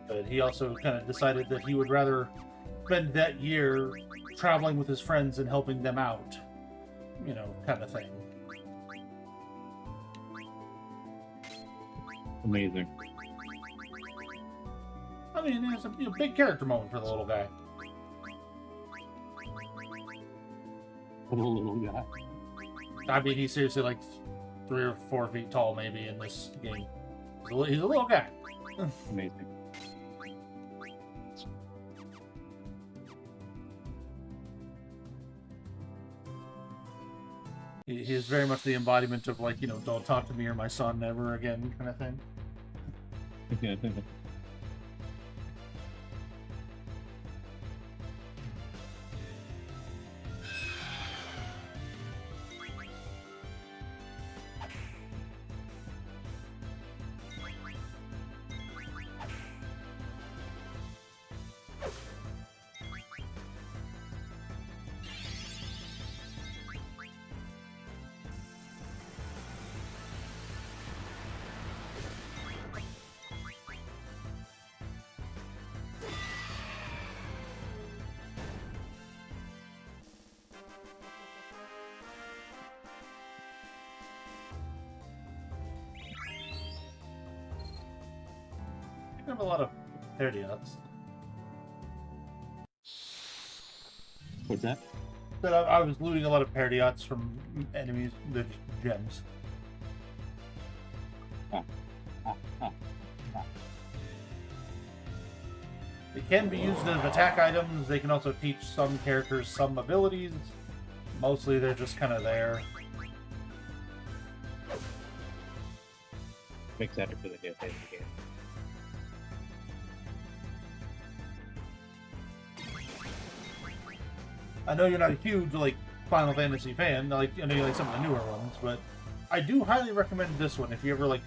But he also kind of decided that he would rather spend that year traveling with his friends and helping them out, kind of thing. Amazing. I mean, it's a big character moment for the little guy. For the little guy. I mean, he's seriously like 3 or 4 feet tall, maybe, in this game. He's a little guy. Amazing. He is very much the embodiment of, like, don't talk to me or my son ever again kind of thing. picking up a lot of Paradiots. What's that? But I was looting a lot of Paradiots from enemies, the gems. They can be used as attack items. They can also teach some characters some abilities. Mostly they're just kind of there. I'm excited for the new phase of the game. I know you're not a huge like Final Fantasy fan. Like I know you like some of the newer ones, but I do highly recommend this one if you ever like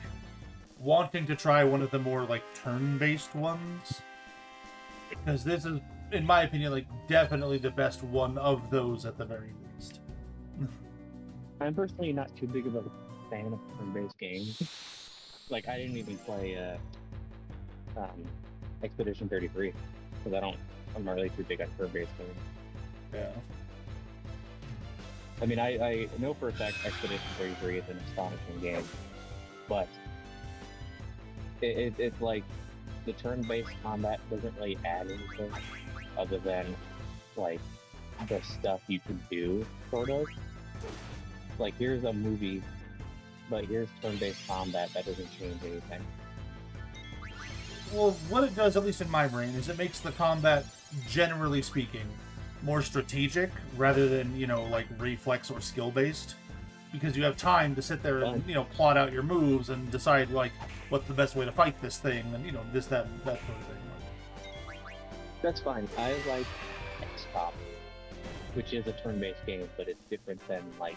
wanting to try one of the more like turn-based ones. Because this is, in my opinion, like definitely the best one of those at the very least. I'm personally not too big of a fan of turn-based games. Like, I didn't even play Expedition 33 because I'm not really too big on turn-based games. Yeah. I mean, I know for a fact Expedition 33 is an astonishing game, but it's like the turn-based combat doesn't really add anything other than like the stuff you can do, sort of. Like, here's a movie, but here's turn-based combat that doesn't change anything. Well, what it does, at least in my brain, is it makes the combat, generally speaking, more strategic rather than, you know, like reflex or skill-based. Because you have time to sit there and, you know, plot out your moves and decide, like, what's the best way to fight this thing, and, you know, this, that sort of thing. That's fine. I like XCOM, which is a turn-based game, but it's different than, like,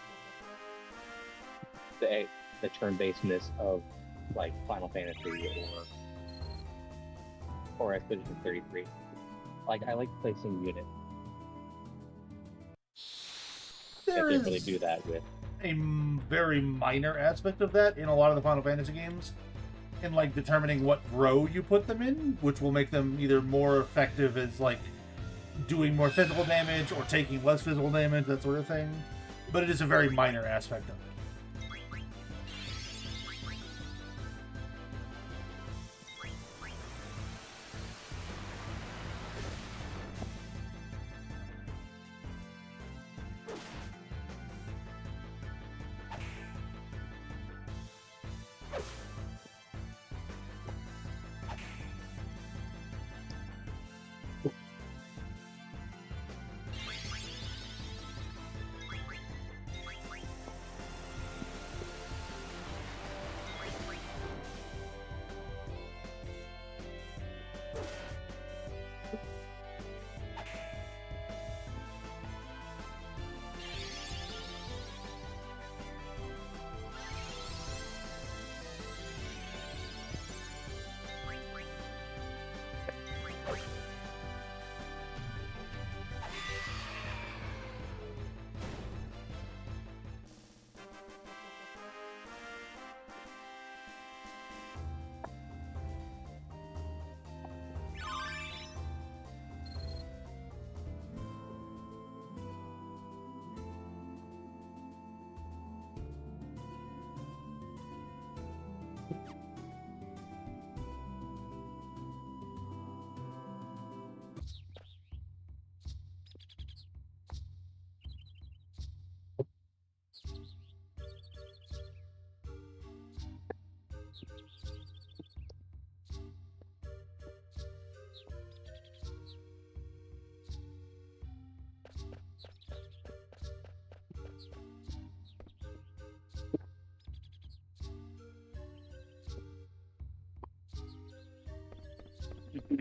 the turn-basedness of, like, Final Fantasy or Expedition 33. Like, I like placing units. There I didn't really is do that with. a very minor aspect of that in a lot of the Final Fantasy games, in like determining what row you put them in, which will make them either more effective as like doing more physical damage or taking less physical damage, that sort of thing. But it is a very minor aspect of it.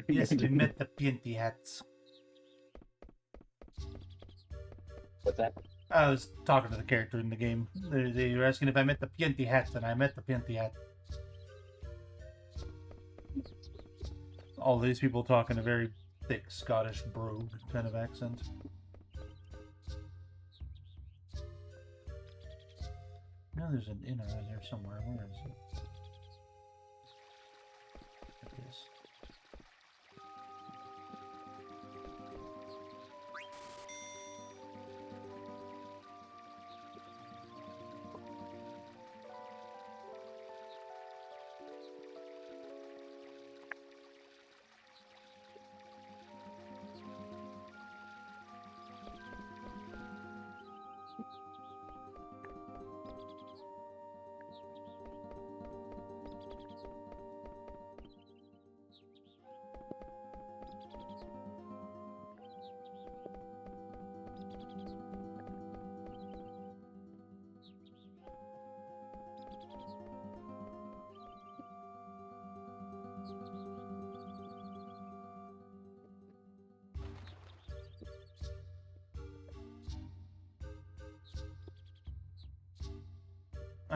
Yes, we met the Pinty Hats. What's that? I was talking to the character in the game. They were asking if I met the Pinty Hats, and I met the Pinty Hats. All these people talk in a very thick Scottish brogue kind of accent. No, there's an inn around here somewhere. Where is it? There it is.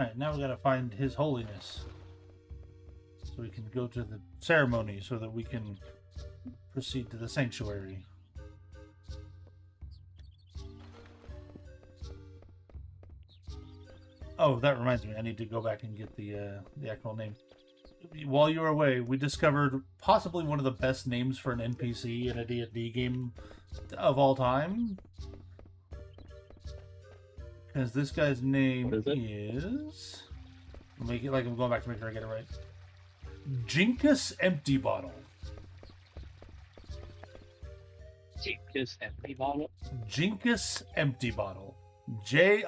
Alright, now we gotta find His Holiness. So we can go to the ceremony so that we can proceed to the sanctuary. Oh, that reminds me. I need to go back and get the actual name. While you were away, we discovered possibly one of the best names for an NPC in a D&D game of all time. Because this guy's name is... Make it like I'm going back to make sure I get it right. Jinkus Empty Bottle. Jinkus Empty Bottle? Jinkus Empty Bottle. Jinkus.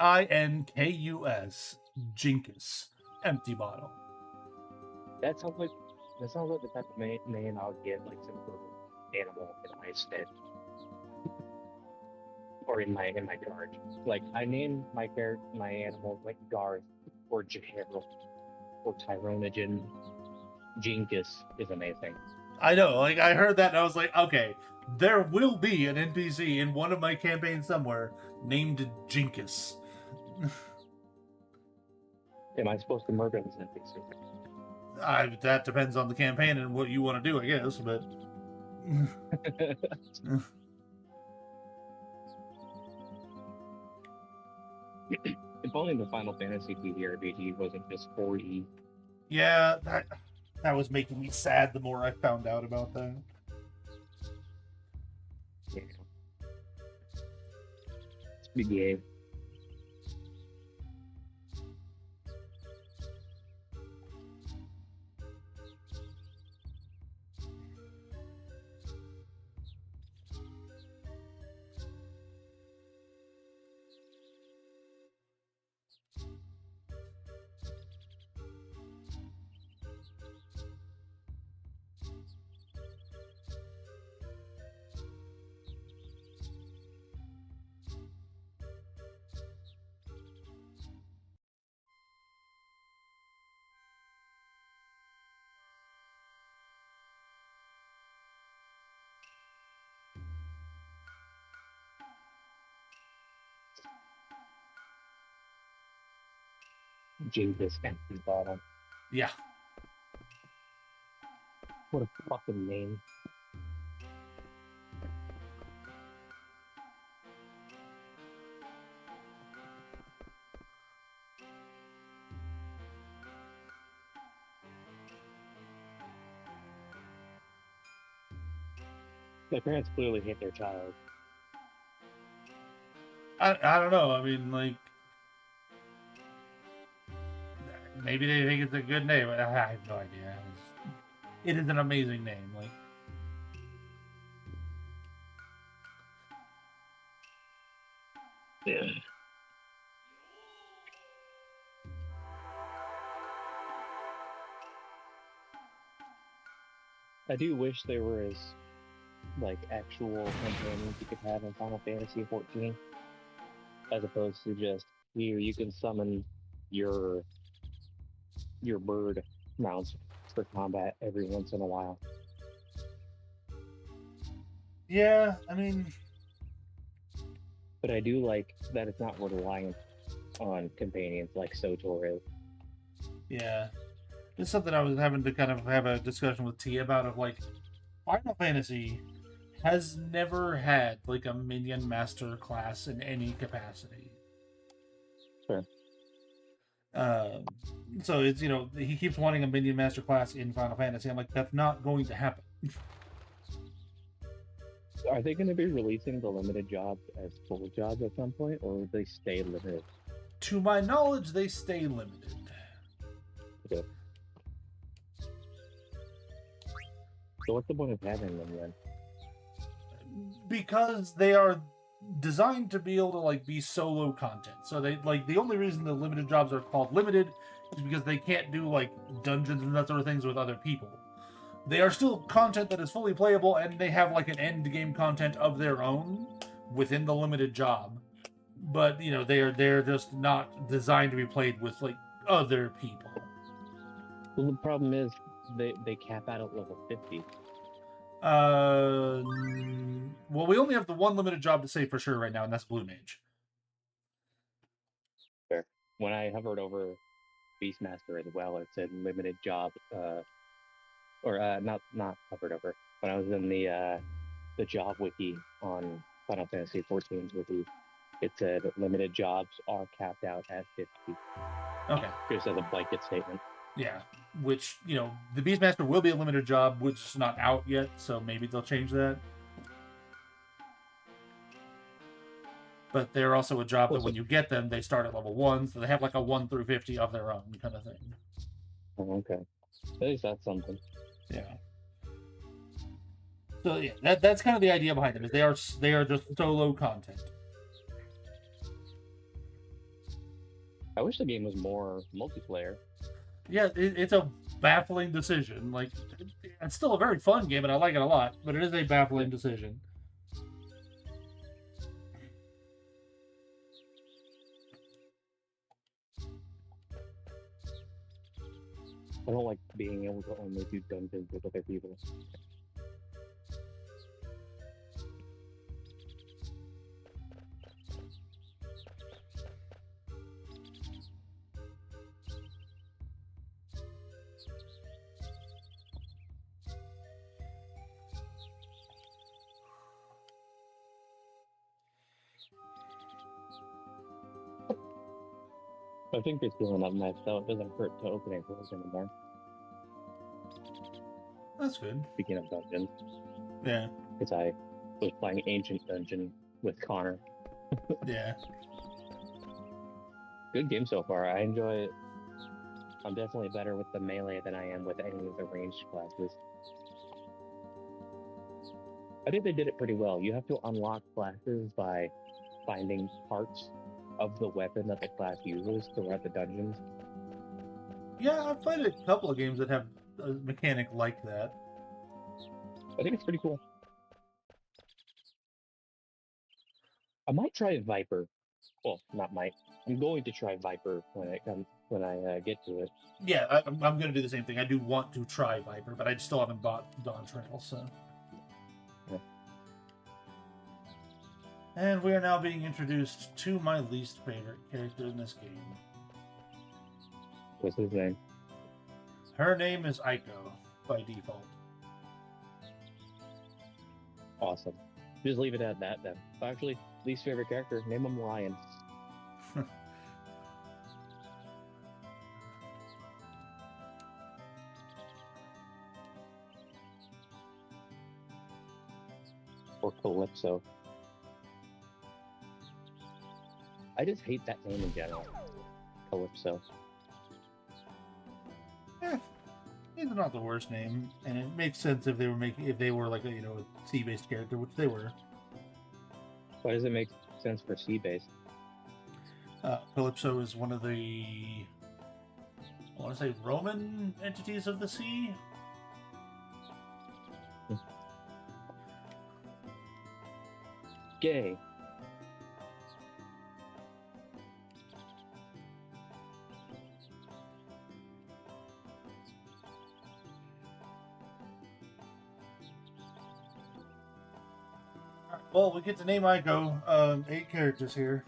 Jinkus Empty Bottle. That sounds like the type of name I would get like some sort of animal in my stead. Or in my charge. Like I named my animals like Garth or Jaharal or Tyronogen. Jinkus is amazing. I know, like I heard that and I was like, okay, there will be an NPC in one of my campaigns somewhere named Jinkus. Am I supposed to murder this NPC? That depends on the campaign and what you want to do, I guess, but... If only the Final Fantasy TTRPG wasn't just 4E. Yeah, that was making me sad the more I found out about that. Yeah. It's a big game. Jinkus Empty Bottle. Yeah. What a fucking name. Their parents clearly hate their child. I don't know. I mean, like... Maybe they think it's a good name. I have no idea. It is an amazing name. Like... Yeah. I do wish there were as like actual companions you could have in Final Fantasy 14, as opposed to just here you can summon your bird mounts for combat every once in a while. Yeah, I mean... But I do like that it's not reliant on companions like SOTOR is. Yeah. This is something I was having to kind of have a discussion with T about, of like, Final Fantasy has never had like a minion master class in any capacity. Sure. So it's, you know, he keeps wanting a minion master class in Final Fantasy. I'm like, that's not going to happen. Are they going to be releasing the limited jobs as full jobs at some point, or will they stay limited? To my knowledge, they stay limited. Okay. So what's the point of having them then? Because they are designed to be able to like be solo content. So they like, the only reason the limited jobs are called limited is because they can't do like dungeons and that sort of things with other people. They are still content that is fully playable, and they have like an end game content of their own within the limited job. But you know, they're just not designed to be played with like other people. Well, the problem is they cap out at level 50. Well, we only have the one limited job to say for sure right now, and that's Blue Mage. Fair. When I hovered over Beastmaster as well. It's a limited job, or not covered over. When I was in the job wiki on Final Fantasy 14's wiki, it said limited jobs are capped out at 50. Okay. Just as a blanket statement. Yeah. Which, you know, the Beastmaster will be a limited job, which is not out yet, so maybe they'll change that. But they're also a job that when you get them, they start at level 1, so they have like a 1 through 50 of their own kind of thing. Oh, okay. At least that's something. Yeah. So yeah, that's kind of the idea behind them, is they are just solo content. I wish the game was more multiplayer. Yeah, it's a baffling decision. Like, it's still a very fun game, and I like it a lot, but it is a baffling decision. I don't like being able to only do dungeons with other people. I think it's feeling up nice, though. It doesn't hurt to open a close anymore. That's good. Speaking of dungeons. Yeah. Because I was playing Ancient Dungeon with Connor. Yeah. Good game so far. I enjoy it. I'm definitely better with the melee than I am with any of the ranged classes. I think they did it pretty well. You have to unlock classes by finding parts of the weapon that the class uses throughout the dungeons. Yeah, I've played a couple of games that have a mechanic like that. I think it's pretty cool. I might try Viper. Well, not might. I'm going to try Viper when I get to it. Yeah, I'm going to do the same thing. I do want to try Viper, but I still haven't bought Dawn Trail, so. Yeah. And we are now being introduced to my least favorite character in this game. What's his name? Her name is Aiko, by default. Awesome. Just leave it at that, then. Actually, least favorite character, name him Ryan. Or Calypso. I just hate that name in general. Calypso. It's not the worst name, and it makes sense if they were like a, you know, a C-based character, which they were. Why does it make sense for C-based? Calypso is one of the, I want to say, Roman entities of the sea. Gay. Well, we get to name Aiko. 8 characters here.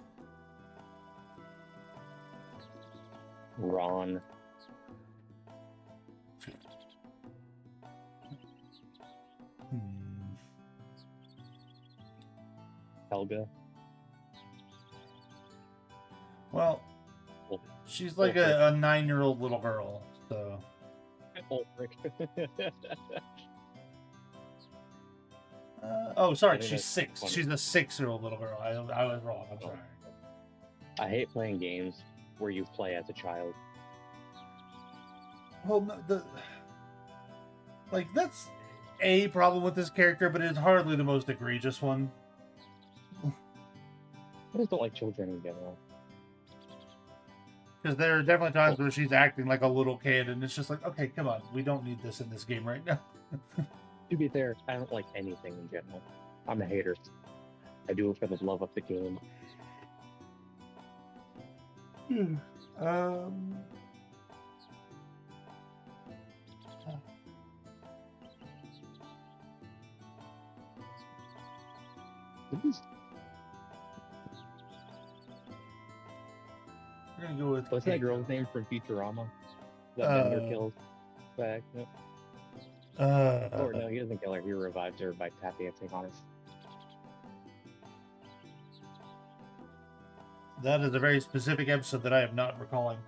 Ron. Helga. Well, she's like a 9-year-old little girl, so. Ulrich. Oh, sorry, she's 6. Funny. She's a 6-year-old little girl. I was wrong. I'm sorry. I hate playing games where you play as a child. Well, that's a problem with this character, but it's hardly the most egregious one. I just don't like children in general. Because there are definitely times where she's acting like a little kid, and it's just like, okay, come on, we don't need this in this game right now. To be fair, I don't like anything in general. I'm a hater. I do it for the love of the game. gonna go with. What's that girl's name from Futurama? That Bender kills back. Or no, he doesn't kill her. He revives her by tap dancing on her. That is a very specific episode that I am not recalling.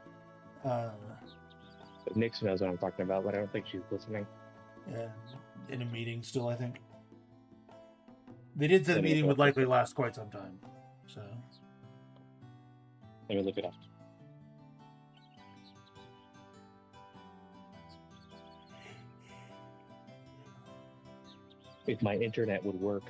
But Nix knows what I'm talking about, but I don't think she's listening. Yeah, in a meeting still, I think. They did say the meeting would likely last quite some time. So. Let me look it up. If my internet would work.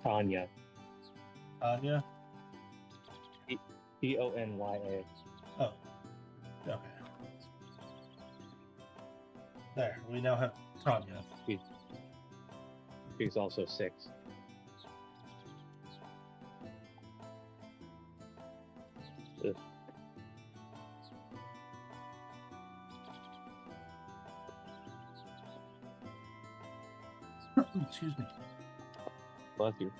Tanya. Anya? Tony. Oh. Okay. There, we now have Tanya. She's also 6. Ugh. Excuse me. Bless you.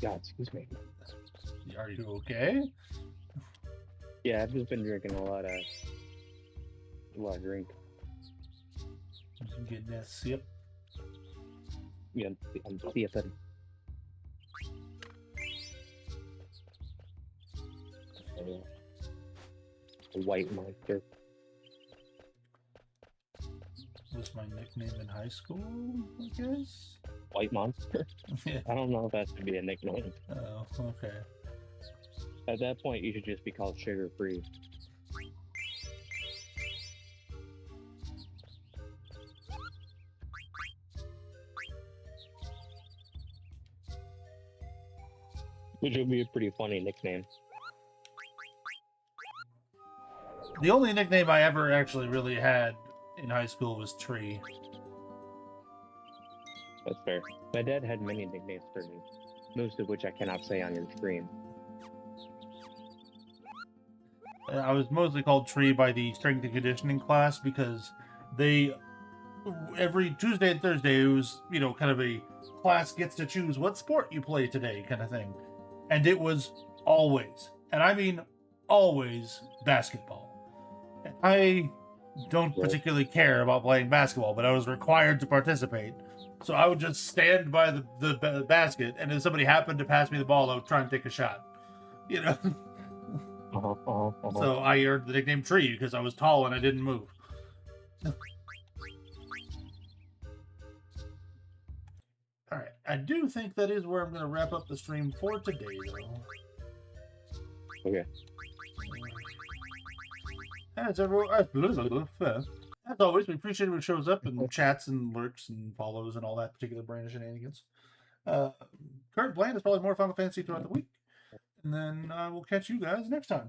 God, excuse me. Are you okay? Yeah, I've just been drinking a lot of drink. Getting that sip. Yeah, I'm sipping. A white monster. Was my nickname in high school, I guess? White monster? Yeah. I don't know if that should be a nickname. Oh, okay. At that point, you should just be called Sugar Free. Which would be a pretty funny nickname. The only nickname I ever actually really had in high school was Tree. That's fair. My dad had many nicknames for me, most of which I cannot say on your stream. I was mostly called Tree by the strength and conditioning class because they, every Tuesday and Thursday, it was, you know, kind of a class gets to choose what sport you play today kind of thing. And it was always, and I mean always, basketball. I don't particularly care about playing basketball, but I was required to participate. So I would just stand by the basket, and if somebody happened to pass me the ball, I would try and take a shot. You know? So I earned the nickname Tree because I was tall and I didn't move. Alright, I do think that is where I'm going to wrap up the stream for today, though. Okay. As always, we appreciate who shows up and chats and lurks and follows and all that particular brand of shenanigans. Current plan is probably more Final Fantasy throughout the week. And then we'll catch you guys next time.